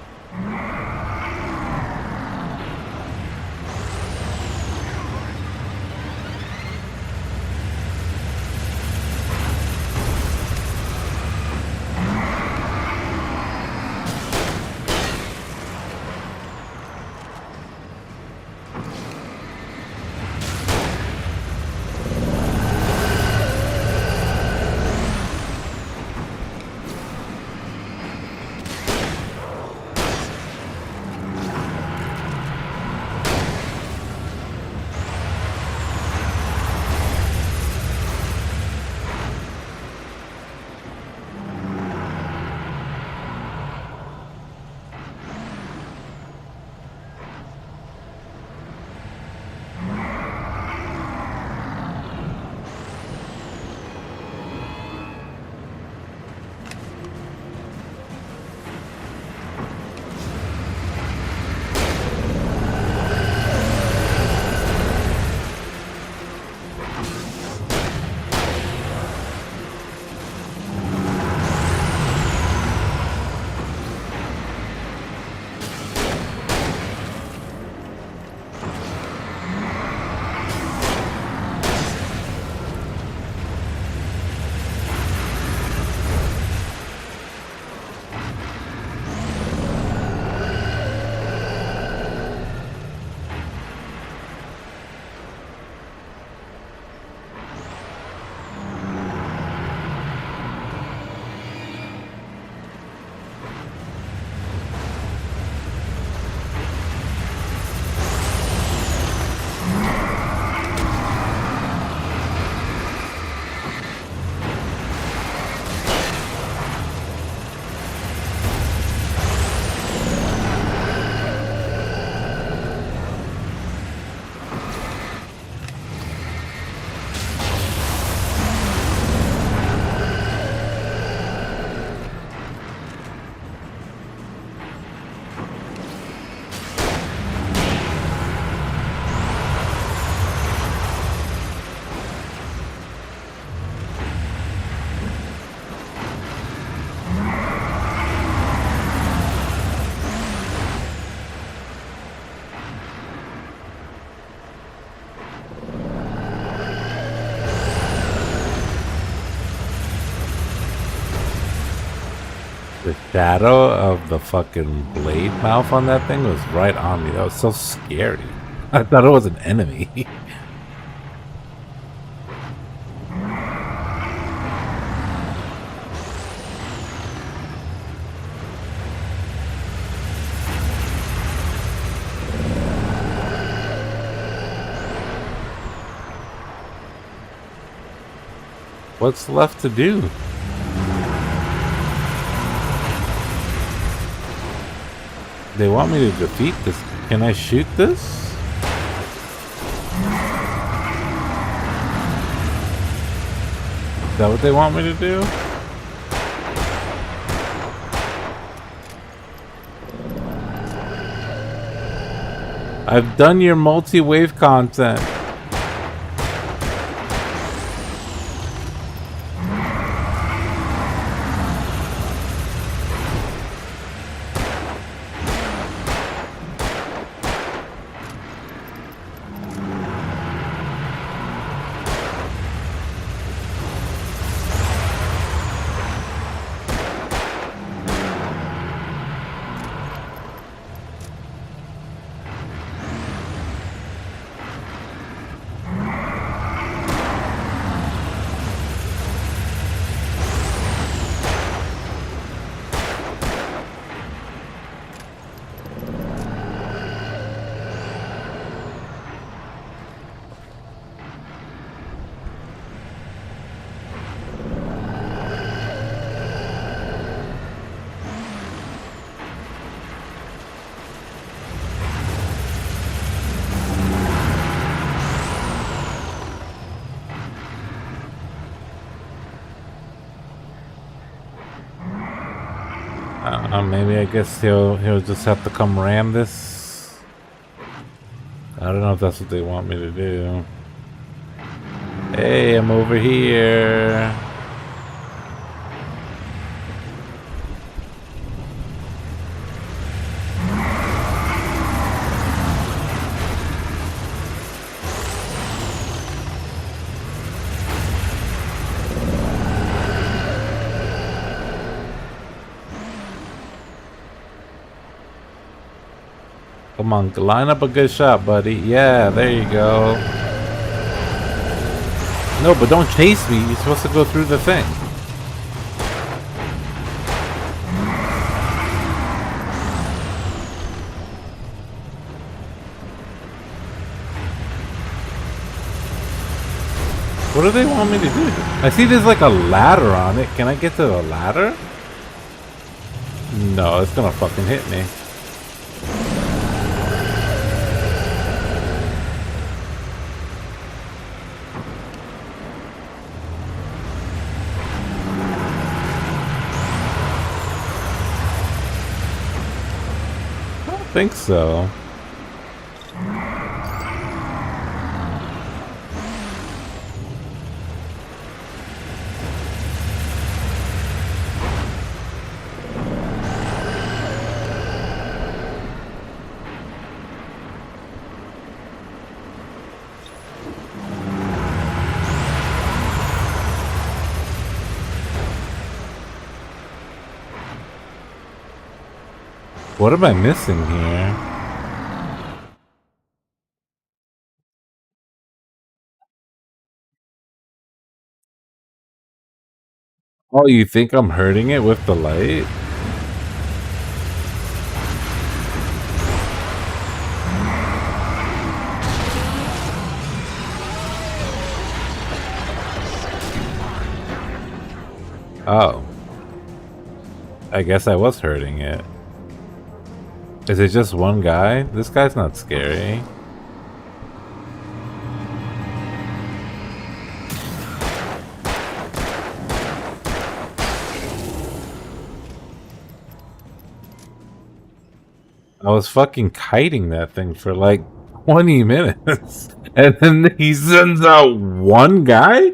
The shadow of the fucking blade mouth on that thing was right on me. That was so scary. I thought it was an enemy. What's left to do? They want me to defeat this. Can I shoot this? Is that what they want me to do? I've done your multi-wave content. Maybe I guess he'll just have to come ram this. I don't know if that's what they want me to do. Hey, I'm over here. Come on, line up a good shot, buddy. Yeah, there you go. No, but don't chase me. You're supposed to go through the thing. What do they want me to do? I see there's like a ladder on it. Can I get to the ladder? No, it's gonna fucking hit me. I think so. What am I missing here? Oh, you think I'm hurting it with the light? Oh. I guess I was hurting it. Is it just one guy? This guy's not scary. I was fucking kiting that thing for like 20 minutes. And then he sends out one guy?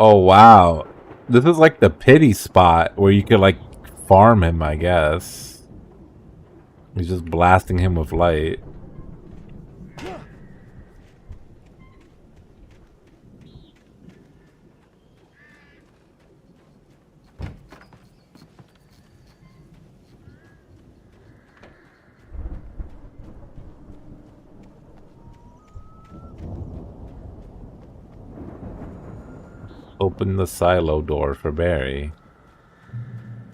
Oh wow. This is like the pity spot where you could like farm him, I guess. He's just blasting him with light. Open the silo door for Barry.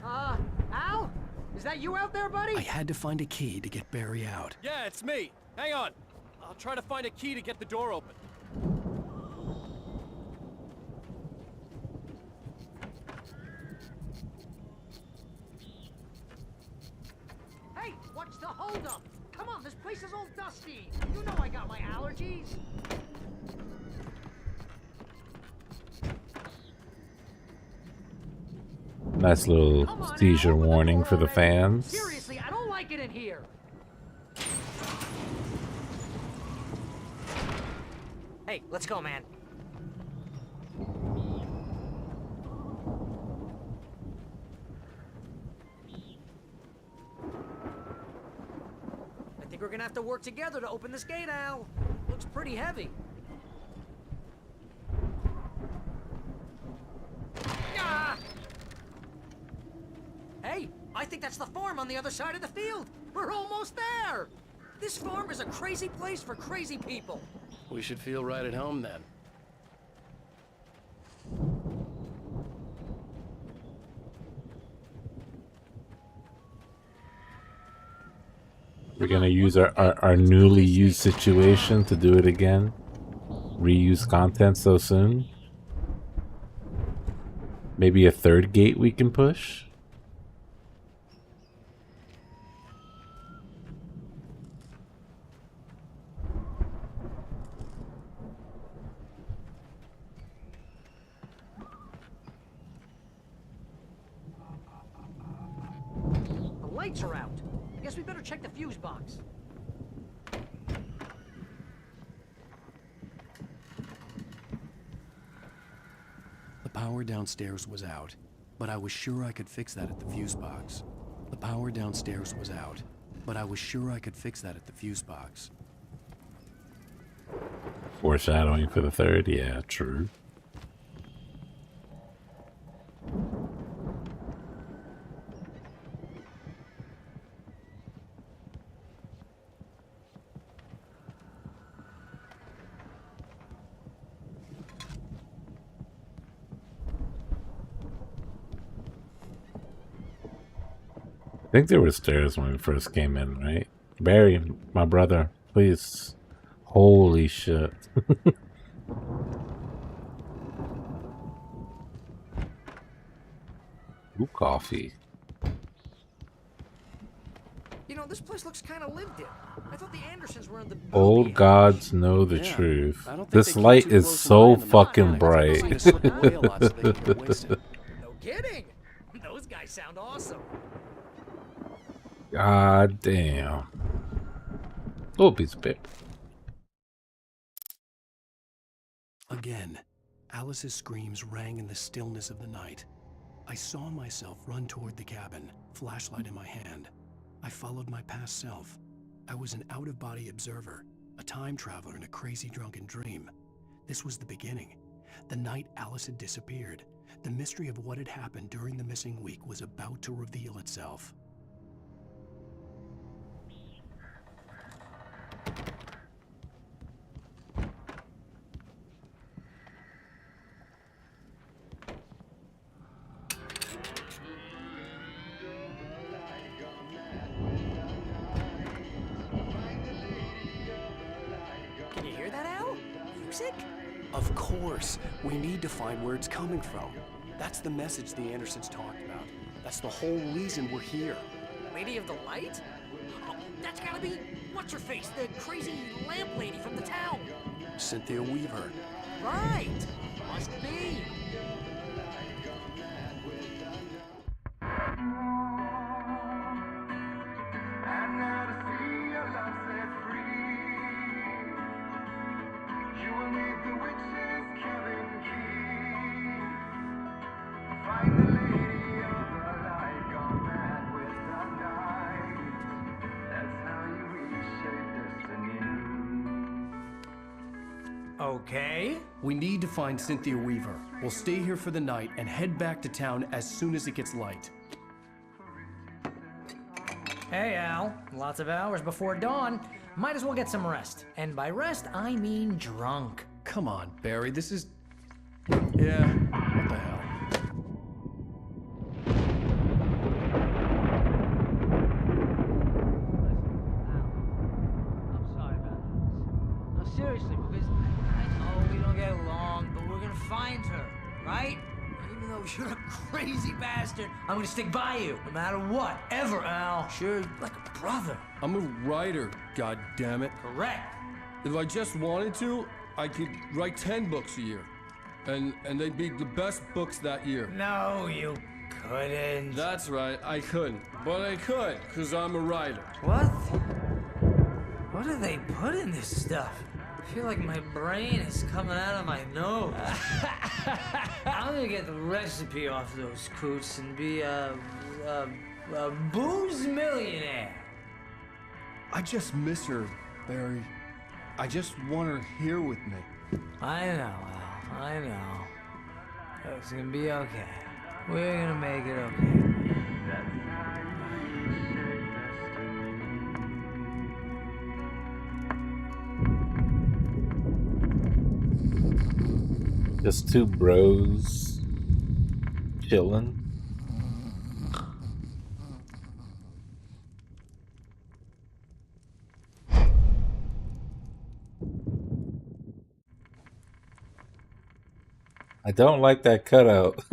Al? Is that you out there, buddy? I had to find a key to get Barry out. Yeah, it's me. Hang on. I'll try to find a key to get the door open. Hey, what's the holdup? Come on, this place is all dusty. You know I got my allergies. Nice little seizure warning for the fans. Seriously, I don't like it in here. Hey, let's go, man. I think we're gonna have to work together to open this gate, Al. Looks pretty heavy. Ah! Hey, I think that's the farm on the other side of the field. We're almost there. This farm is a crazy place for crazy people. We should feel right at home then. We're gonna use our newly used situation to do it again. Reuse content so soon. Maybe a third gate we can push. The lights are out. I guess we better check the fuse box. The power downstairs was out, but I was sure I could fix that at the fuse box. The power downstairs was out, but I was sure I could fix that at the fuse box. Foreshadowing for the third, yeah, true. I think there were stairs when we first came in, right? Barry, my brother, please. Holy shit. Ooh, coffee. You know, this place looks kind of lived in. I thought the Andersons were in the Old gods know the Yeah, truth. I don't think This they keep light too is close so an eye on the fucking night. bright. They slip away a lot so they can get wasted. No kidding. Those guys sound awesome. God damn. Oh, piece of paper. Again, Alice's screams rang in the stillness of the night. I saw myself run toward the cabin, flashlight in my hand. I followed my past self. I was an out-of-body observer, a time traveler in a crazy drunken dream. This was the beginning. The night Alice had disappeared. The mystery of what had happened during the missing week was about to reveal itself. Can you hear that, Al? Music? Of course, we need to find where it's coming from. That's the message the Andersons talked about. That's the whole reason we're here. Lady of the Light? Oh, that's gotta be what's-her-face, the crazy lamp lady from the town. Cynthia Weaver. Right. Must be. Okay. We need to find Cynthia Weaver. We'll stay here for the night and head back to town as soon as it gets light. Hey, Al. Lots of hours before dawn. Might as well get some rest. And by rest, I mean drunk. Come on, Barry, this is... Yeah, what the hell? Seriously, because I know we don't get along, but we're gonna find her, right? And even though you're a crazy bastard, I'm gonna stick by you, no matter what, ever, Al. Sure, like a brother. I'm a writer, god damn it. Correct. If I just wanted to, I could write 10 books a year. And they'd be the best books that year. No, you couldn't. That's right, I couldn't. But I could, because I'm a writer. What? What do they put in this stuff? I feel like my brain is coming out of my nose. I'm gonna get the recipe off those coots and be a booze millionaire. I just miss her, Barry. I just want her here with me. I know, Al. I know. It's gonna be okay. We're gonna make it okay. Just two bros chilling. I don't like that cutout.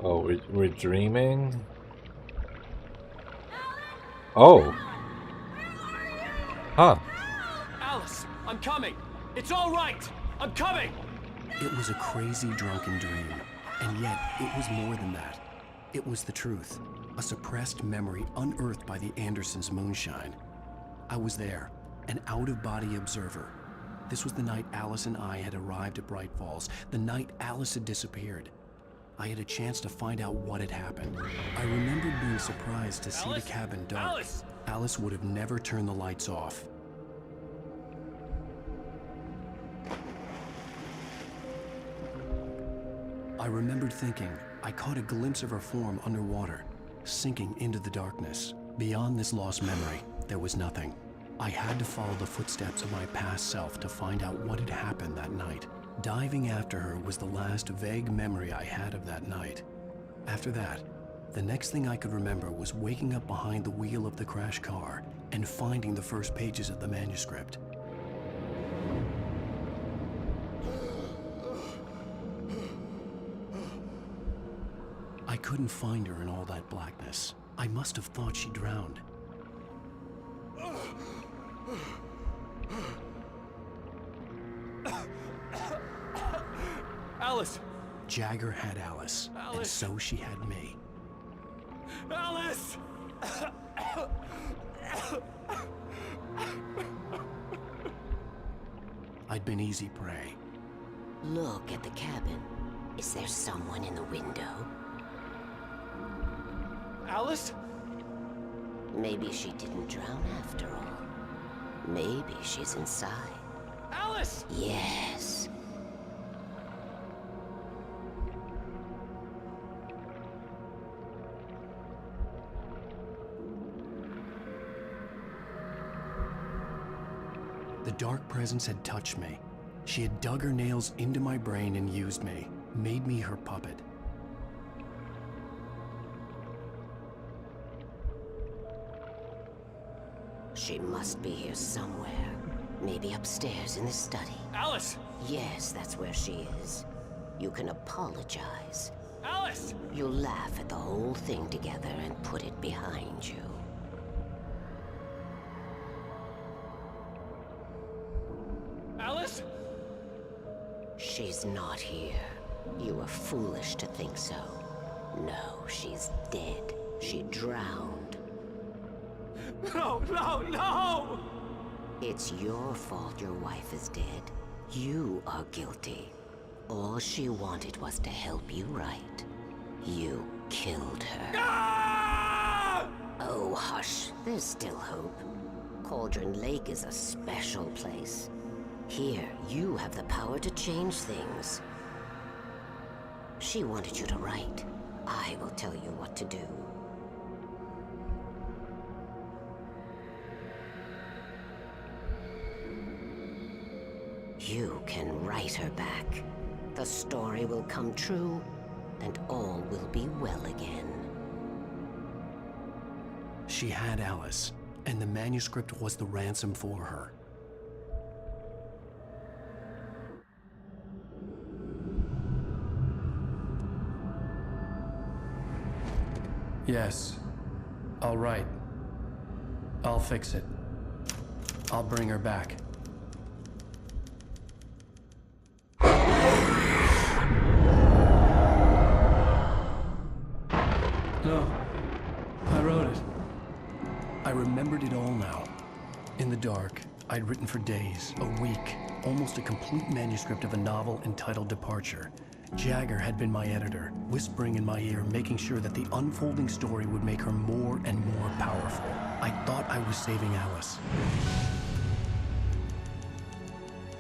Oh, we're dreaming? Oh. Huh. Alice, I'm coming. It's all right. I'm coming. It was a crazy drunken dream, and yet it was more than that. It was the truth, a suppressed memory unearthed by the Andersons' moonshine. I was there, an out-of-body observer. This was the night Alice and I had arrived at Bright Falls, the night Alice had disappeared. I had a chance to find out what had happened. I remembered being surprised to see the cabin dark. Alice would have never turned the lights off. I remembered thinking I caught a glimpse of her form underwater, sinking into the darkness. Beyond this lost memory, there was nothing. I had to follow the footsteps of my past self to find out what had happened that night. Diving after her was the last vague memory I had of that night. After that, the next thing I could remember was waking up behind the wheel of the crashed car and finding the first pages of the manuscript. I couldn't find her in all that blackness. I must have thought she drowned. Alice! Jagger had Alice, and so she had me. Alice! I'd been easy prey. Look at the cabin. Is there someone in the window? Alice? Maybe she didn't drown after all. Maybe she's inside. Alice! Yes. The dark presence had touched me. She had dug her nails into my brain and used me, made me her puppet. She must be here somewhere. Maybe upstairs in the study. Alice! Yes, that's where she is. You can apologize. Alice! You'll laugh at the whole thing together and put it behind you. Alice? She's not here. You were foolish to think so. No, she's dead. She drowned. No, no, no! It's your fault your wife is dead. You are guilty. All she wanted was to help you right. You killed her. Ah! Oh, hush. There's still hope. Cauldron Lake is a special place. Here, you have the power to change things. She wanted you to write. I will tell you what to do. You can write her back. The story will come true, and all will be well again. She had Alice, and the manuscript was the ransom for her. Yes. I'll write. I'll fix it. I'll bring her back. No. I wrote it. I remembered it all now. In the dark, I'd written for days, a week, almost a complete manuscript of a novel entitled Departure. Jagger had been my editor, whispering in my ear, making sure that the unfolding story would make her more and more powerful. I thought I was saving Alice.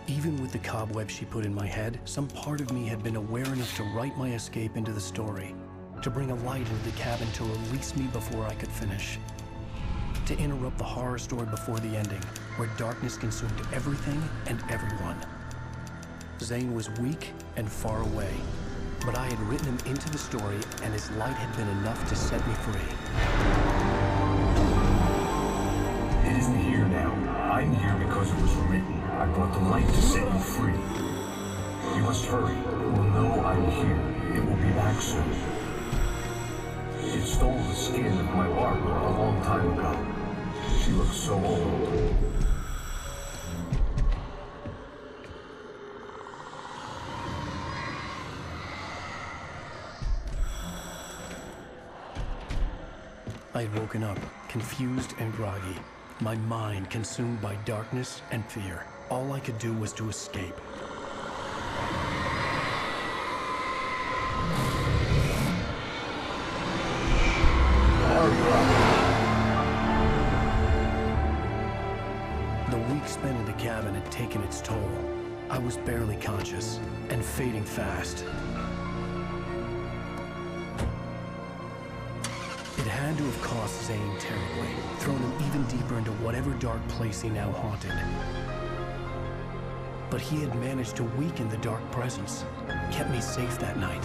Even with the cobweb she put in my head, some part of me had been aware enough to write my escape into the story, to bring a light into the cabin to release me before I could finish, to interrupt the horror story before the ending, where darkness consumed everything and everyone. Zane was weak and far away, but I had written him into the story, and his light had been enough to set me free. It isn't here now. I'm here because it was written. I brought the light to set you free. You must hurry. It will know I'm here. It will be back soon. It stole the skin of my Barbara a long time ago. She looks so old. I had woken up, confused and groggy, my mind consumed by darkness and fear. All I could do was to escape. The week spent in the cabin had taken its toll. I was barely conscious and fading fast. It had to have cost Zane terribly, thrown him even deeper into whatever dark place he now haunted. But he had managed to weaken the dark presence, kept me safe that night.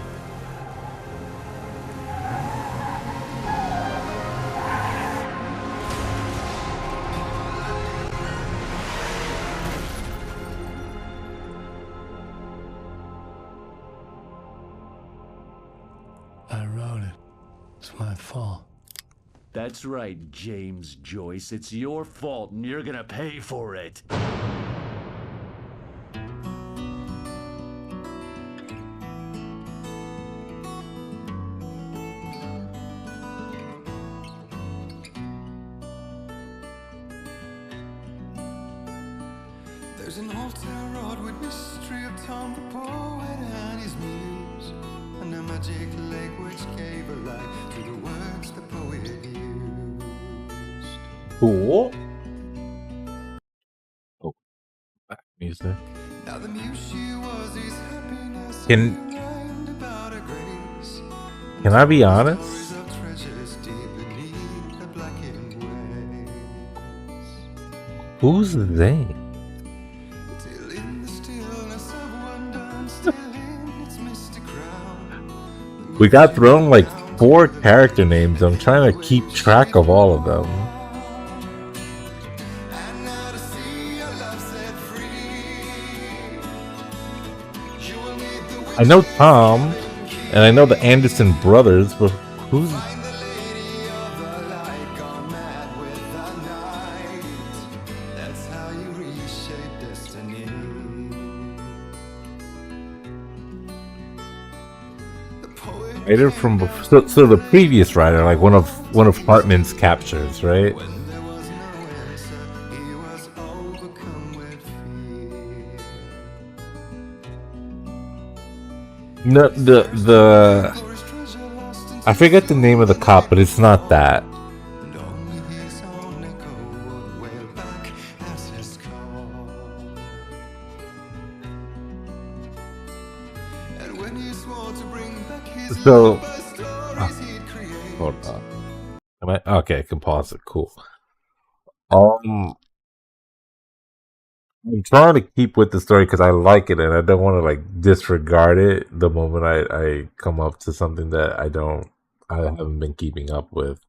I wrote it. It's my fault. That's right, James Joyce. It's your fault, and you're gonna pay for it. There's an old town road with mystery of Tom the poet and his muse, and a magic lake which gave a light to the words the poet used. Cool. Oh, back music. Now the muse she was his happiness. Can I be honest? Who's Zane? We got thrown like 4 character names. I'm trying to keep track of all of them. I know Tom, and I know the Anderson brothers, but who's... Writer from so the previous writer, like one of Hartman's captures, right? No, I forget the name of the cop, but it's not that. So, hold on. Am I okay? I can pause it. Cool. Um, I'm trying to keep with the story because I like it and I don't want to like disregard it the moment I come up to something that I haven't been keeping up with.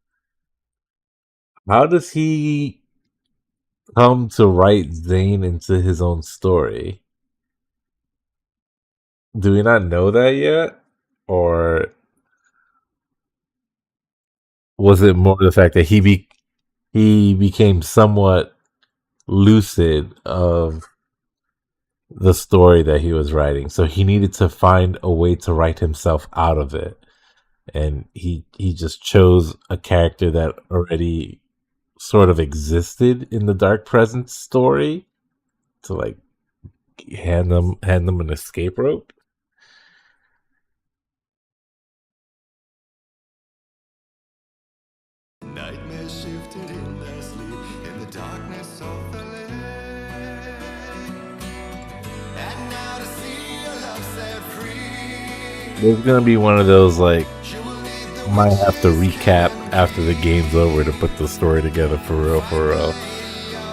How does he come to write Zane into his own story? Do we not know that yet? Or was it more the fact that he became somewhat lucid of the story that he was writing, so he needed to find a way to write himself out of it, and he just chose a character that already sort of existed in the Dark Presence story to like hand them an escape rope. Nightmares shifted in their sleep in the darkness of the lake. And now to see your love set free. There's gonna be one of those like might have to recap after the game's over to put the story together for real, for real.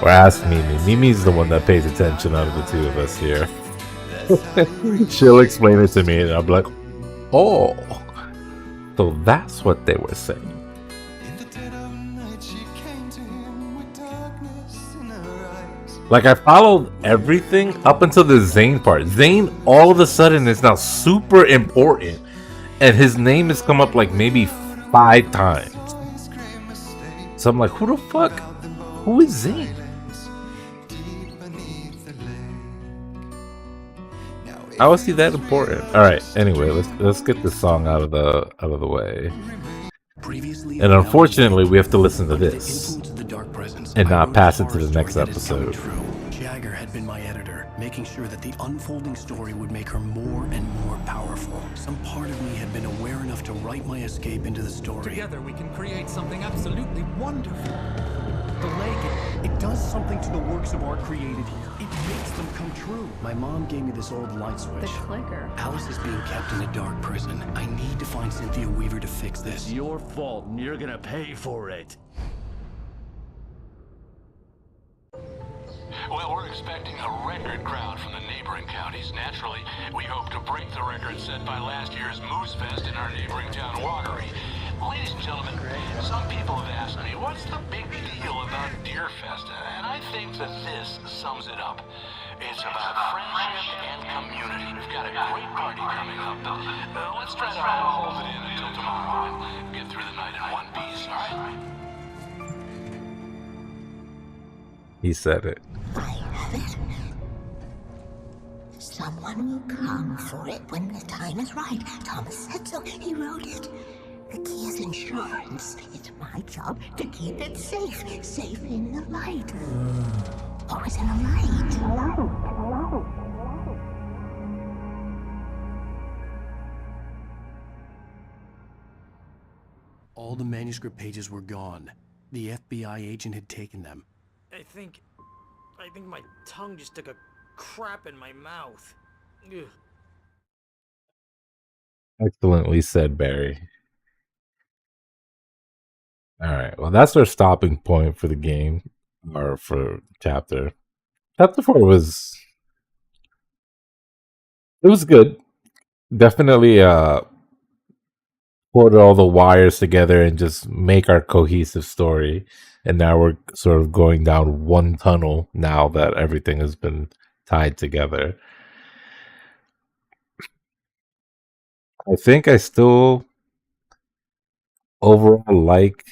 Or ask Mimi. Mimi's the one that pays attention out of the two of us here. She'll explain it to me, and I'll be like, "Oh, so that's what they were saying." Like, I followed everything up until the Zane part. Zane all of a sudden is now super important, and his name has come up like maybe 5 times. So I'm like, who the fuck? Who is Zane? How is he that important? All right. Anyway, let's get this song out of the way. And unfortunately, we have to listen to this and not pass it to the next episode. Jagger had been my editor, making sure that the unfolding story would make her more and more powerful. Some part of me had been aware enough to write my escape into the story. Together we can create something absolutely wonderful. The lake, it does something to the works of art created here. It makes them come true. My mom gave me this old light switch. The clicker. Alice is being kept in a dark prison. I need to find Cynthia Weaver to fix this. It's your fault, and you're gonna pay for it. Well, we're expecting a record crowd from the neighboring counties. Naturally, we hope to break the record set by last year's Moose Fest in our neighboring town, Watery. Ladies and gentlemen, some people have asked me, what's the big deal about Deer Fest? And I think that this sums it up. It's about friendship and community. We've got a great party coming up, but let's try to hold it in until tomorrow and get through the night in one piece, all right? He said it. I have it. Someone will come for it when the time is right. Thomas said so. He wrote it. The key is insurance. It's my job to keep it safe. Safe in the light. Always in the light. All the manuscript pages were gone. The FBI agent had taken them. I think my tongue just took a crap in my mouth. Ugh. Excellently said, Barry. All right. Well, that's our stopping point for the game, or for chapter. Chapter 4 was good. Definitely put all the wires together and just make our cohesive story. And now we're sort of going down one tunnel now that everything has been tied together. I think I still overall like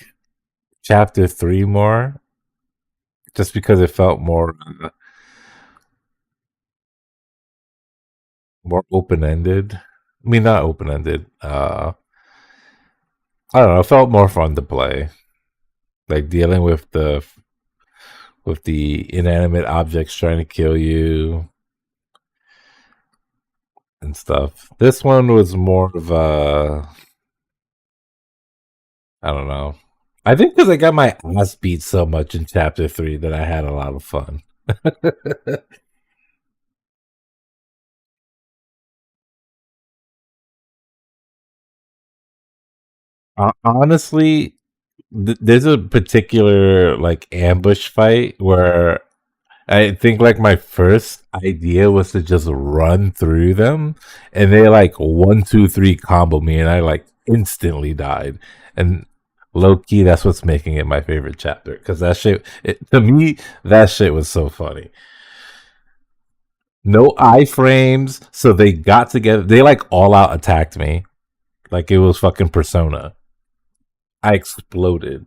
chapter 3 more, just because it felt more open-ended. I mean, not open-ended. I don't know. It felt more fun to play, like dealing with the inanimate objects trying to kill you. and stuff. This one was more of a, I don't know. I think because I got my ass beat so much in chapter 3 that I had a lot of fun. Honestly, there's a particular like ambush fight where I think like my first idea was to just run through them, and they like 1, 2, 3 combo me, and I like instantly died. And low key, that's what's making it my favorite chapter because that shit, to me, that shit was so funny. No iframes, so they got together. They like all out attacked me like it was fucking Persona. I exploded.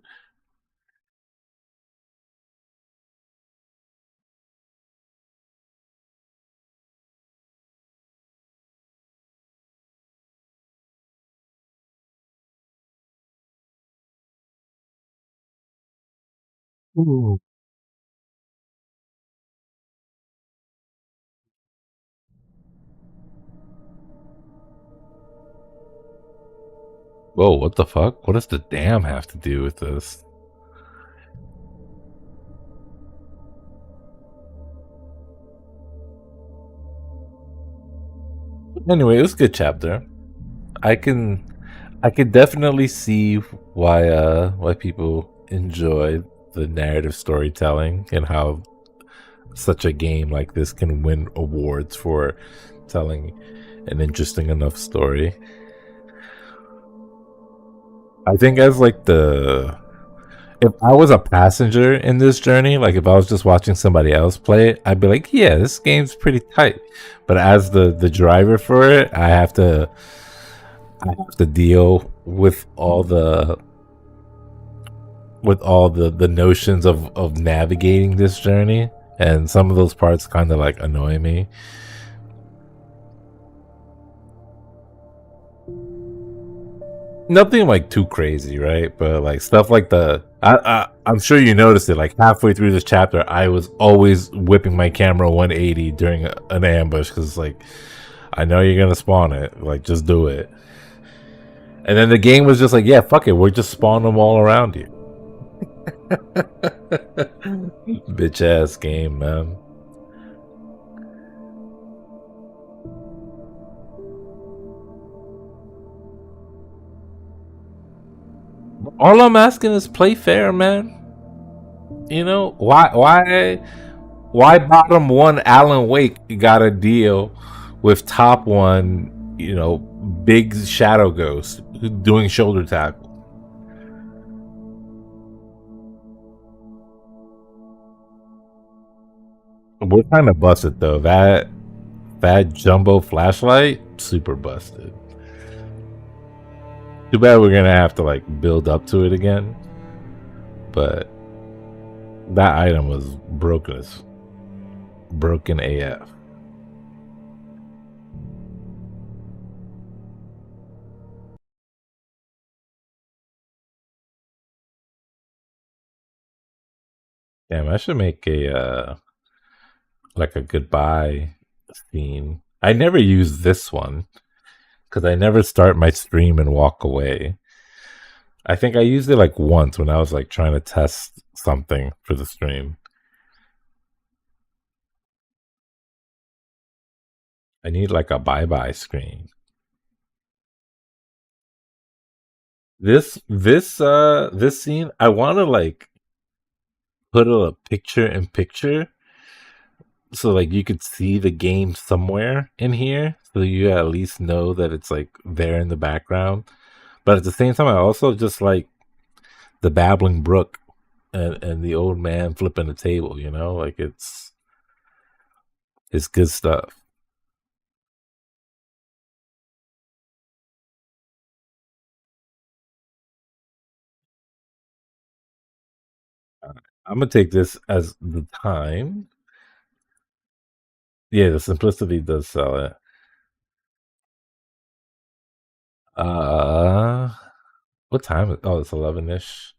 Ooh. Whoa, what the fuck? What does the dam have to do with this? Anyway, it was a good chapter. I can I could definitely see why people enjoy the narrative storytelling and how such a game like this can win awards for telling an interesting enough story. I think as like the if I was a passenger in this journey, like if I was just watching somebody else play it, I'd be like, yeah, this game's pretty tight. But as the driver for it, I have to deal with all the notions of navigating this journey, and some of those parts kind of like annoy me. Nothing like too crazy, right? But like stuff like I'm sure you noticed it. Like halfway through this chapter, I was always whipping my camera 180 during an ambush because like I know you're gonna spawn it. Like just do it. And then the game was just like, yeah, fuck it, we're just spawning them all around you. Bitch ass game, man. All I'm asking is play fair, man. You know why bottom one Alan Wake got a deal with top one, big Shadow Ghost doing shoulder tackle. We're kind of busted though. That jumbo flashlight, super busted. Too bad we're gonna have to like build up to it again. But that item was broken AF. Damn, I should make a like a goodbye scene. I never use this one because I never start my stream and walk away. I think I used it like once when I was like trying to test something for the stream. I need like a bye-bye screen. This scene, I want to like put a picture in picture so like you could see the game somewhere in here so you at least know that it's like there in the background. But at the same time, I also just like the babbling brook and the old man flipping the table, like it's good stuff. I'm gonna take this as the time. Yeah, the simplicity does sell it. Uh, what time? Oh, it's 11ish.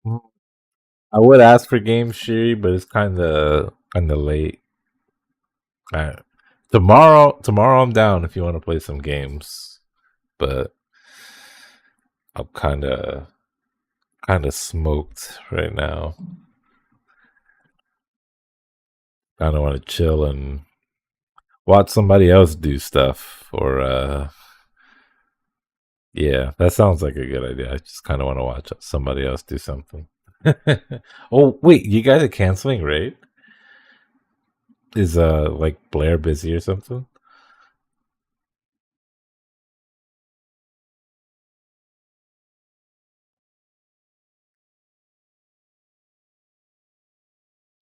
I would ask for game Shiri, but it's kind of late. All right. tomorrow I'm down if you want to play some games, but I'm kind of smoked right now. Kind of want to chill and watch somebody else do stuff, or yeah, that sounds like a good idea. I just kind of want to watch somebody else do something. Oh wait, you guys are canceling raid? Is like Blair busy or something?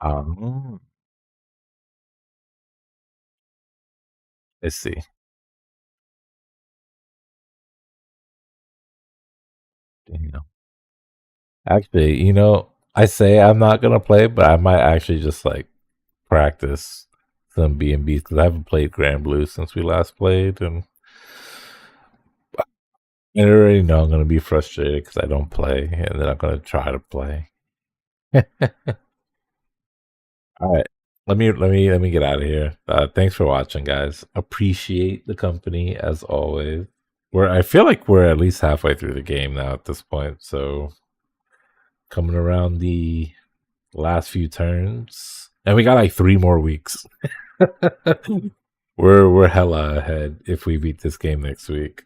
Um, I see. Damn. Actually, I say I'm not gonna play, but I might actually just like practice some B&Bs because I haven't played Grand Blue since we last played, and I already know I'm gonna be frustrated because I don't play, and then I'm gonna try to play. All right, let me get out of here. Thanks for watching, guys. Appreciate the company as always. I feel like we're at least halfway through the game now at this point, so coming around the last few turns, and we got like 3 more weeks. we're hella ahead if we beat this game next week.